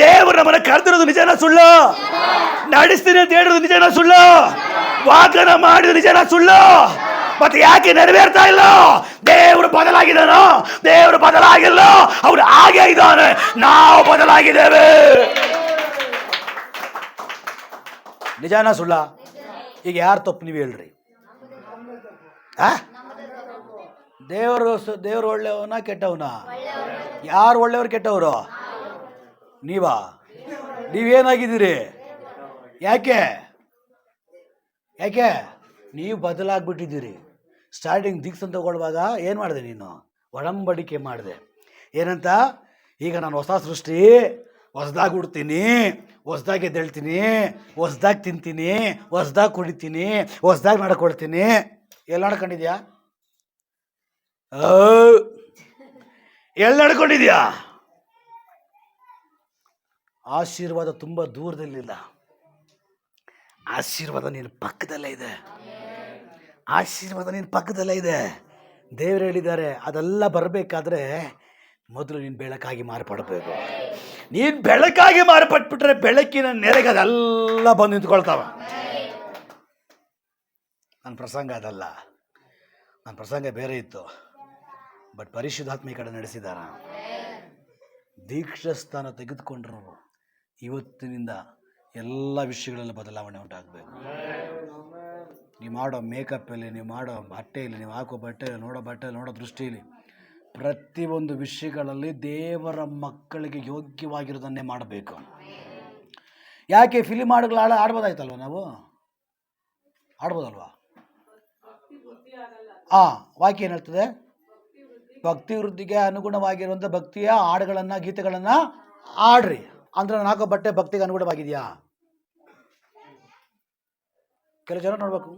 ದೇವರು ನಮ್ಮನ್ನ ಕರೆದಿರೋದು ನಿಜನ ಸುಳ್ಳ? ನಡೆಸ್ತೀನಿ ಅಂತ ಹೇಳಿರೋದು ನಿಜನ ಸುಳ್ಳ? ವಾಗ್ದಾನ ಮಾಡಿದ ನಿಜನ ಸುಳ್ಳ? ಮತ್ತೆ ಯಾಕೆ ನೆರವೇರ್ತಾ ಇಲ್ಲ? ದೇವರು ಬದಲಾಗಿದ್ದಾನ? ದೇವರು ಬದಲಾಗಿಲ್ಲ, ಅವನು ಹಾಗೆ ಇದ್ದಾನೆ. ನಾವು ಬದಲಾಗಿದ್ದೇವೆ. ನಿಜಾನ ಸುಳ್ಳ? ಈಗ ಯಾರು ತಪ್ಪು ನೀವು ಹೇಳ್ರಿ? ದೇವರು ಒಳ್ಳೆಯವನ ಕೆಟ್ಟವನ? ಯಾರು ಒಳ್ಳೆಯವರು ಕೆಟ್ಟವರು? ನೀವೇನಾಗಿದ್ದೀರಿ? ಯಾಕೆ ನೀವು ಬದಲಾಗ್ಬಿಟ್ಟಿದ್ದೀರಿ. ಸ್ಟಾರ್ಟಿಂಗ್ ದೀಕ್ಷೆ ತಗೊಳ್ಳುವಾಗ ಏನು ಮಾಡಿದೆ ನೀನು? ಒಡಂಬಡಿಕೆ ಮಾಡಿದೆ. ಏನಂತ? ಈಗ ನಾನು ಹೊಸ ಸೃಷ್ಟಿ, ಹೊಸದಾಗಿ ಉಡ್ತೀನಿ, ಹೊಸದಾಗಿ ಎದ್ದೇಳ್ತೀನಿ, ಹೊಸದಾಗಿ ತಿಂತೀನಿ, ಹೊಸದಾಗಿ ಕುಡಿತೀನಿ, ಹೊಸದಾಗಿ ನಡ್ಕೊಳ್ತೀನಿ. ಎಲ್ಲಿ ನಡ್ಕೊಂಡಿದ್ಯಾ? ಎಲ್ಲಿ ನಡ್ಕೊಂಡಿದ್ಯಾ? ಆಶೀರ್ವಾದ ತುಂಬ ದೂರದಲ್ಲಿಲ್ಲ, ಆಶೀರ್ವಾದ ನಿನ್ನ ಪಕ್ಕದಲ್ಲೇ ಇದೆ. ಆಶೀರ್ವಾದ ನಿನ್ನ ಪಕ್ಕದಲ್ಲೇ ಇದೆ. ದೇವರು ಹೇಳಿದ್ದಾರೆ, ಅದೆಲ್ಲ ಬರಬೇಕಾದ್ರೆ ಮೊದಲು ನೀನು ಬೆಳಕಾಗಿ ಮಾರ್ಪಡಬೇಕು. ನೀನು ಬೆಳಕಾಗಿ ಮಾರ್ಪಟ್ಬಿಟ್ರೆ ಬೆಳಕಿನ ನೆರೆಗೆ ಅದೆಲ್ಲ ಬಂದು ನಿಂತ್ಕೊಳ್ತಾವ. ನನ್ನ ಪ್ರಸಂಗ ಅದಲ್ಲ, ನನ್ನ ಪ್ರಸಂಗ ಬೇರೆ ಇತ್ತು. ಬಟ್ ಪರಿಶುದ್ಧಾತ್ಮ ಈ ಕಡೆ ನಡೆಸಿದಾರ. ದೀಕ್ಷಾಸ್ಥಾನ ತೆಗೆದುಕೊಂಡ್ರು ಇವತ್ತಿನಿಂದ ಎಲ್ಲ ವಿಷಯಗಳೆಲ್ಲ ಬದಲಾವಣೆ ಉಂಟಾಗಬೇಕು. ನೀವು ಮಾಡೋ ಮೇಕಪ್ಪಲ್ಲಿ, ನೀವು ಮಾಡೋ ಬಟ್ಟೆಯಲ್ಲಿ, ನೀವು ಹಾಕೋ ಬಟ್ಟೆಯಲ್ಲಿ, ನೋಡೋ ದೃಷ್ಟಿಯಲ್ಲಿ, ಪ್ರತಿಯೊಂದು ವಿಷಯಗಳಲ್ಲಿ ದೇವರ ಮಕ್ಕಳಿಗೆ ಯೋಗ್ಯವಾಗಿರೋದನ್ನೇ ಮಾಡಬೇಕು. ಯಾಕೆ ಫಿಲಿಮ್ ಹಾಡುಗಳು ಆಡ್ಬೋದಾಯ್ತಲ್ವ? ನಾವು ಆಡ್ಬೋದಲ್ವಾ? ವಾಕ್ಯ ಏನು ಹೇಳ್ತದೆ? ಭಕ್ತಿ ವೃದ್ಧಿಗೆ ಅನುಗುಣವಾಗಿರುವಂಥ ಭಕ್ತಿಯ ಹಾಡುಗಳನ್ನು, ಗೀತೆಗಳನ್ನು ಆಡ್ರಿ. ಅಂದ್ರೆ ನಾನು ಹಾಕೋ ಬಟ್ಟೆ ಭಕ್ತಿಗೆ ಅನುಗುಣವಾಗಿದೆಯಾ? ಕೆಲವು ಜನ ನೋಡ್ಬೇಕು,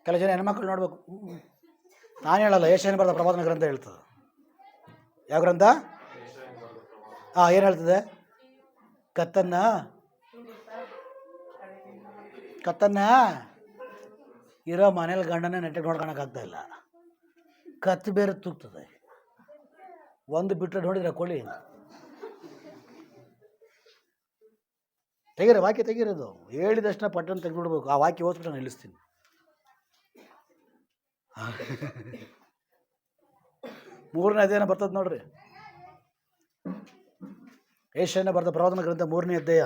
ಕೆಲವು ಜನ ಹೆಣ್ಮಕ್ಳು ನೋಡ್ಬೇಕು. ನಾನು ಹೇಳಲ್ಲ, ಏಷ್ಯಾನ ಬರೆದ ಪ್ರವಾದನ ಗ್ರಂಥ ಹೇಳ್ತದೆ. ಯಾವ ಗ್ರಂಥ? ಏನು ಹೇಳ್ತದೆ? ಕತ್ತನ್ನ ಇರೋ ಮನೇಲಿ ಗಂಡನೇ ನೆಟ್ಟಿಗೆ ನೋಡ್ಕೊಳಕ್ಕಾಗ್ತಾ ಇಲ್ಲ. ಕತ್ತು ಬೇರೆ ತೂಗ್ತದೆ. ಒಂದು ಬಿಟ್ಟರೆ ನೋಡಿದ್ರೆ ಕೋಳಿ. ತೆಗೀರ, ವಾಕ್ಯ ತೆಗೀರೋದು. ಹೇಳಿದಷ್ಟು ಪಟ್ಟಣ ತೆಗೆದುಬಿಡ್ಬೇಕು. ಆ ವಾಕ್ಯ ಓದ್ಬಿಟ್ಟು ನಾನು ನಿಲ್ಲಿಸ್ತೀನಿ. ಮೂರನೇ ಅಧ್ಯಾಯ ಬರ್ತದೆ ನೋಡ್ರಿ. ಏಷ್ಯಾನ ಬರೆದ ಪ್ರವಾದನ ಗ್ರಂಥ 3ನೇ ಅಧ್ಯಾಯ.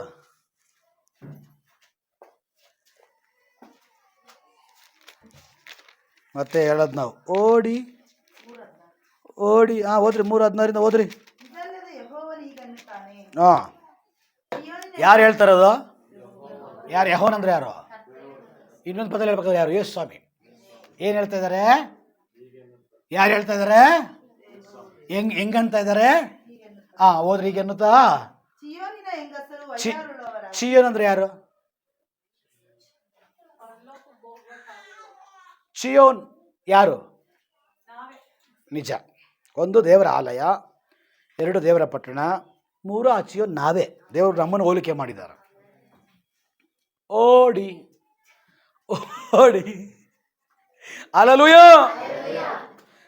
ಮತ್ತೆ ಹೇಳೋದು ನಾವು ಓಡಿ ಓದ್ರಿ. 3:16 ಓದ್ರಿ. ಯಾರು ಹೇಳ್ತಾರದು? ಯಾರು? ಯೆಹೋವನ ಅಂದ್ರೆ ಯಾರು? ಇನ್ನೊಂದು ಪದ ಹೇಳ್ಬೇಕಾದ್ರೆ ಯಾರು? ಯೇಸು ಸ್ವಾಮಿ. ಏನು ಹೇಳ್ತಾ ಇದ್ದಾರೆ? ಯಾರು ಹೇಳ್ತಾ ಇದ್ದಾರೆ? ಹೆಂಗಂತ ಇದ್ದಾರೆ? ಓದ್ರಿ. ಈಗ ಎನ್ನುತ್ತಾ? ಚಿಯೋನ್ ಅಂದ್ರೆ ಯಾರು? ಚಿಯೋನ್ ಯಾರು? ನಿಜ. 1 ದೇವರ ಆಲಯ, 2 ದೇವರ ಪಟ್ಟಣ, 3 ಆ ಚಿಯೋನ್ ನಾವೇ. ದೇವರು ನಮ್ಮನ್ನು ಹೋಲಿಕೆ ಮಾಡಿದ್ದಾರೆ. ಓಡಿ ಹಲ್ಲೆಲೂಯಾ.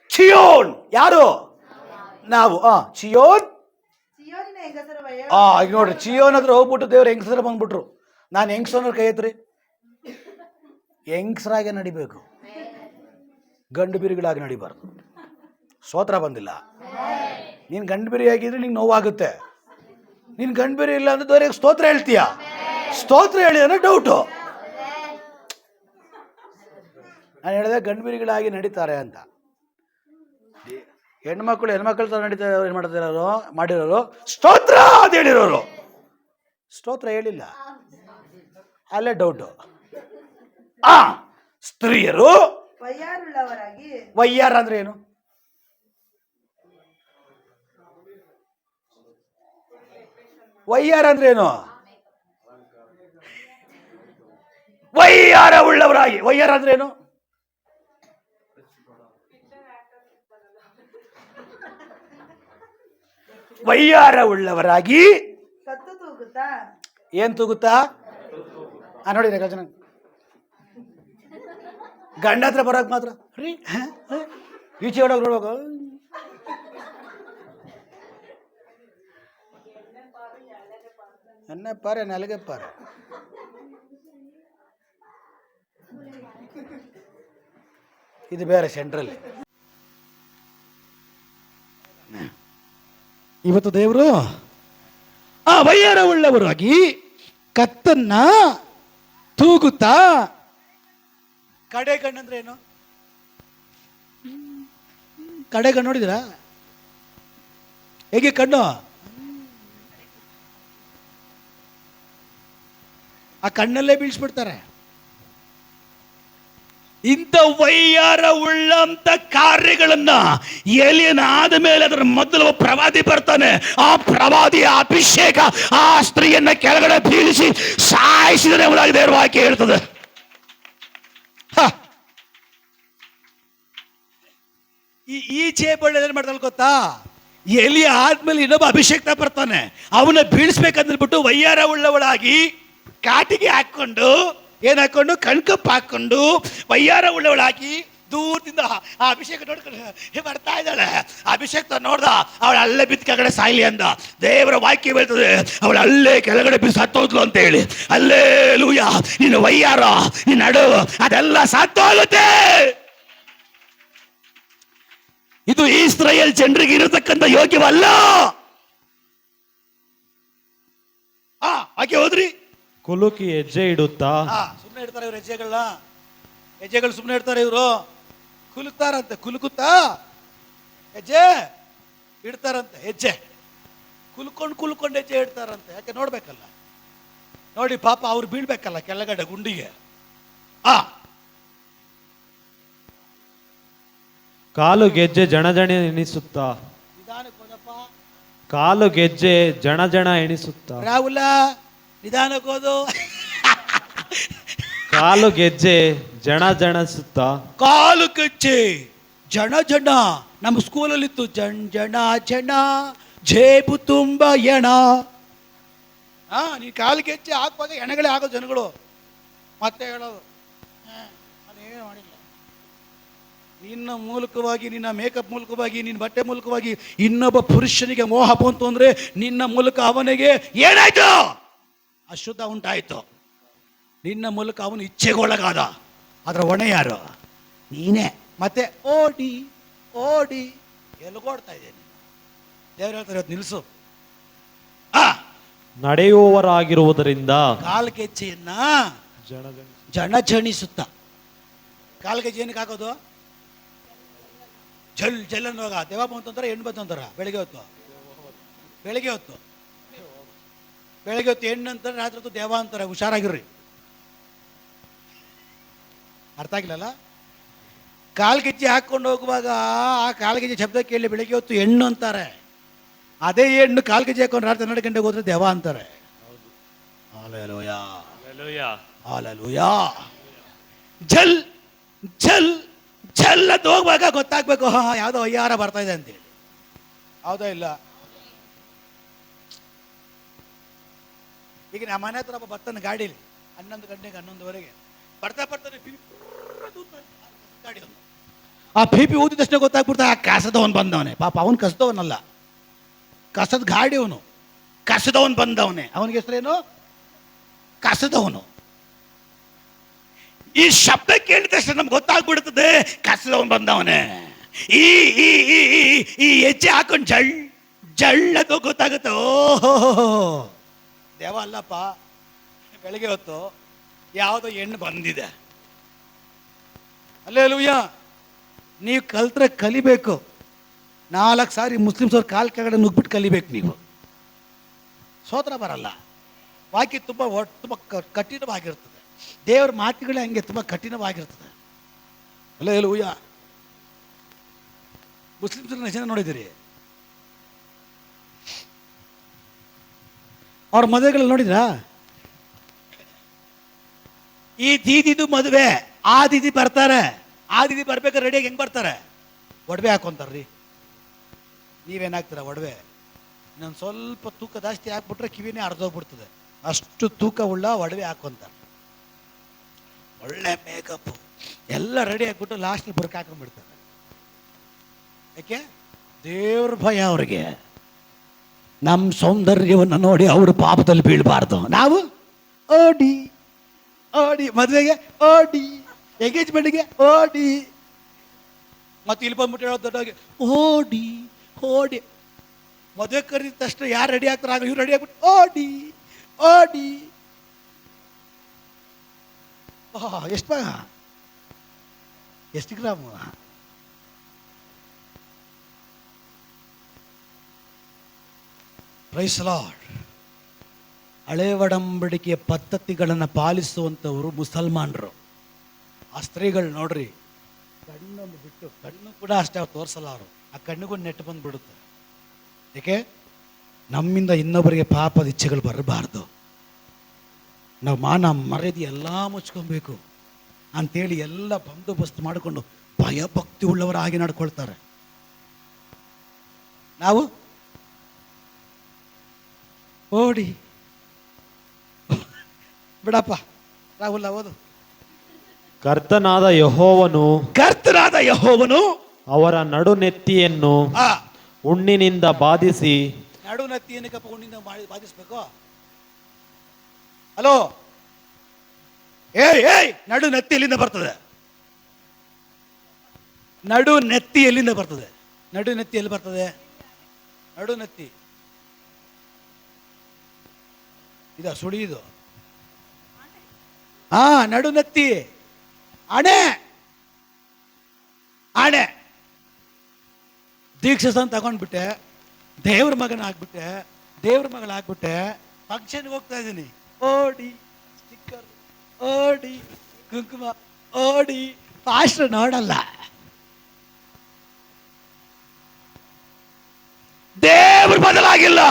ಚಿಯೋನ್ ಯಾರು? ನಾವು. ಚಿಯೋನ್. ಈಗ ನೋಡ್ರಿ, ಚಿಯೋನ್ ಹತ್ರ ಹೋಗ್ಬಿಟ್ಟು ದೇವ್ರು ಹೆಂಗಸರ ಬಂದ್ಬಿಟ್ರು. ನಾನು ಹೆಂಗಸರ ಕೈ ಎತ್ರಿ. ಹೆಂಗಸರಾಗೆ ನಡಿಬೇಕು, ಗಂಡು ಬಿರಿಗಳಾಗಿ ನಡಿಬಾರ್ದು. ಸ್ತೋತ್ರ ಬಂದಿಲ್ಲ. ನೀನು ಗಂಡು ಬಿರಿ ಆಗಿದ್ರೆ ನಿಂಗೆ ನೋವಾಗುತ್ತೆ. ನೀನು ಗಂಡು ಬಿರಿ ಇಲ್ಲ ಅಂದ್ರೆ ದೊರೆಗೆ ಸ್ತೋತ್ರ ಹೇಳ್ತೀಯ. ಸ್ತೋತ್ರ ಹೇಳಿದ್ರೆ ಡೌಟು. ನಾನು ಹೇಳಿದೆ ಗಂಡು ಬಿರಿಗಳಾಗಿ ನಡೀತಾರೆ ಅಂತ. ಹೆಣ್ಮಕ್ಳ ತರ ನಡೀತಾ ಏನು ಮಾಡ್ತಿರೋರು? ಮಾಡಿರೋರು ಸ್ತೋತ್ರ ಅಂತ ಹೇಳಿರೋರು. ಸ್ತೋತ್ರ ಹೇಳಿಲ್ಲ, ಅಲ್ಲೇ ಡೌಟು. ಸ್ತ್ರೀಯರು ವಯ್ಯಾರ ಅಂದ್ರೆ ಏನು? ವೈಯಾರ ಅಂದ್ರೆ ಏನು? ವೈಯಾರ ಉಳ್ಳವರಾಗಿ. ವೈಯಾರ ಅಂದ್ರೆ ಏನು? ವೈಯಾರ ಉಳ್ಳವರಾಗಿ ಏನ್ ತೂಗುತ್ತಾ? ನೋಡಿ ಜನ ಗಂಡ ಹತ್ರ ಬರೋಕ್ ಮಾತ್ರ ರೀ ಈಚೆ ಹೊಡೋಕ್ ನೋಡ್ಬೇಕು. ಎಣ್ಣೆ ಪಾರೆ ನೆಲಗೆ ಪಾರೆ. ಇದು ಬೇರೆ ಸೆಂಟ್ರಲ್. ಇವತ್ತು ದೇವರು ಆ ವೈಯಾರ ಉಳ್ಳವರಾಗಿ ಕತ್ತನ್ನ ತೂಗುತ್ತಾ. ಕಡೆ ಕಣ್ಣಂದ್ರೆ ಏನು? ಕಡೆ ಕಣ್ಣು ನೋಡಿದಿರಾ ಹೇಗೆ? ಕಣ್ಣು ಆ ಕಣ್ಣಲ್ಲೇ ಬೀಳ್ಸ್ಬಿಡ್ತಾರೆ. ಇಂಥ ವೈಯಾರ ಉಳ್ಳಂತ ಕಾರ್ಯಗಳನ್ನ ಎಲಿಯನ ಆದ ಮೇಲೆ ಅದರ ಮೊದಲು ಪ್ರವಾದಿ ಬರ್ತಾನೆ. ಆ ಪ್ರವಾದಿಯ ಅಭಿಷೇಕ ಆ ಸ್ತ್ರೀಯನ್ನ ಕೆಳಗಡೆ ಬೀಳಿಸಿ ಸಾಯಿಸಿದರೆ ಎಂಬುದಾಗಿ ದೇವರ ವಾಕ್ಯ ಹೇಳ್ತದೆ. ಈ ಚೇಪಳ್ಳಿ ಏನ್ ಮಾಡ್ತಾನೆ ಗೊತ್ತಾ? ಎಲಿ ಆದ್ಮೇಲೆ ಇನ್ನೊಬ್ಬ ಅಭಿಷೇಕ ಬರ್ತಾನೆ, ಅವನ್ನ ಬೀಳಿಸ್ಬೇಕಂದ್ಬಿಟ್ಟು ವೈಯಾರ ಉಳ್ಳವಳಾಗಿ ಕಾಟಿಗೆ ಹಾಕೊಂಡು ಏನ್ ಹಾಕೊಂಡು ಕಣ್ಕಪ್ಪ ಹಾಕೊಂಡು ವೈಯಾರ ಉಳ್ಳವಳಾಗಿ ದೂರದಿಂದ ಆ ಅಭಿಷೇಕ ನೋಡ್ಕೊಂಡು ಬರ್ತಾ ಇದ್ದಾಳೆ. ಅಭಿಷೇಕ ನೋಡ್ದ, ಅವಳು ಅಲ್ಲೇ ಬಿದ್ದ ಕೆಳಗಡೆ ಸಾಯ್ಲಿ ಅಂದ. ದೇವರ ವಾಕ್ಯ ಹೇಳ್ತದೆ ಅವಳು ಅಲ್ಲೇ ಕೆಳಗಡೆ ಬಿದ್ದು ಸತ್ತೋದ್ಲು ಅಂತ ಹೇಳಿ. ಅಲ್ಲೇ ಲೂಯ, ನಿನ್ನ ವೈಯಾರ ನಿನ್ನ ನಡು ಅದೆಲ್ಲ ಸತ್ತೋಗುತ್ತೆ. ಇದು ಇಸ್ರಾಯೇಲ್ ಜನರಿಗೆ ಇರತಕ್ಕಂಥ ಯೋಗ್ಯವಲ್ಲ. ಹಾಗೆ ಹೋದ್ರಿ ಕುಲುಕಿ ಹೆಜ್ಜೆ ಇಡುತ್ತಾ. ಸುಮ್ಮನೆ ಇಡ್ತಾರೆ ಇವ್ರು ಹೆಜ್ಜೆಗಳು ಸುಮ್ಮನೆ ಇಡ್ತಾರೆ ಇವರು. ಕುಲುಕ್ತಾರಂತೆ, ಕುಲುಕುತ್ತಾ ಹೆಜ್ಜೆ ಇಡ್ತಾರಂತೆ. ಹೆಜ್ಜೆ ಕುಲ್ಕೊಂಡು ಹೆಜ್ಜೆ ಇಡ್ತಾರಂತೆ. ಯಾಕೆ ನೋಡ್ಬೇಕಲ್ಲ, ನೋಡಿ ಪಾಪ ಅವ್ರು ಬೀಳ್ಬೇಕಲ್ಲ ಕೆಳಗಡೆ ಗುಂಡಿಗೆ. ಕಾಲು ಗೆಜ್ಜೆ ಜಣಜಣ ಎಣಿಸುತ್ತಾ. ನಿಧಾನಕ್ಕೆ ಹೋದಪ್ಪ. ಕಾಲು ಗೆಜ್ಜೆ ಜಣ ಎಣಿಸುತ್ತಾ. ರಾಹುಲ ನಿಧಾನಕ್ಕೆ ಹೋದು. ಕಾಲು ಗೆಜ್ಜೆ ಜಣಿಸುತ್ತಾ. ಕಾಲು ಗೆಜ್ಜೆ ಜಣ ನಮ್ಮ ಸ್ಕೂಲಲ್ಲಿ ಇತ್ತು. ಜಣ ಜೇಬು ತುಂಬ ಎಣ. ನೀ ಕಾಲು ಗೆಜ್ಜೆ ಹಾಕುವಾಗ ಎಣಗಳೇ ಆಗೋ ಜನಗಳು ಮತ್ತೆ ಹೇಳೋದು ನಾನೇನು ಮಾಡಿಲ್ಲ. ನಿನ್ನ ಮೂಲಕವಾಗಿ, ನಿನ್ನ ಮೇಕಪ್ ಮೂಲಕವಾಗಿ, ನಿನ್ನ ಬಟ್ಟೆ ಮೂಲಕವಾಗಿ ಇನ್ನೊಬ್ಬ ಪುರುಷನಿಗೆ ಮೋಹ ಬಂತು ಅಂದ್ರೆ ನಿನ್ನ ಮೂಲಕ ಅವನಿಗೆ ಏನಾಯ್ತು? ಅಶುದ್ಧ ಉಂಟಾಯ್ತು. ನಿನ್ನ ಮೂಲಕ ಅವನು ಇಚ್ಛೆಗೊಳಗಾದ. ಅದರ ಹೊಣೆ ಯಾರು? ನೀನೇ. ಮತ್ತೆ ಓಡಿ ಓಡಿ ಎಲ್ಗೋಡ್ತಾ ಇದ್ದೇನೆ. ದೇವ್ರು ಹೇಳ್ತಾರೆ ಇವತ್ತು ನಿಲ್ಸು. ನಡೆಯುವವರಾಗಿರುವುದರಿಂದ ಕಾಲ್ಗೆಜ್ಜೆಯನ್ನ ಜಣಿಸುತ್ತ. ಕಾಲ್ಗೆಜ್ಜೆ ಏನಕ್ಕೆ ಹಾಕೋದು? ಜಲ್ ಅನ್ನುವಾಗ ದೇವ ಬಂತಂತಾರೆ, ಹೆಣ್ಣು ಬಂತಂತಾರ. ಬೆಳಗ್ಗೆ ಹೊತ್ತು ಹೆಣ್ಣು ಅಂತಾರೆ, ರಾತ್ರಿ ಹೊತ್ತು ದೇವ ಅಂತಾರೆ. ಹುಷಾರಾಗಿರ್ರಿ. ಅರ್ಥ ಆಗಿಲ್ಲಲ್ಲ? ಕಾಲ್ಗೆಜ್ಜೆ ಹಾಕೊಂಡು ಹೋಗುವಾಗ ಆ ಕಾಲ್ಗೆಜ್ಜೆ ಶಬ್ದ ಕೇಳಿ ಬೆಳಗ್ಗೆ ಹೊತ್ತು ಹೆಣ್ಣು ಅಂತಾರೆ. ಅದೇ ಹೆಣ್ಣು ಕಾಲ್ಗೆಜ್ಜೆ ಹಾಕೊಂಡು ರಾತ್ರಿ 12 ಗಂಟೆಗೆ ಹೋದ್ರೆ ದೇವ ಅಂತಾರೆ. Hallelujah, hallelujah. ಜಲ್ ಜಲ್ ಜಲ್ ಅಂತ ಹೋಗುವಾಗ ಗೊತ್ತಾಗ್ಬೇಕು, ಯಾವುದೋ ವೈಯಾರ ಬರ್ತಾ ಇದೆ ಅಂತೇಳಿ. ಹೌದಾ ಇಲ್ಲ? ಈಗ ನಮ್ಮ ಮನೆ ಹತ್ರ ಒಬ್ಬ ಬರ್ತಾನೆ ಗಾಡೀಲಿ 11 ಗಂಟೆಗೆ 11:30 ಬರ್ತಾನೆ ಗಾಡಿ. ಆ ಪೀಪಿ ಊದಿದ ತಕ್ಷಣ ಗೊತ್ತಾಗ್ಬಿಡ್ತಾ ಆ ಕಸದವನು ಬಂದವನೇ. ಪಾಪ ಅವನು ಕಸದವನಲ್ಲ, ಕಸದ ಗಾಡಿ ಅವನು. ಕಸದವನು ಬಂದವನೇ. ಅವನಿಗೆ ಹೆಸರೇನು? ಕಸದವನು. ಈ ಶಬ್ದ ಕೇಳಿದ ತಕ್ಷಣ ನಮ್ಗೆ ಗೊತ್ತಾಗ್ಬಿಡ್ತದೆ ಕಸದವನು ಬಂದವನೇ. ಈ ಈ ಈ ಈ ಹೆಜ್ಜೆ ಹಾಕೊಂಡು ಜಳ್ಳದು ಗೊತ್ತಾಗುತ್ತೆ. ಓಹೋ, ದೇವ ಅಲ್ಲಪ್ಪ. ಬೆಳಗ್ಗೆ ಹೊತ್ತು ಯಾವುದೋ ಹೆಣ್ಣು ಬಂದಿದೆ. ಹಲ್ಲೆಲೂಯಾ. ನೀವು ಕಲ್ತ್ರೆ ಕಲಿಬೇಕು. 4 ಸಾರಿ ಮುಸ್ಲಿಮ್ಸ್ ಅವ್ರ ಕಾಲ್ ಕೆಳಗಡೆ ನುಗ್ಬಿಟ್ಟು ಕಲಿಬೇಕು ನೀವು. ಸೋತ್ರ ಬರಲ್ಲ. ವಾಕ್ಯ ತುಂಬ ಕಠಿಣವಾಗಿರ್ತದೆ. ದೇವ್ರ ಮಾತುಗಳೇ ಹಂಗೆ ತುಂಬ ಕಠಿಣವಾಗಿರ್ತದೆ. ಹಲ್ಲೆಲೂಯಾ. ಮುಸ್ಲಿಮ್ಸ್ ಜನ ನೋಡಿದಿರಿ, ಅವ್ರ ಮದುವೆಗಳು ನೋಡಿದ್ರಾ? ಈ ದೀದಿದು ಮದುವೆ, ಆ ದೀದಿ ಬರ್ತಾರೆ, ಆ ದೀದಿ ಬರ್ಬೇಕಾದ್ರೆ ರೆಡಿಯಾಗಿ ಹೆಂಗ್ ಬರ್ತಾರೆ? ಒಡವೆ ಹಾಕೊಂತಾರ್ರಿ. ನೀವೇನಾಗ್ತೀರ? ಒಡವೆ ಇನ್ನೊಂದು ಸ್ವಲ್ಪ ತೂಕ ಜಾಸ್ತಿ ಹಾಕ್ಬಿಟ್ರೆ ಕಿವಿನೇ ಅರ್ಧೋಗ್ಬಿಡ್ತದೆ, ಅಷ್ಟು ತೂಕ ಉಳ್ಳ ಒಡವೆ ಹಾಕೊಂತಾರೆ. ಒಳ್ಳೆ ಮೇಕಪ್ ಎಲ್ಲ ರೆಡಿ ಹಾಕ್ಬಿಟ್ಟು ಲಾಸ್ಟ್ ಬುರ್ಕ ಹಾಕೊಂಡ್ಬಿಡ್ತಾರೆ. ಯಾಕೆ? ದೇವ್ರ ಭಯ ಅವ್ರಿಗೆ. ನಮ್ಮ ಸೌಂದರ್ಯವನ್ನು ನೋಡಿ ಅವರು ಪಾಪದಲ್ಲಿ ಬೀಳಬಾರ್ದು. ನಾವು ಓಡಿ ಓಡಿ ಮದುವೆಗೆ ಓಡಿ, ಎಂಗೇಜ್ಮೆಂಟ್ಗೆ ಓಡಿ, ಮತ್ತೆ ಇಲ್ಲಿ ಬಂದ್ಬಿಟ್ಟು ಹೇಳೋದು ದೊಡ್ಡವಾಗಿ ಓಡಿ ಓಡಿ. ಮದುವೆ ಕರೀದ ತಕ್ಷಣ ಯಾರು ರೆಡಿ ಆಗ್ತಾರೆ ಆಗ ಇವ್ರು ರೆಡಿ ಆಗ್ಬಿಟ್ಟು ಓಡಿ ಓಡಿ. ಎಷ್ಟು ಭಾಗ, ಎಷ್ಟು ಗ್ರಾಮು? Price lord. ಹಳೆ ಒಡಂಬಡಿಕೆಯ ಪದ್ಧತಿಗಳನ್ನು ಪಾಲಿಸುವಂಥವರು ಮುಸಲ್ಮಾನರು. ಆ ಸ್ತ್ರೀಗಳು ನೋಡ್ರಿ, ಕಣ್ಣೊಂದು ಬಿಟ್ಟು ಕಣ್ಣು ಕೂಡ ಅಷ್ಟೇ ಅವ್ರು ತೋರಿಸಲ್ಲ. ಅವರು ಆ ಕಣ್ಣಿಗೂ ನೆಟ್ಟು ಬಂದುಬಿಡುತ್ತೆ. ಏಕೆ? ನಮ್ಮಿಂದ ಇನ್ನೊಬ್ಬರಿಗೆ ಪಾಪದ ಇಚ್ಛೆಗಳು ಬರಬಾರ್ದು. ನಾವು ಮಾನ ಮರ್ಯಾದೆ ಎಲ್ಲ ಮುಚ್ಕೊಬೇಕು ಅಂಥೇಳಿ ಎಲ್ಲ ಬಂದೋಬಸ್ತ್ ಮಾಡಿಕೊಂಡು ಭಯಭಕ್ತಿ ಉಳ್ಳವರಾಗಿ ನಡ್ಕೊಳ್ತಾರೆ. ನಾವು ಓಡಿ ಬಿಡಪ್ಪ. ರಾಹುಲ್ ಓದು. ಕರ್ತನಾದ ಯೆಹೋವನು ಕರ್ತನಾದ ಯೆಹೋವನು ಅವರ ನಡುನೆತ್ತಿಯನ್ನು ಆ ಹುಣ್ಣಿನಿಂದ ಬಾಧಿಸಿ. ನಡುನತ್ತಿ ಏನಕ್ಕಪ್ಪ ಹುಣ್ಣಿಂದ ಬಾಧಿಸ್ಬೇಕು? ಹಲೋ, ಏಯ್ ನಡು ನೆತ್ತಿ ಎಲ್ಲಿಂದ ಬರ್ತದೆ? ನಡು ನೆತ್ತಿ ಎಲ್ಲಿಂದ ಬರ್ತದೆ? ನಡು ನೆತ್ತಿ ಎಲ್ಲಿ ಬರ್ತದೆ? ನಡು ನೆತ್ತಿ ಇದ ಸುಳಿಯುದು. ಹಾ, ನಡು ನೆತ್ತಿ ಆಣೆ. ಆಣೆ ದೀಕ್ಷೆ ತಗೊಂಡ್ಬಿಟ್ಟೆ, ದೇವ್ರ ಮಗನ ಆಗ್ಬಿಟ್ಟೆ, ದೇವ್ರ ಮಗಳಾಗ್ಬಿಟ್ಟೆ, ಫಂಕ್ಷನ್ಗೆ ಹೋಗ್ತಾ ಇದ್ದೀನಿ, ಓಡಿ ಸ್ಟಿಕ್ಕರ್, ಓಡಿ ಕುಂಕುಮ, ಓಡಿ ಫಾಸ್ಟ್ ನೋಡಲ್ಲ. ದೇವರು ಬದಲಾಗಿಲ್ಲ,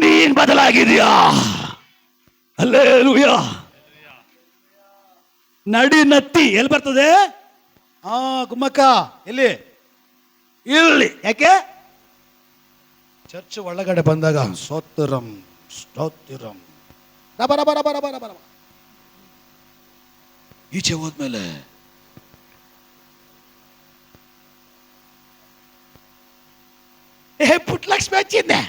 ನೀನ್ ಬದಲಾಗಿದ್ಯಾ. ಹಲ್ಲೆಲೂಯಾ. ನಡಿ ನತ್ತಿ ಎಲ್ಲಿ ಬರ್ತದೆ? ಗುಮ್ಮಕ್ಕ ಎಲ್ಲಿ? ಇಲ್ಲಿ. ಯಾಕೆ? ಚರ್ಚ್ ಒಳಗಡೆ ಬಂದಾಗ ಸ್ತೋತ್ರಂ ಸ್ತೋತ್ರಂ ರಬ ರಬ ರಬ ರಬ ರಬ ರಬ. ಈಚೆ ಹೋದ್ಮೇಲೆ ಪುಟ್ಲಕ್ಷ್ಮಿ ಹಚ್ಚಿದ್ದೆ.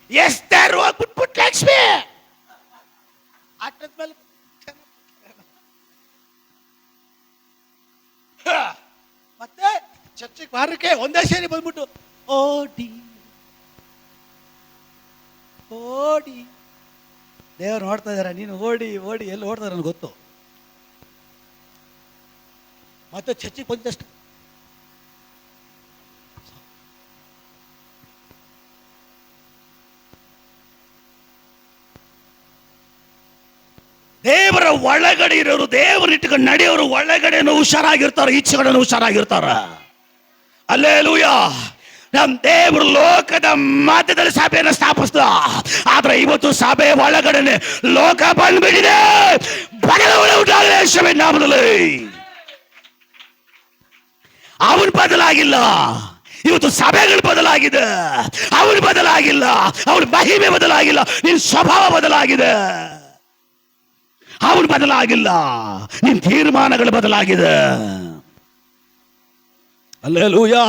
ಎಸ್ತಾರು ಹೋಗ್ಬಿಟ್ಟು ಪುಟ್ಲಕ್ಷ್ಮಿ ಆಟದ ಮೇಲೆ ಮತ್ತೆ ಚರ್ಚಿಗೆ ವಾರಕ್ಕೆ ಒಂದೇ ಸೇರಿ ಬಂದ್ಬಿಟ್ಟು ಓಡಿ ಓಡಿ. ದೇವ್ರು ನೋಡ್ತಾ ಇದಾರೆ, ನೀನು ಓಡಿ ಓಡಿ ಎಲ್ಲಿ ಓಡ್ತಾರೆ ನನಗೆ ಗೊತ್ತು. ಮತ್ತೆ ಚರ್ಚಿಗೆ ಬಂದಷ್ಟು ದೇವರ ಒಳಗಡೆ ಇರೋರು, ದೇವರ ಇಟ್ಕೊಂಡು ನಡೆಯೋರು ಒಳಗಡೆನೂ ಹುಷಾರಾಗಿರ್ತಾರ, ಈಚೆಗಡೆನೂ ಹುಷಾರಾಗಿರ್ತಾರ. ಹಲ್ಲೆಲೂಯಾ. ನಮ್ಮ ದೇವರು ಲೋಕದ ಮಧ್ಯದಲ್ಲಿ ಸಭೆಯನ್ನು ಸ್ಥಾಪಿಸ್ದ, ಆದ್ರೆ ಇವತ್ತು ಸಭೆ ಒಳಗಡೆನೆ ಲೋಕ ಬಂದ್ಬಿಟ್ಟಿದೆ. ಬದಲಾವಣೆ ಉಂಟಾಗಲಿ ಯೇಸುವಿನ ನಾಮದಲ್ಲಿ. ಅವನು ಬದಲಾಗಿಲ್ಲ, ಇವತ್ತು ಸಭೆಗಳು ಬದಲಾಗಿದೆ. ಅವನು ಬದಲಾಗಿಲ್ಲ, ಅವನ ಮಹಿಮೆ ಬದಲಾಗಿಲ್ಲ, ನಿನ್ನ ಸ್ವಭಾವ ಬದಲಾಗಿದೆ. ಅವನು ಬದಲಾಗಿಲ್ಲ, ನಿನ್ನ ತೀರ್ಮಾನಗಳು ಬದಲಾಗಿದೆ. ಹಲ್ಲೆಲೂಯಾ.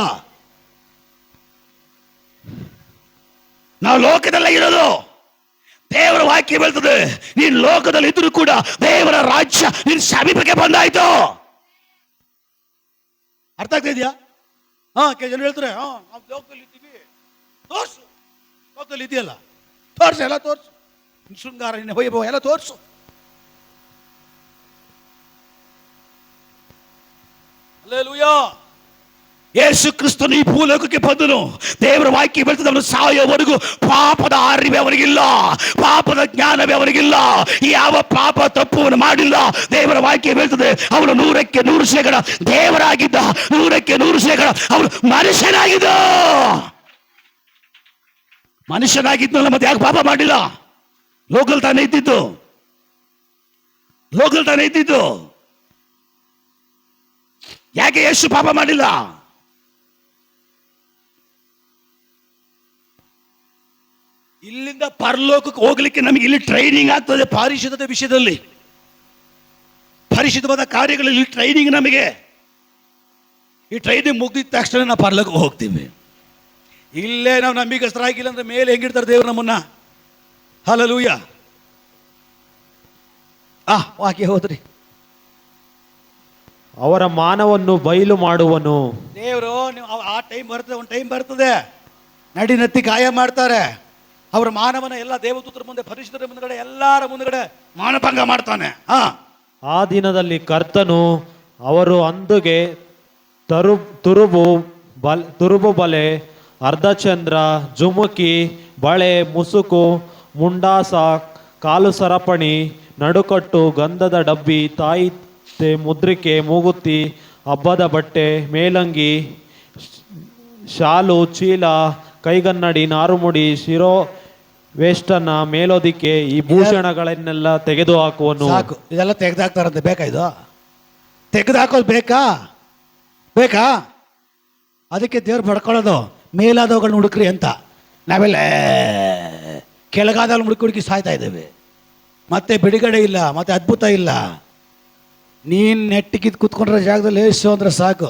ನಾವು ಲೋಕದಲ್ಲೇ ಇರೋದು, ದೇವರ ವಾಕ್ಯ ಬರ್ತದೆ, ನೀನು ಲೋಕದಲ್ಲಿ ಇದ್ರೂ ಕೂಡ ದೇವರ ರಾಜ್ಯ ನಿನ್ನ ಸಮೀಪಕ್ಕೆ ಬಂದಾಯ್ತು. ಅರ್ಥ ಆಗ್ತಾ ಇದೆಯಾ? ಕೆಲವು ಜನ ಹೇಳ್ತಾರೆ, ನಾವು ಲೋಕದಲ್ಲಿ ಇದ್ದೀವಿ, ತೋರ್ಸು. ಲೋಕದಲ್ಲಿ ಇದೆಯಲ್ಲ, ತೋರ್ಸು, ಎಲ್ಲ ತೋರ್ಸು, ಶೃಂಗಾರ, ನಿನ್ನ ವೈಭವ ಎಲ್ಲ ತೋರ್ಸು. ಹಲ್ಲೆಲೂಯಾ. ಯೇಸು ಕ್ರಿಸ್ತನು ಈ ಭೂಲೋಕಕ್ಕೆ ಬಂದನು. ದೇವರ ವಾಕ್ಯ ಬರ್ತದೆ, ಅವನು ಸಾಯೋವರೆಗೂ ಪಾಪದ ಅರಿವೆ ಅವನಿಗಿಲ್ಲ, ಪಾಪದ ಜ್ಞಾನವೇ ಅವನಿಗಿಲ್ಲ, ಯಾವ ಪಾಪ ತಪ್ಪುವನ್ನು ಮಾಡಿಲ್ಲ. ದೇವರ ವಾಕ್ಯ ಬರ್ತದೆ, ಅವನು 100ಕ್ಕೆ 100% ದೇವರಾಗಿದ್ದ, 100ಕ್ಕೆ 100% ಅವನು ಮನುಷ್ಯನಾಗಿದ್ದ. ಮನುಷ್ಯನಾಗಿದ್ನಲ್ಲ, ಮತ್ತೆ ಯಾಕೆ ಪಾಪ ಮಾಡಿಲ್ಲ? ಲೋಕಲ್ ತಾನೇ ಇದ್ದಿದ್ದು, ಲೋಕಲ್ ತಾನೇ ಇದ್ದಿದ್ದು. ಯಾಕೆ ಯೇಸು ಪಾಪ ಮಾಡಿಲ್ಲ? ಇಲ್ಲಿಂದ ಪರಲೋಕಕ್ಕೆ ಹೋಗ್ಲಿಕ್ಕೆ ನಮಗೆ ಇಲ್ಲಿ ಟ್ರೈನಿಂಗ್ ಆಗ್ತದೆ. ಪರಿಶುದ್ಧತೆ ವಿಷಯದಲ್ಲಿ, ಪರಿಶುದ್ಧವಾದ ಕಾರ್ಯಗಳಲ್ಲಿ ಟ್ರೈನಿಂಗ್ ನಮಗೆ. ಈ ಟ್ರೈನಿಂಗ್ ಮುಗಿದ ತಕ್ಷಣ ನಾವು ಪರಲೋಕಕ್ಕೆ ಹೋಗ್ತೀವಿ. ಇಲ್ಲೇ ನಾವು ನಂಬಿಕಸ್ಥರಾಗಿಲ್ಲ ಅಂದ್ರೆ ಮೇಲೆ ಹೆಂಗಿಡ್ತಾರೆ ದೇವರು ನಮ್ಮನ್ನ. ಹಲ್ಲೆಲೂಯ. ವಾಕ್ಯ ಹೋದ್ರಿ. ಅವರ ಮಾನವನ್ನು ಬಯಲು ಮಾಡುವನು. ದೇವರು ನೀವು ಆ ಟೈಮ್ ಬರ್ತದೆ, ಒಂದು ಟೈಮ್ ಬರ್ತದೆ, ನಡಿ ನತ್ತಿ ಗಾಯ ಮಾಡ್ತಾರೆ. ಅವರ ಮಾನವನ ಎಲ್ಲ ದೇವದೂತರ ಮುಂದೆ, ಪರಿಶುದ್ಧರ ಮುಂದಗಡೆ, ಎಲ್ಲರ ಮುಂದಗಡೆ ಮಾನಭಂಗ ಮಾಡ್ತಾನೆ. ಆ ದಿನದಲ್ಲಿ ಕರ್ತನು ಅವರು ಅಂದುಗೆ ತುರುಬು ಬಲೆ, ಅರ್ಧಚಂದ್ರ, ಜುಮುಕಿ, ಬಳೆ, ಮುಸುಕು, ಮುಂಡಾಸ, ಕಾಲು ಸರಪಣಿ, ನಡುಕಟ್ಟು, ಗಂಧದ ಡಬ್ಬಿ, ತಾಯಿತೆ, ಮುದ್ರಿಕೆ, ಮೂಗುತಿ, ಹಬ್ಬದ ಬಟ್ಟೆ, ಮೇಲಂಗಿ, ಶಾಲು, ಚೀಲ, ಕೈಗನ್ನಡಿ, ನಾರುಮುಡಿ, ಶಿರೋ ವೇಷ್ಟನ, ಮೇಲೋದಿಕೆ, ಈ ಭೂಷಣಗಳನ್ನೆಲ್ಲ ತೆಗೆದು ಹಾಕುವನು. ಸಾಕು, ಇದೆಲ್ಲ ತೆಗೆದಾಕ್ತಾರಂತೆ. ಬೇಕಾ ಇದು? ತೆಗೆದಾಕೋದು ಬೇಕಾ? ಬೇಕಾ? ಅದಕ್ಕೆ ದೇವ್ರು ಬಡ್ಕೊಳ್ಳೋದು, ಮೇಲಾದವುಗಳನ್ನ ಹುಡುಕ್ರಿ ಅಂತ. ನಾವೆಲ್ಲ ಕೆಳಗಾದಲ್ಲಿ ಹುಡುಕಿ ಸಾಯ್ತಾ ಇದ್ದೇವೆ. ಮತ್ತೆ ಬಿಡುಗಡೆ ಇಲ್ಲ, ಮತ್ತೆ ಅದ್ಭುತ ಇಲ್ಲ. ನೀನು ನೆಟ್ಟಿಗಿದ್ದು ಕೂತ್ಕೊಂಡ್ರೆ ಜಾಗದಲ್ಲಿ ಏಸು ಅಂದ್ರೆ ಸಾಕು.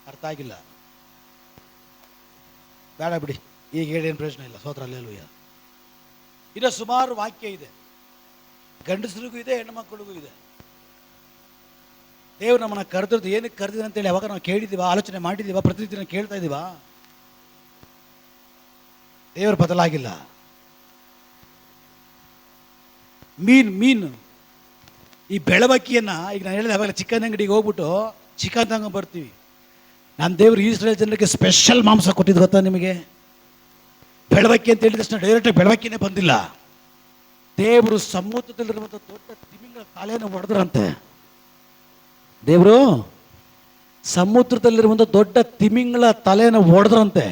ಅರ್ಥ ಆಗಿಲ್ಲ, ಬೇಡ ಬಿಡಿ, ಈಗ ಹೇಳೇನು ಪ್ರಶ್ನೆ ಇಲ್ಲ. ಸ್ತೋತ್ರ ಹಲ್ಲೆಲೂಯಾ. ಇನ್ನು ಸುಮಾರು ವಾಕ್ಯ ಇದೆ, ಗಂಡಸರಿಗೂ ಇದೆ, ಹೆಣ್ಣು ಮಕ್ಕಳಿಗೂ ಇದೆ. ದೇವ್ರು ನಮ್ಮನ್ನ ಕರೆದಿದ್ದು ಏನಕ್ಕೆ ಕರೆದಿದೆ ಅಂತೇಳಿ ಅವಾಗ ನಾವು ಕೇಳಿದ್ದೀವ, ಆಲೋಚನೆ ಮಾಡಿದ್ದೀವ, ಪ್ರತಿದಿನ ಕೇಳ್ತಾ ಇದ್ದೀವ? ದೇವರು ಬದಲಾಗಿಲ್ಲ. ಮೀನು ಈ ಬೆಳವಕ್ಕಿಯನ್ನು, ಈಗ ನಾನು ಹೇಳಿದೆ ಅವಾಗ ಚಿಕನ್ ಅಂಗಡಿಗೆ ಹೋಗ್ಬಿಟ್ಟು ಚಿಕನ್ ತಗೊಂಡು ಬರ್ತೀವಿ. ನಮ್ಮ ದೇವರು ಇಸ್ರೇಲ್ ಜನರಿಗೆ ಸ್ಪೆಷಲ್ ಮಾಂಸ ಕೊಟ್ಟಿದ್ದು ಗೊತ್ತಾ ನಿಮಗೆ? ಬೆಳವಕ್ಕಿ ಅಂತ ಹೇಳಿದ ತಕ್ಷಣ ಡೈರೆಕ್ಟಾಗಿ ಬೆಳವಕ್ಕಿನೇ ಬಂದಿಲ್ಲ. ದೇವರು ಸಮುದ್ರದಲ್ಲಿರುವಂಥ ದೊಡ್ಡ ತಿಮಿಂಗಳ ತಲೆಯನ್ನು ಹೊಡೆದ್ರಂತೆ. ದೇವರು ಸಮುದ್ರದಲ್ಲಿರುವಂಥ ದೊಡ್ಡ ತಿಮಿಂಗಳ ತಲೆಯನ್ನು ಹೊಡೆದ್ರಂತೆ.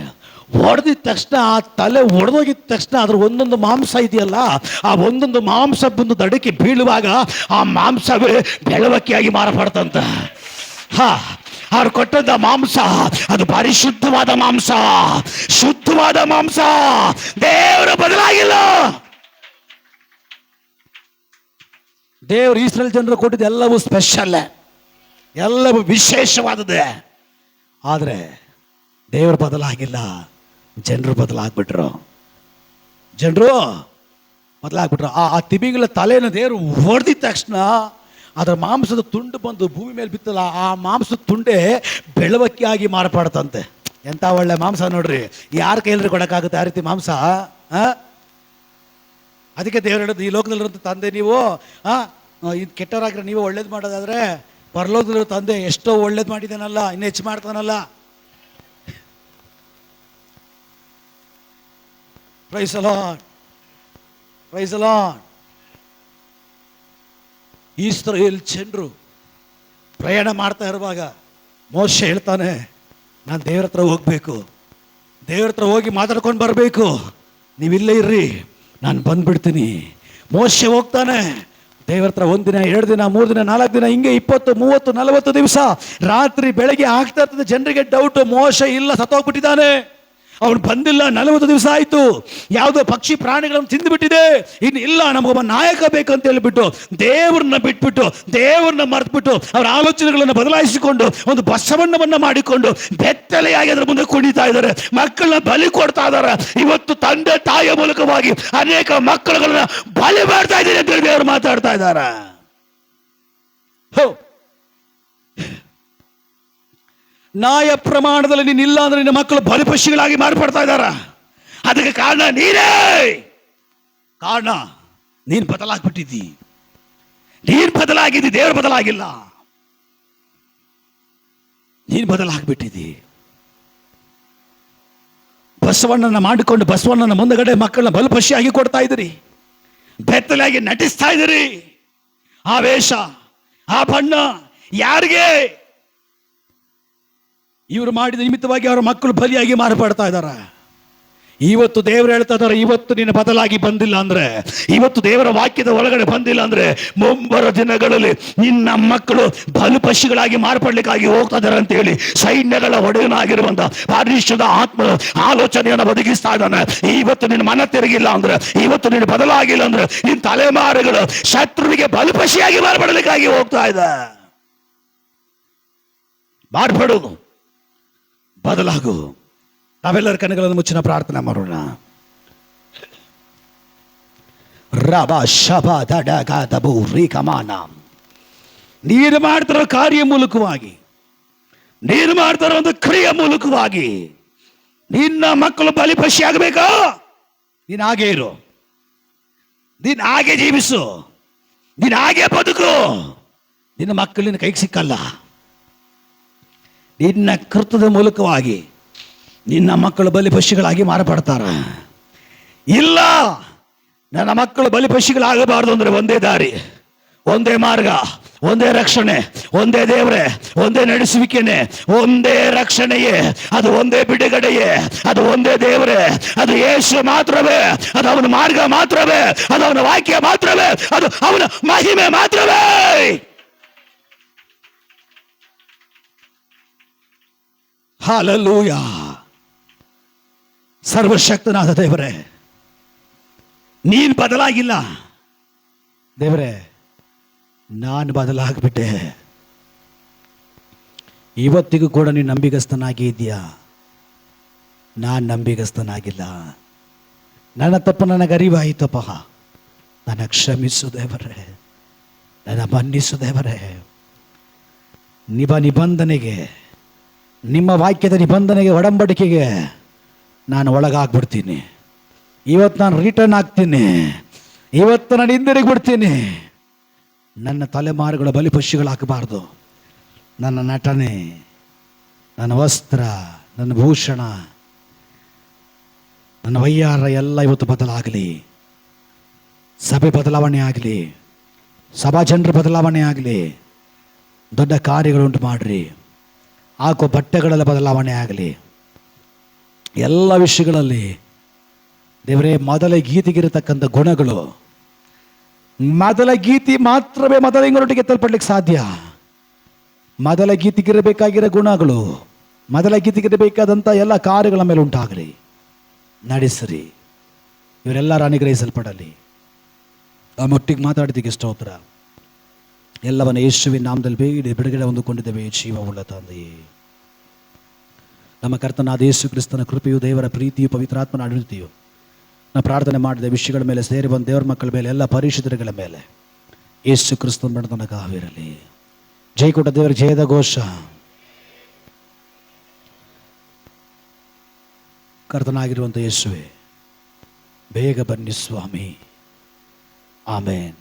ಹೊಡೆದಿದ ತಕ್ಷಣ, ಆ ತಲೆ ಹೊಡೆದೋಗಿದ ತಕ್ಷಣ ಅದ್ರ ಒಂದೊಂದು ಮಾಂಸ ಇದೆಯಲ್ಲ, ಆ ಒಂದೊಂದು ಮಾಂಸ ಬಂದು ದಡಕ್ಕೆ ಬೀಳುವಾಗ ಆ ಮಾಂಸವೇ ಬೆಳವಕ್ಕಿಯಾಗಿ ಮಾರಪಡ್ತಂತ. ಅವ್ರು ಕೊಟ್ಟಂತ ಮಾಂಸ ಅದು ಪರಿಶುದ್ಧವಾದ ಮಾಂಸ, ಶುದ್ಧವಾದ ಮಾಂಸ. ದೇವರು ಬದಲಾಗಿಲ್ಲ. ದೇವರು ಇಸ್ರೇಲ್ ಜನರು ಕೊಟ್ಟಿದ್ದು ಎಲ್ಲವೂ ಸ್ಪೆಷಲ್, ಎಲ್ಲವೂ ವಿಶೇಷವಾದದ್ದೇ. ಆದರೆ ದೇವರು ಬದಲಾಗಿಲ್ಲ, ಜನರು ಬದಲಾಗ್ಬಿಟ್ರು. ಆ ತಿಮಿಂಗಳ ತಲೆಯನ್ನು ದೇವರು ಹೊಡೆದಿದ ತಕ್ಷಣ ಅದರ ಮಾಂಸದ ತುಂಡು ಬಂದು ಭೂಮಿ ಮೇಲೆ ಬಿತ್ತಲ್ಲ, ಆ ಮಾಂಸದ ತುಂಡೇ ಬೆಳವಕ್ಕಿಯಾಗಿ ಮಾರ್ಪಾಡ್ತಂತೆ. ಎಂಥ ಒಳ್ಳೆ ಮಾಂಸ ನೋಡ್ರಿ. ಯಾರ ಕೈಯಲ್ಲಿ ಕೊಡೋಕ್ಕಾಗುತ್ತೆ ಆ ರೀತಿ ಮಾಂಸ? ಅದಕ್ಕೆ ದೇವರು ಹೇಳೋದು, ಈ ಲೋಕದಲ್ಲಿರೋ ತಂದೆ ನೀವು ಇದು ಕೆಟ್ಟವರಾಗಿರೋ ನೀವು ಒಳ್ಳೇದು ಮಾಡೋದಾದ್ರೆ ಪರಲೋಕದಲ್ಲಿರೋ ತಂದೆ ಎಷ್ಟೋ ಒಳ್ಳೇದು ಮಾಡಿದ್ದಾನಲ್ಲ, ಇನ್ನೂ ಹೆಚ್ಚು ಮಾಡ್ತಾನಲ್ಲ. Praise the Lord, praise the Lord. Israel ಜನರು ಪ್ರಯಾಣ ಮಾಡ್ತಾ ಇರುವಾಗ ಮೋಶೆ ಹೇಳ್ತಾನೆ, ನಾನು ದೇವ್ರ ಹತ್ರ ಹೋಗ್ಬೇಕು, ದೇವ್ರ ಹತ್ರ ಹೋಗಿ ಮಾತಾಡ್ಕೊಂಡು ಬರಬೇಕು, ನೀವಿಲ್ಲೇ ಇರ್ರಿ, ನಾನು ಬಂದ್ಬಿಡ್ತೀನಿ. ಮೋಶೆ ಹೋಗ್ತಾನೆ ದೇವ್ರ ಹತ್ರ. 1 ದಿನ, 2 ದಿನ, 3 ದಿನ, 4 ದಿನ, ಹಿಂಗೆ 20, 30, 40 ದಿವಸ. ರಾತ್ರಿ ಬೆಳಗ್ಗೆ ಆಗ್ತಾ ಇರ್ತದೆ. ಜನರಿಗೆ ಡೌಟ್, ಮೋಶೆ ಇಲ್ಲ, ಸತ್ತೋಗ್ಬಿಟ್ಟಿದ್ದಾನೆ, ಅವನು ಬಂದಿಲ್ಲ. 40 ದಿವಸ ಆಯಿತು, ಯಾವುದೋ ಪಕ್ಷಿ ಪ್ರಾಣಿಗಳನ್ನು ತಿಂದುಬಿಟ್ಟಿದೆ, ಇನ್ನು ಇಲ್ಲ, ನಮಗೊಬ್ಬ ನಾಯಕ ಬೇಕಂತ ಹೇಳಿಬಿಟ್ಟು ದೇವ್ರನ್ನ ಬಿಟ್ಬಿಟ್ಟು, ದೇವ್ರನ್ನ ಮರೆತುಬಿಟ್ಟು, ಅವರ ಆಲೋಚನೆಗಳನ್ನು ಬದಲಾಯಿಸಿಕೊಂಡು ಒಂದು ಬಸವಣ್ಣವನ್ನು ಮಾಡಿಕೊಂಡು ಬೆತ್ತಲೆಯಾಗಿ ಅದರ ಮುಂದೆ ಕುಣಿತಾ ಇದ್ದಾರೆ. ಮಕ್ಕಳನ್ನ ಬಲಿ ಕೊಡ್ತಾ ಇದ್ದಾರೆ. ಇವತ್ತು ತಂದೆ ತಾಯಿಯ ಮೂಲಕವಾಗಿ ಅನೇಕ ಮಕ್ಕಳುಗಳನ್ನ ಬಲಿ ಮಾಡ್ತಾ ಇದ್ದಾರೆ ಅಂತ ದೇವರು ಮಾತಾಡ್ತಾ ಇದ್ದಾರೆ. ನ್ಯಾಯ ಪ್ರಮಾಣದಲ್ಲಿ ನೀನಿಲ್ಲ ಅಂದ್ರೆ ನಿನ್ನ ಮಕ್ಕಳು ಬಲಿಪಶುಗಳಾಗಿ ಮಾರ್ಪಡ್ತಾ ಇದ್ದಾರ. ಅದಕ್ಕೆ ಕಾರಣ ನೀನೇ. ಕಾರಣ ನೀನು ಬದಲಾಗ್ಬಿಟ್ಟಿದ್ದಿ. ನೀನು ಬದಲಾಗಿದ್ದಿ, ದೇವರು ಬದಲಾಗಿಲ್ಲ. ನೀನು ಬದಲಾಗ್ಬಿಟ್ಟಿದ್ದಿ. ಬಸವಣ್ಣನ ಮಾಡಿಕೊಂಡು ಬಸವಣ್ಣನ ಮುಂದಗಡೆ ಮಕ್ಕಳನ್ನ ಬಲಿಪಶುಯಾಗಿ ಕೊಡ್ತಾ ಇದ್ದೀರಿ, ಬೆತ್ತಲಾಗಿ ನಟಿಸ್ತಾ ಇದ್ದೀರಿ. ಆ ವೇಷ, ಆ ಬಣ್ಣ ಯಾರಿಗೆ? ಇವರು ಮಾಡಿದ ನಿಮಿತ್ತವಾಗಿ ಅವರ ಮಕ್ಕಳು ಬಲಿಯಾಗಿ ಮಾರ್ಪಡ್ತಾ ಇದ್ದಾರೆ. ಇವತ್ತು ದೇವರು ಹೇಳ್ತಾ ಇದ್ದಾರೆ, ಇವತ್ತು ನೀನು ಬದಲಾಗಿ ಬಂದಿಲ್ಲ ಅಂದ್ರೆ, ಇವತ್ತು ದೇವರ ವಾಕ್ಯದ ಒಳಗಡೆ ಬಂದಿಲ್ಲ ಅಂದ್ರೆ, ಮುಂಬರುವ ದಿನಗಳಲ್ಲಿ ನಿನ್ನ ಮಕ್ಕಳು ಬಲಿಪಶುಗಳಾಗಿ ಮಾರ್ಪಡ್ಲಿಕ್ಕಾಗಿ ಹೋಗ್ತಾ ಇದ್ದಾರೆ ಅಂತ ಹೇಳಿ ಸೈನ್ಯಗಳ ಒಡೆಯನಾಗಿರುವಂತ ಪರಿಶುದ್ಧ ಆತ್ಮ ಆಲೋಚನೆಯನ್ನು ಒದಗಿಸ್ತಾ ಇದ್ದಾನೆ. ಇವತ್ತು ನಿನ್ನ ಮನ ತಿರುಗಿಲ್ಲ ಅಂದ್ರೆ, ಇವತ್ತು ನೀನು ಬದಲಾಗಿಲ್ಲ ಅಂದ್ರೆ, ನಿನ್ನ ತಲೆಮಾರುಗಳು ಶತ್ರುವಿಗೆ ಬಲಿಪಶಿಯಾಗಿ ಮಾರ್ಪಡಲಿಕ್ಕಾಗಿ ಹೋಗ್ತಾ ಇದೆ. ಮಾರ್ಪಡು, ಬದಲಾಗು. ನಾವೆಲ್ಲರ ಕಣ್ಣುಗಳನ್ನು ಮುಚ್ಚಿನ ಪ್ರಾರ್ಥನೆ ಮಾಡೋಣ. ರಬ ಶಬ ದಡಗ ದಬು ರೀಕಮಾನ. ನೀನು ಮಾಡ್ತಿರೋ ಕಾರ್ಯ ಮೂಲಕವಾಗಿ, ನೀನು ಮಾಡ್ತಿರೋ ಒಂದು ಕ್ರಿಯೆ ಮೂಲಕವಾಗಿ ನಿನ್ನ ಮಕ್ಕಳು ಬಲಿಪಶಿ ಆಗಬೇಕಾ? ನೀನು ಹಾಗೆ ಇರು, ನೀನು ಹಾಗೆ ಜೀವಿಸು, ನೀನು ಹಾಗೆ ಬದುಕು. ನಿನ್ನ ಮಕ್ಕಳಿನ ಕೈಗೆ ಸಿಕ್ಕಲ್ಲ. ನಿನ್ನ ಕೃತ್ಯದ ಮೂಲಕವಾಗಿ ನಿನ್ನ ಮಕ್ಕಳು ಬಲಿಪಶುಗಳಾಗಿ ಮಾರಪಡ್ತಾರ. ಇಲ್ಲ, ನನ್ನ ಮಕ್ಕಳು ಬಲಿಪಶುಗಳಾಗಬಾರ್ದು ಅಂದ್ರೆ ಒಂದೇ ದಾರಿ, ಒಂದೇ ಮಾರ್ಗ, ಒಂದೇ ರಕ್ಷಣೆ, ಒಂದೇ ದೇವರೇ, ಒಂದೇ ನಡೆಸುವಿಕೆನೆ, ಒಂದೇ ರಕ್ಷಣೆಯೇ, ಅದು ಒಂದೇ ಬಿಡುಗಡೆಯೇ, ಅದು ಒಂದೇ ದೇವರೇ, ಅದು ಯೇಸು ಮಾತ್ರವೇ, ಅದು ಅವನ ಮಾರ್ಗ ಮಾತ್ರವೇ, ಅದು ಅವನ ವಾಕ್ಯ ಮಾತ್ರವೇ, ಅದು ಅವನ ಮಹಿಮೆ ಮಾತ್ರವೇ. ಹಲ್ಲೆಲೂಯಾ. ಸರ್ವಶಕ್ತನಾದ ದೇವರೇ, ನೀನು ಬದಲಾಗಿಲ್ಲ. ದೇವರೇ, ನಾನು ಬದಲಾಗ್ಬಿಟ್ಟೆ. ಇವತ್ತಿಗೂ ಕೂಡ ನೀನು ನಂಬಿಗಸ್ತನಾಗಿ ಇದೆಯಾ? ನಾನು ನಂಬಿಗಸ್ತನಾಗಿಲ್ಲ. ನನ್ನ ತಪ್ಪು ನನಗೆ ಅರಿವಾಯಿತಪ್ಪ. ನನ್ನ ಕ್ಷಮಿಸು ದೇವರೇ, ನನ್ನ ಮನ್ನಿಸು ದೇವರೇ. ನಿಬಂಧನೆಗೆ, ನಿಮ್ಮ ವಾಕ್ಯದ ನಿಬಂಧನೆಗೆ, ಒಡಂಬಡಿಕೆಗೆ ನಾನು ಒಳಗಾಗ್ಬಿಡ್ತೀನಿ. ಇವತ್ತು ನಾನು ರಿಟರ್ನ್ ಆಗ್ತೀನಿ. ಇವತ್ತು ನಾನು ಹಿಂದಿರುಗಿ ಬಿಡ್ತೀನಿ. ನನ್ನ ತಲೆಮಾರುಗಳ ಬಲಿಪಶುಗಳಾಗಬಾರ್ದು. ನನ್ನ ನಟನೆ, ನನ್ನ ವಸ್ತ್ರ, ನನ್ನ ಭೂಷಣ, ನನ್ನ ವಯ್ಯಾರ ಎಲ್ಲ ಇವತ್ತು ಬದಲಾಗಲಿ. ಸಭೆ ಬದಲಾವಣೆ ಆಗಲಿ, ಸಭಾ ಜನರ ಬದಲಾವಣೆ ಆಗಲಿ. ದೊಡ್ಡ ಕಾರ್ಯಗಳುಂಟು ಮಾಡ್ರಿ. ಹಾಕೋ ಬಟ್ಟೆಗಳೆಲ್ಲ ಬದಲಾವಣೆ ಆಗಲಿ. ಎಲ್ಲ ವಿಷಯಗಳಲ್ಲಿ ದೇವರೇ, ಮೊದಲ ಗೀತೆಗಿರತಕ್ಕಂಥ ಗುಣಗಳು, ಮೊದಲ ಗೀತೆ ಮಾತ್ರವೇ ಮೊದಲ ಇಂಗರೊಟ್ಟಿಗೆ ಎತ್ತಲ್ಪಡ್ಲಿಕ್ಕೆ ಸಾಧ್ಯ. ಮೊದಲ ಗೀತೆಗಿರಬೇಕಾಗಿರೋ ಗುಣಗಳು, ಮೊದಲ ಗೀತೆಗಿರಬೇಕಾದಂಥ ಎಲ್ಲ ಕಾರ್ಯಗಳ ಮೇಲೆ ಉಂಟಾಗಲಿ. ನಡೆಸ್ರಿ. ಇವರೆಲ್ಲರೂ ಅನುಗ್ರಹಿಸಲ್ಪಡಲಿ. ಆ ಮಟ್ಟಿಗೆ ಮಾತಾಡಿದ್ದಕ್ಕೆ ಸ್ತೋತ್ರ. ಎಲ್ಲವನ್ನ ಯೇಸುವಿನ ನಾಮದಲ್ಲಿ ಬೇಡಿ ಬಿಡುಗಡೆ ಹೊಂದಿಕೊಂಡಿದ್ದೇವೆ. ಜೀವವುಳ್ಳ ತಂದೆಯೇ, ನಮ್ಮ ಕರ್ತನಾದ ಯೇಸು ಕ್ರಿಸ್ತನ ಕೃಪೆಯು, ದೇವರ ಪ್ರೀತಿಯು, ಪವಿತ್ರಾತ್ಮನ ಆಡಳಿತೆಯು ನಾವು ಪ್ರಾರ್ಥನೆ ಮಾಡಿದ ವಿಷಯಗಳ ಮೇಲೆ ಸೇರಿ ಬಂದ ದೇವರ ಮಕ್ಕಳ ಮೇಲೆ, ಎಲ್ಲ ಪರಿಶುದ್ಧಗಳ ಮೇಲೆ ಯೇಸು ಕ್ರಿಸ್ತನ ಬಣ್ಣದನಗಾವಿರಲಿ. ಜೈ ಕೊಟ್ಟ ದೇವರ ಜಯದ ಘೋಷ. ಕರ್ತನಾಗಿರುವಂಥ ಯೇಸುವೆ, ಬೇಗ ಬನ್ನಿ ಸ್ವಾಮಿ. ಆಮೇನ್.